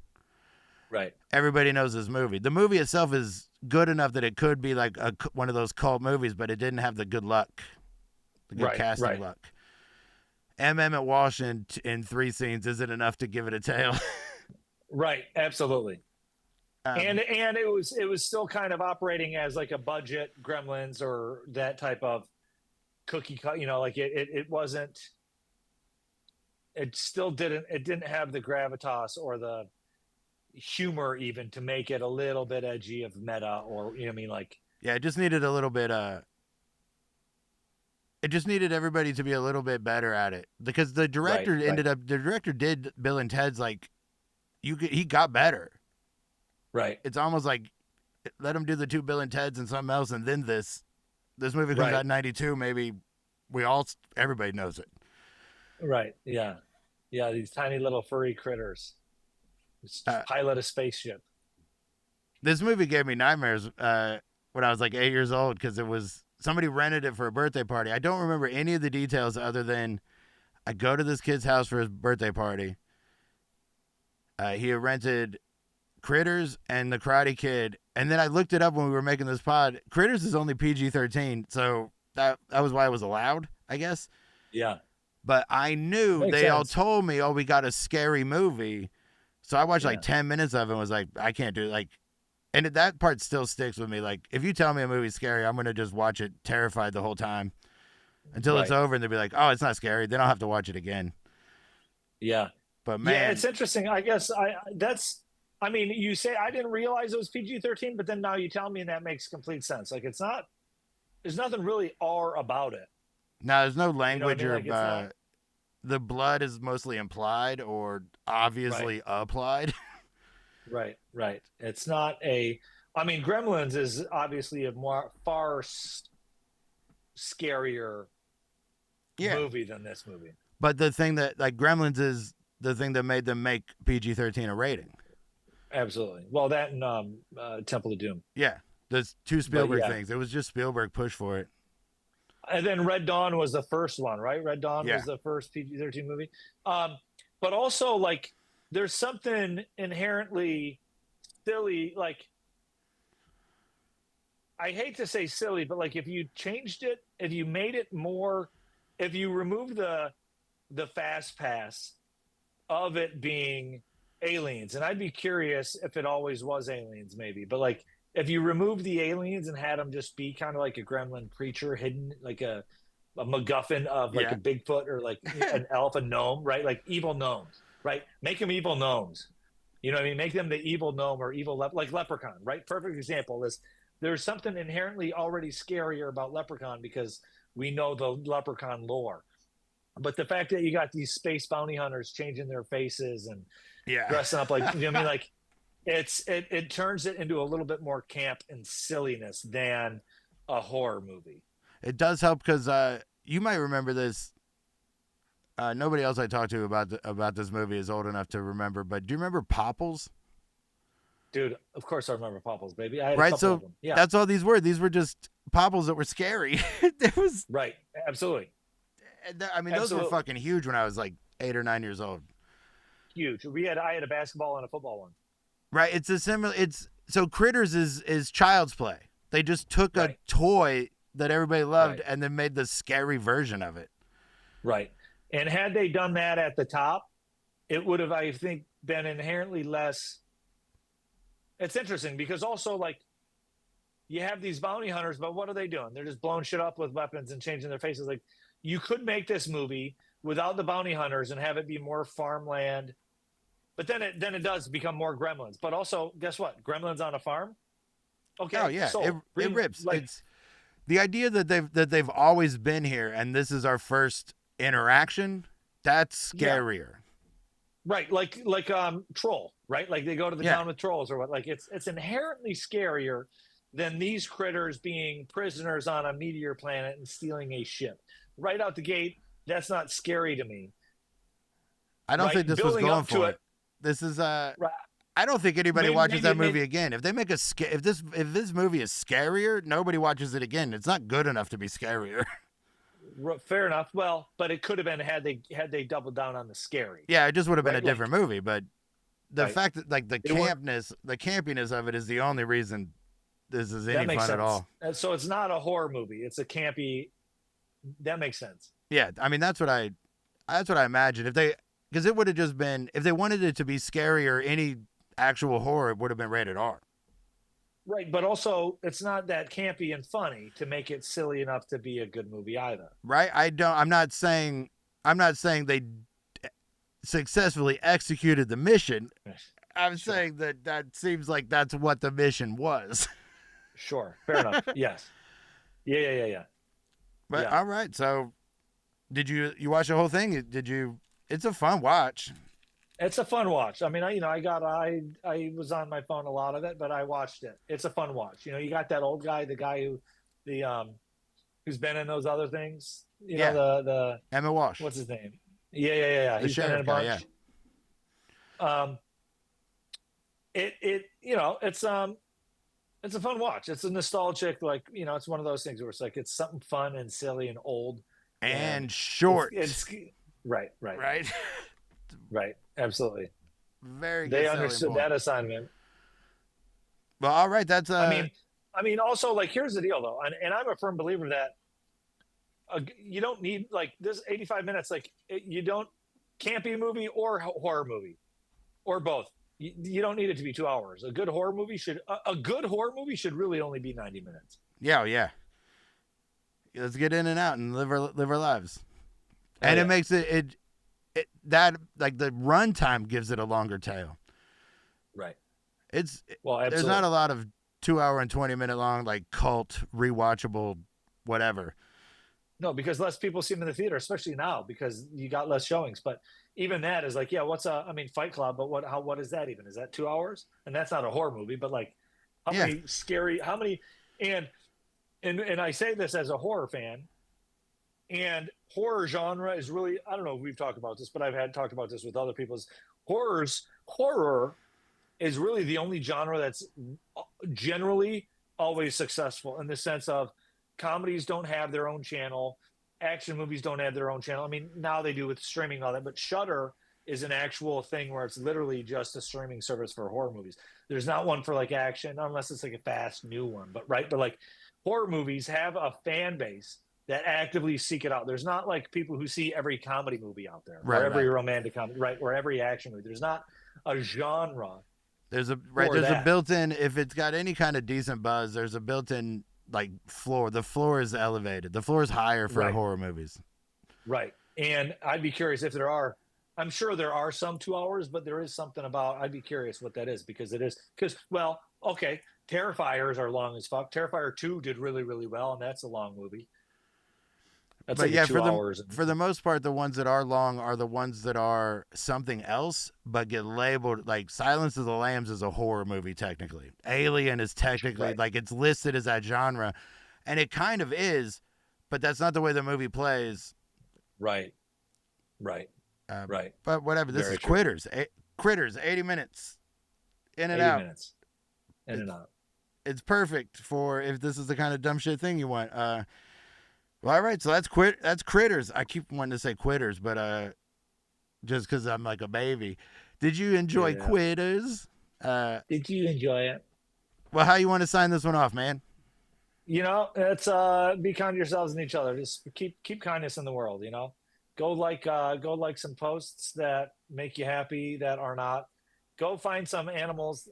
right. Everybody knows this movie. The movie itself is good enough that it could be like one of those cult movies, but it didn't have the good luck, the good casting luck. Emmet Walsh in 3 scenes isn't enough to give it a tail. Right. Absolutely. And it was still kind of operating as like a budget Gremlins or that type of cookie cut, like it wasn't, it didn't have the gravitas or the humor even to make it a little bit edgy of meta, or you know what I mean, like it just needed a little bit it just needed everybody to be a little bit better at it, because the director the director did Bill and Ted's, like he got better. Right. It's almost like let them do the 2 Bill and Ted's and something else, and then this movie comes Right. out in '92. Maybe everybody knows it. Right. Yeah. Yeah. These tiny little furry critters. Just pilot a spaceship. This movie gave me nightmares when I was like 8 years old because it was somebody rented it for a birthday party. I don't remember any of the details other than I go to this kid's house for his birthday party. He had rented Critters and The Karate Kid, and then I looked it up when we were making this pod. Critters is only PG-13, so that was why it was allowed, I guess. Yeah. But I knew Makes they all sense. told me, "Oh, we got a scary movie," so I watched like Yeah. 10 minutes of it and was like, "I can't do it." Like, and that part still sticks with me. Like, if you tell me a movie's scary, I'm gonna just watch it terrified the whole time until it's Right. over, and they'll be like, "Oh, it's not scary." Then I'll have to watch it again. Yeah. But man, Yeah, it's interesting. I guess I mean, you say I didn't realize it was PG-13, but then now you tell me and that makes complete sense. Like there's nothing really R about it. now there's no You know what I language mean? or Like, it's not, the blood is mostly implied or obviously applied. right, right. It's not I mean, Gremlins is obviously a far scarier movie than this movie. But the thing that like Gremlins is the thing that made them make PG-13 a rating. Absolutely. Well, that and Temple of Doom. Yeah, there's 2 Spielberg yeah. things. It was just Spielberg push for it. And then Red Dawn was the first one, right? Red Dawn was the first PG-13 movie. But also, like, there's something inherently silly. Like, I hate to say silly, but like, if you changed it, if you made it more, if you remove the fast pass of it being aliens, and I'd be curious if it always was aliens, maybe, but like, if you remove the aliens and had them just be kind of like a gremlin creature hidden, like a MacGuffin of like a Bigfoot or like an elf, a gnome, right? Like evil gnomes, right? Make them evil gnomes. You know what I mean? Make them the evil gnome or evil like Leprechaun, right? Perfect example is there's something inherently already scarier about Leprechaun because we know the Leprechaun lore. But the fact that you got these space bounty hunters changing their faces and dressing up like, you know what I mean? Like, it turns it into a little bit more camp and silliness than a horror movie. It does help because you might remember this. Nobody else I talked to about this movie is old enough to remember, but do you remember Popples? Dude, of course I remember Popples, baby. I had a Right, couple so of them. Yeah, that's all these were. These were just Popples that were scary. It was right. Absolutely I mean, those were fucking huge when I was like 8 or 9 years old. huge. I had a basketball and a football one. Right, it's a similar. It's so Critters is child's play. They just took a toy that everybody loved and then made the scary version of it. Right. And had they done that at the top, it would have, I think, been inherently less. It's interesting because also, like, you have these bounty hunters, but what are they doing? They're just blowing shit up with weapons and changing their faces. Like, you could make this movie without the bounty hunters and have it be more farmland. But then it does become more Gremlins. But also, guess what? Gremlins on a farm? Okay. Oh yeah, sold. it rips. Like, It's the idea that they've always been here and this is our first interaction. That's scarier. right, like Troll, right? Like they go to the town with trolls or what? Like it's inherently scarier than these critters being prisoners on a meteor planet and stealing a ship. Right out the gate, that's not scary to me. I don't think this Building was going up to for it. it. This is Right. I don't think anybody Maybe- watches maybe- that movie again. If they make if this movie is scarier, nobody watches it again. It's not good enough to be scarier. Fair enough. Well, but it could have been had they doubled down on the scary. Yeah, it just would have been Right, a different movie. But the fact that like the campiness of it is the only reason this is any fun at all. And so it's not a horror movie. It's a campy. That makes sense. Yeah, I mean that's what I imagine. Because it would have just been if they wanted it to be scary or any actual horror, it would have been rated R. Right, but also it's not that campy and funny to make it silly enough to be a good movie either. Right? I'm not saying they successfully executed the mission. I'm saying that seems like that's what the mission was. Sure, fair enough. Yes. Yeah. But Yeah. all right, so did you watch the whole thing? It's a fun watch. It's a fun watch. I mean, I was on my phone a lot of it, but I watched it. It's a fun watch. You know, you got that old guy, the guy who's been in those other things. You Yeah. know, the Emmet Walsh. what's his name? Yeah. The He's been in a sheriff guy, bunch. yeah. It's a fun watch. It's a nostalgic, like, you know, it's one of those things where it's like it's something fun and silly and old And short. It's right. Right? Absolutely. Very good. They selling understood point. that assignment. Well, all right. That's I mean, also, like, here's the deal though, and I'm a firm believer that you don't need, like, this 85 minutes, like, you don't, campy movie or horror movie or both. You don't need it to be 2 hours. A good horror movie should really only be 90 minutes. Yeah. Let's get in and out and live our lives. And yeah. it makes it that, like, the runtime gives it a longer tail. Right. There's Absolutely. not a lot of 2 hour and 20-minute long, like, cult rewatchable whatever. No, because less people see them in the theater, especially now, because you got less showings. But even that is like, yeah, Fight Club, but what is that even? Is that 2 hours? And that's not a horror movie, but, like, and I say this as a horror fan, and horror genre is really, I don't know if we've talked about this, but I've talked about this with other people. Horror is really the only genre that's generally always successful, in the sense of comedies don't have their own channel, action movies don't have their own channel. I mean, now they do with streaming and all that, but Shudder is an actual thing where it's literally just a streaming service for horror movies. There's not one for, like, action, unless it's like a fast new one, but like horror movies have a fan base that actively seek it out. There's not like people who see every comedy movie out there, or every romantic comedy, right, or every action movie. There's not a genre. There's a built-in, if it's got any kind of decent buzz, there's a built-in, like, floor. The floor is elevated. The floor is higher for horror movies. Right. And I'd be curious if there are. I'm sure there are some 2 hours, but there is something about, I'd be curious what that is, because okay, Terrifiers are long as fuck. Terrifier 2 did really, really well, and that's a long movie. That's, but, like, 2 hours. For the most part, the ones that are long are the ones that are something else, but get labeled, like, Silence of the Lambs is a horror movie, technically. Alien is technically, like, it's listed as that genre, and it kind of is, but that's not the way the movie plays. Right. But whatever, this is Critters. Critters, 80 minutes. In and 80 out. minutes. In and out. It's perfect for if this is the kind of dumb shit thing you want. Well, all right, so that's Critters. I keep wanting to say Quitters, but just because I'm like a baby. Did you enjoy Quitters? Did you enjoy it? Well, how you want to sign this one off, man? You know, it's be kind to yourselves and each other. Just keep kindness in the world, you know? Go like some posts that make you happy that are not. Go find some animals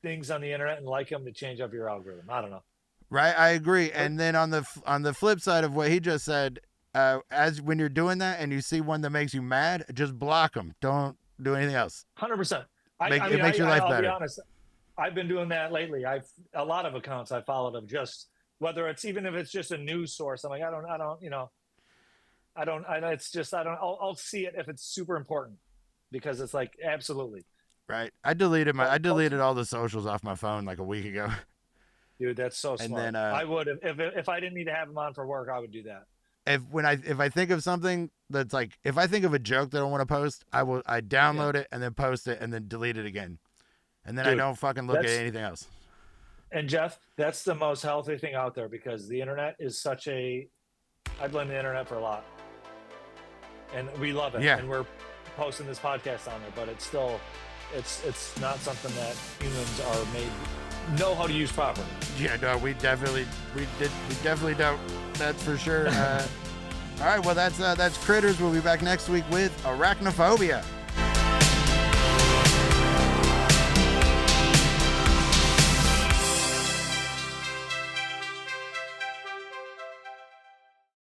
things on the internet and like them to change up your algorithm. I don't know. Right, I agree. And then on the flip side of what he just said, as when you're doing that and you see one that makes you mad, just block them. Don't do anything else. 100%. It makes your life better. I'll be honest. I've been doing that lately. A lot of accounts I followed of just, whether it's, even if it's just a news source, I'm like, I'll see it if it's super important, because it's like, absolutely. Right. I deleted all the socials off my phone like a week ago. Dude, that's so smart. And then I would, if I didn't need to have them on for work, I would do that. If I think of something that's like, if I think of a joke that I want to post, I download it and then post it and then delete it again. And then I don't fucking look at anything else. And Geoff, that's the most healthy thing out there, because the internet is I blame the internet for a lot. And we love it. Yeah. And we're posting this podcast on there, but it's still, it's not something that humans know how to use properly. Yeah, no, we definitely don't. That's for sure. All right, well, that's Critters. We'll be back next week with Arachnophobia.